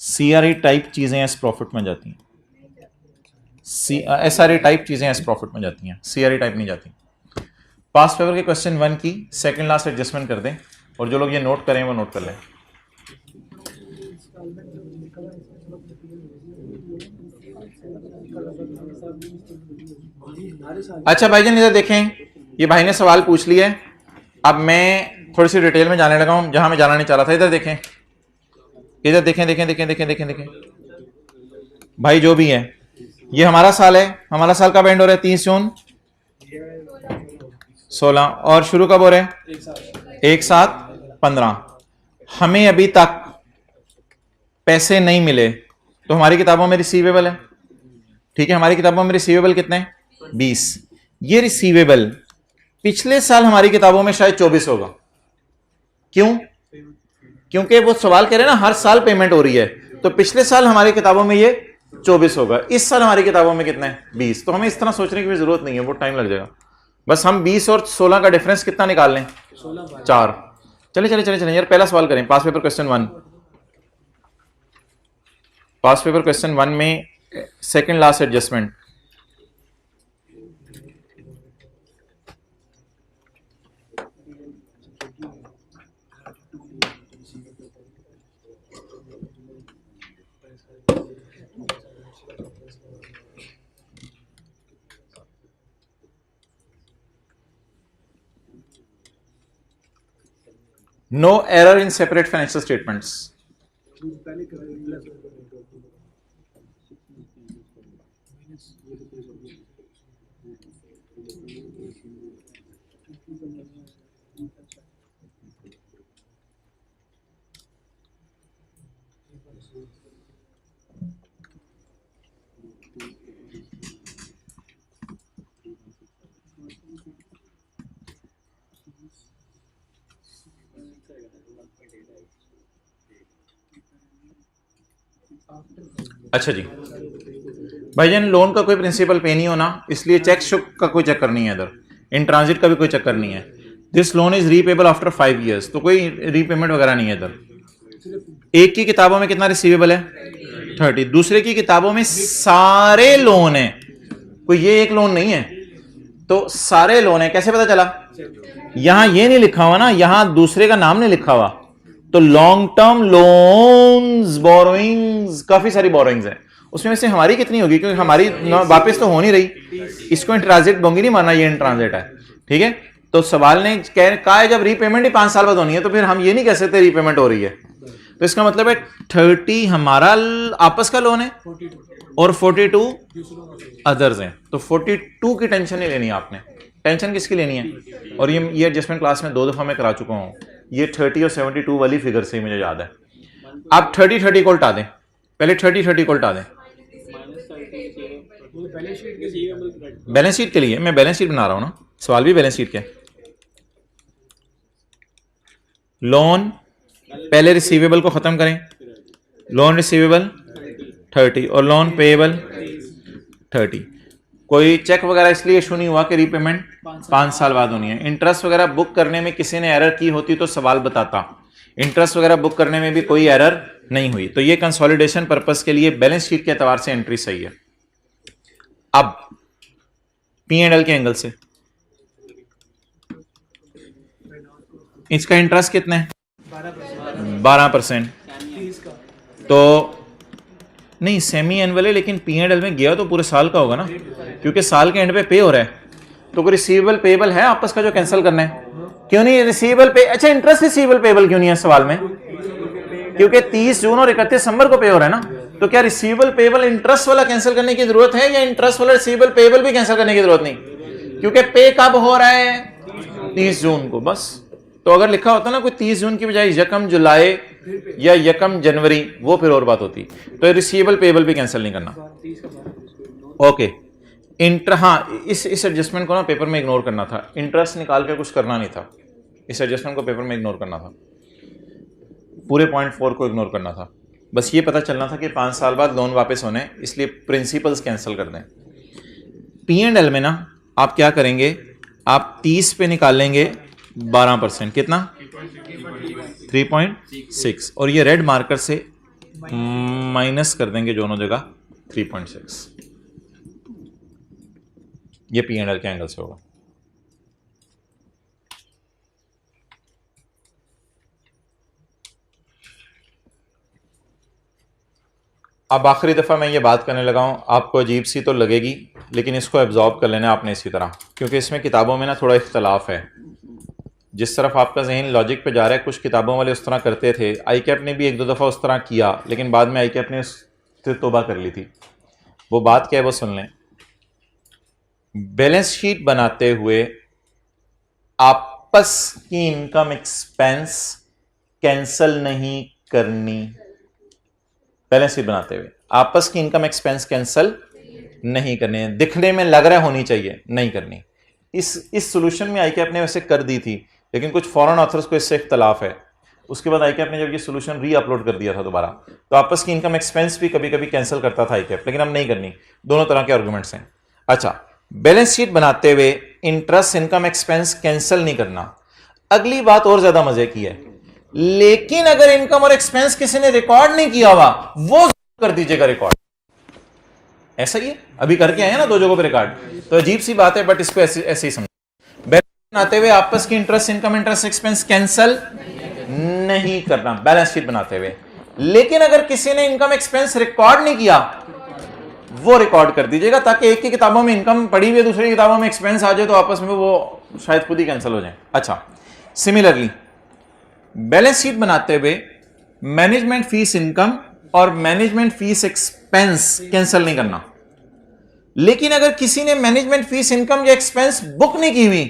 सीआरई टाइप चीजें एस प्रॉफिट में जाती हैं, एसआरई टाइप चीजें एस प्रॉफिट में जाती हैं, सीआरई टाइप नहीं जाती। पास्ट पेपर के क्वेश्चन 1 की सेकंड लास्ट एडजस्टमेंट कर दें, और जो लोग ये नोट करें वो नोट कर लें। अच्छा भाईजान इधर देखें, ये भाई ने सवाल पूछ लिया है, अब मैं थोड़ी सी डिटेल में जाने लगा हूं जहां मैं जाना नहीं चाह रहा था। इधर देखें, इधर देखें, देखें देखें देखें देखें देखें भाई, जो भी है ये हमारा साल है। हमारा साल कब एंड हो रहा है? 30 जून 16, और शुरू कब हो रहा है? 1/7/15। हमें अभी तक पैसे नहीं मिले, तो हमारी किताबों में रिसीवेबल है, ठीक है। हमारी किताबों में रिसीवेबल कितने हैं? 20। ये रिसीवेबल पिछले साल हमारी किताबों में शायद 24 होगा। क्यों? क्योंकि वो सवाल कह रहे हैं ना हर साल पेमेंट हो रही है, तो पिछले साल हमारी किताबों में ये 24 होगा, इस साल हमारी किताबों में कितना है? 20। तो हमें इस तरह सोचने की भी जरूरत नहीं है, वो टाइम लग जाएगा। बस हम 20 और 16 का डिफरेंस कितना निकाल लें? 4। चले चले चले चले यार, पहला सवाल करें, पास पेपर क्वेश्चन 1। पास पेपर क्वेश्चन 1 में second last adjustment. No error in separate financial statements. अच्छा जी भाईजान, लोन का कोई प्रिंसिपल पे नहीं होना, इसलिए चेक शुक का कोई चक्कर नहीं है, इधर इन ट्रांजिट का भी कोई चक्कर नहीं है। This loan is repayable after 5 years, तो कोई रीपेमेंट वगैरह नहीं है इधर। एक की किताबों में कितना रिसीवेबल है? 30। दूसरे की किताबों में सारे लोन है, कोई ये एक लोन नहीं है, तो सारे लोन है। कैसे पता चला? यहां ये नहीं लिखा हुआ ना, यहां दूसरे का नाम नहीं लिखा हुआ, तो लॉन्ग टर्म लोन्स, बोरोइंग्स, काफी सारी बोरोइंग्स है, उसमें से हमारी कितनी होगी? क्योंकि हमारी वापस तो हो नहीं रही, इसको इंट्रांजिट बोंगी नहीं मानना, ये इंट्रांजिट है, ठीक है। तो सवाल ने कहा है जब रीपेमेंट ही 5 साल बाद होनी है, तो फिर हम ये नहीं कह सकते रीपेमेंट हो रही है। तो इसका मतलब है 30 हमारा आपस का लोन है और 42 अदर्स हैं। तो 42 की टेंशन नहीं लेनी आपने, टेंशन किसकी लेनी है? और ये एडजस्टमेंट क्लास में 2 दफा मैं करा चुका हूं, ये 30 और 72 वाली फिगर से ही मुझे याद है। आप 30 को उल्टा दें, पहले 30 को उल्टा दें। बैलेंस शीट के लिए मैं बैलेंस शीट बना रहा हूं ना, सवाल भी बैलेंस शीट के। लोन पहले रिसीवेबल को खत्म करें, लोन रिसीवेबल 30 और लोन पेएबल 30। कोई चेक वगैरह इसलिए इशू नहीं हुआ कि रीपेमेंट 5 साल बाद होनी है। इंटरेस्ट वगैरह बुक करने में किसी ने एरर की होती तो सवाल बताता, इंटरेस्ट वगैरह बुक करने में भी कोई एरर नहीं हुई, तो ये कंसोलिडेशन पर्पस के लिए बैलेंस शीट के एतबार से एंट्री सही है। अब P&L के एंगल से इसका इंटरेस्ट कितना है? 12%। तो नहीं सेमी एनुअल है, लेकिन P&L में गया तो पूरे साल का होगा ना, क्योंकि साल के एंड पे हो रहा है। तो कोई रिसीवेबल पेएबल है आपस का जो कैंसिल करना है? क्यों नहीं रिसीवेबल पे, अच्छा इंटरेस्ट रिसीवेबल पेएबल क्यों नहीं है सवाल में? क्योंकि 30 जून और 31 दिसंबर को पे हो रहा है ना। तो क्या रिसीवेबल पेएबल इंटरेस्ट वाला कैंसिल करने की जरूरत है, या इंटरेस्ट वाला रिसीवेबल पेएबल भी कैंसिल करने की जरूरत नहीं? क्योंकि पे कब हो रहा है? 30 जून को, बस। तो अगर लिखा होता ना कोई 30 जून की बजाय 1 जुलाई या 1 जनवरी, वो फिर और बात होती। तो रिसीवेबल पेएबल भी कैंसिल नहीं करना। ओके हाँ, इस एडजस्टमेंट को ना पेपर में इग्नोर करना था, इंटरेस्ट निकाल के कुछ करना नहीं था, इस एडजस्टमेंट को पेपर में इग्नोर करना था, पूरे पॉइंट 4 को इग्नोर करना था। बस ये पता चलना था कि 5 साल बाद लोन वापस होने, इसलिए प्रिंसिपल्स कैंसिल कर दें। P&L में ना आप क्या करेंगे, आप 30 पे निकालेंगे 12%, कितना? 3.6, और ये रेड मार्कर से माइनस कर देंगे दोनों जगह 3.6। ये P&L के एंगल से होगा। अब आखिरी दफ़ा मैं ये बात करने लगा हूँ, आपको अजीब सी तो लगेगी, लेकिन इसको एब्जॉर्ब कर लेना आपने इसी तरह, क्योंकि इसमें किताबों में ना थोड़ा इख्तलाफ है। जिस तरफ आपका जहन लॉजिक पे जा रहा है, कुछ किताबों वाले उस तरह करते थे, ICAP ने भी 1-2 दफ़ा उस तरह किया, लेकिन बाद में ICAP ने उससे तौबा कर ली थी। वो बात क्या है वो सुन लें। बैलेंस शीट बनाते हुए आपस की इनकम एक्सपेंस कैंसल नहीं करनी, बैलेंस शीट बनाते हुए आपस की इनकम एक्सपेंस कैंसल नहीं करने, दिखने में लग रहा होनी चाहिए, नहीं करनी। इस सोल्यूशन में आईकैप ने वैसे कर दी थी, लेकिन कुछ फॉरेन ऑथर्स को इससे इख्तलाफ है। उसके बाद आईकैप ने जब ये सोल्यूशन री अपलोड कर दिया था दोबारा, तो आपस की इनकम एक्सपेंस भी कभी कभी कैंसिल करता था आईकैप, लेकिन अब नहीं करनी। दोनों तरह के आर्गुमेंट्स हैं। अच्छा, बैलेंस शीट बनाते हुए इंटरेस्ट इनकम एक्सपेंस कैंसिल नहीं करना। अगली बात और ज्यादा मजे की है, लेकिन अगर इनकम और एक्सपेंस किसी ने रिकॉर्ड नहीं किया हुआ, वो कर दीजिएगा रिकॉर्ड। ऐसा ही है, अभी करके आए हैं ना 2 जगहों पे रिकॉर्ड, तो अजीब सी बात है, बट इसको ऐसे ही समझो। बैलेंस बनाते हुए आपस की interest income interest expense cancel नहीं करना बैलेंस शीट बनाते हुए, लेकिन अगर किसी ने इनकम एक्सपेंस रिकॉर्ड नहीं किया, वो रिकॉर्ड कर दीजिएगा, ताकि एक की किताबों में इनकम पड़ी हुई है, दूसरी किताबों में एक्सपेंस आ जाए, तो आपस में वो शायद खुद ही कैंसिल हो जाए। अच्छा, सिमिलरली बैलेंस शीट बनाते हुए मैनेजमेंट फीस इनकम और मैनेजमेंट फीस एक्सपेंस कैंसिल नहीं करना, लेकिन अगर किसी ने मैनेजमेंट फीस इनकम या एक्सपेंस बुक नहीं की हुई,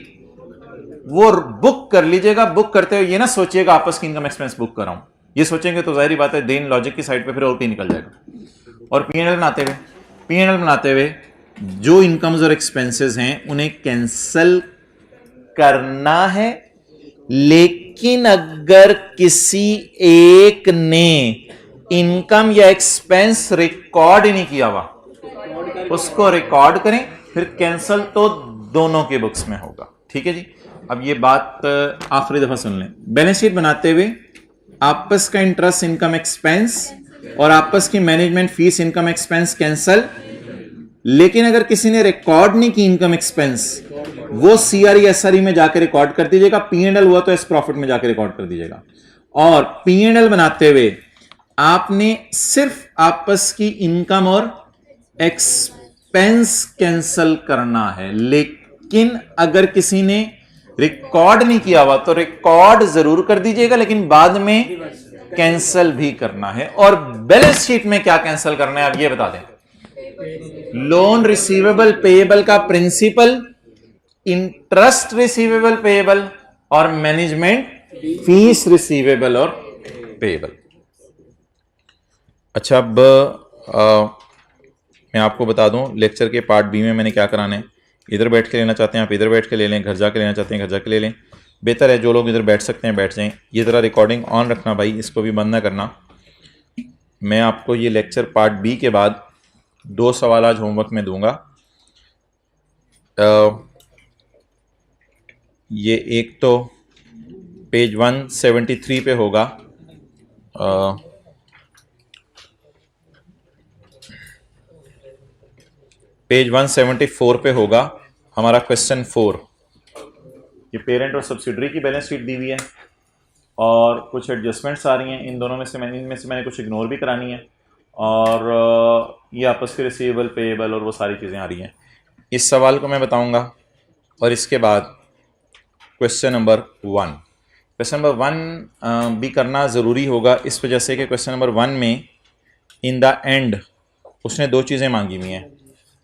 वो बुक कर लीजिएगा। बुक करते हुए ये ना सोचिएगा आपस की इनकम एक्सपेंस बुक कर रहा हूं, ये सोचेंगे तो जाहिर बात है देन लॉजिक की साइड पे फिर और कहीं निकल जाएगा। और पीएनएल बनाते हुए जो इनकम्स और एक्सपेंसेस हैं उन्हें कैंसिल करना है, लेकिन अगर किसी एक ने इनकम या एक्सपेंस रिकॉर्ड ही नहीं किया हुआ, उसको रिकॉर्ड करें, फिर कैंसिल तो दोनों के बुक्स में होगा। ठीक है जी। अब ये बात आखिरी दफा सुन लें। बैलेंस शीट बनाते हुए आपस का इंटरेस्ट इनकम एक्सपेंस और आपस की management fees income expense cancel, लेकिन अगर किसी ने रिकॉर्ड नहीं की इनकम एक्सपेंस, वो सीआरई एसआरई में जाकर रिकॉर्ड कर दीजिएगा। पीएनएल हुआ तो एस प्रॉफिट में जाकर रिकॉर्ड कर दीजिएगा। और पीएनएल बनाते हुए आपने सिर्फ आपस की इनकम और एक्सपेंस कैंसिल करना है, लेकिन अगर किसी ने रिकॉर्ड नहीं किया हुआ तो रिकॉर्ड जरूर कर दीजिएगा, लेकिन बाद में कैंसिल भी करना है। और बैलेंस शीट में क्या कैंसिल करना है आप ये बता दें। लोन रिसीवेबल पेएबल का प्रिंसिपल, इंटरेस्ट रिसीवेबल पेएबल और मैनेजमेंट फीस रिसीवेबल और पेएबल। अच्छा, अब मैं आपको बता दूं लेक्चर के पार्ट बी में मैंने क्या कराना है। इधर बैठ के लेना चाहते हैं आप इधर बैठ के ले लें, घर जाके लेना चाहते हैं घर जाके ले लें। बेहतर है जो लोग इधर बैठ सकते हैं बैठ जाएं। ये ज़रा रिकॉर्डिंग ऑन रखना भाई, इसको भी बंद ना करना। मैं आपको ये लेक्चर पार्ट बी के बाद 2 सवाल आज होमवर्क में दूंगा। ये एक तो पेज 173 पे होगा, पेज 174 पे होगा हमारा क्वेश्चन 4। ये पेरेंट और सब्सिडरी की बैलेंस शीट दी हुई है और कुछ एडजस्टमेंट्स आ रही हैं। इनमें से मैंने कुछ इग्नोर भी करानी है, और ये आपस के रिसीवेबल पेएबल और वो सारी चीज़ें आ रही हैं। इस सवाल को मैं बताऊंगा और इसके बाद क्वेश्चन नंबर 1। क्वेश्चन नंबर 1 भी करना ज़रूरी होगा इस वजह से कि क्वेश्चन नंबर 1 में इन द एंड उसने 2 चीज़ें मांगी हुई हैं,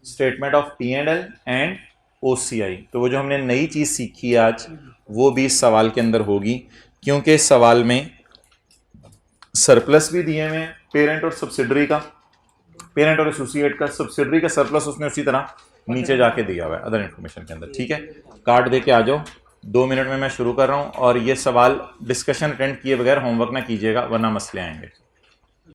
statement of PNL and OCI. तो वो जो हमने नई चीज़ सीखी आज वो भी इस सवाल के अंदर होगी, क्योंकि इस सवाल में सरप्लस भी दिए हुए हैं पेरेंट और सब्सिडरी का, पेरेंट और एसोसिएट का। सब्सिडरी का सरप्लस उसने उसी तरह नीचे जाके दिया हुआ है अदर इन्फॉर्मेशन के अंदर। ठीक है, कार्ड दे के आ जाओ। 2 मिनट में मैं शुरू कर रहा हूँ, और ये सवाल डिस्कशन अटेंड किए बगैर होमवर्क ना कीजिएगा वरना मसले आएंगे।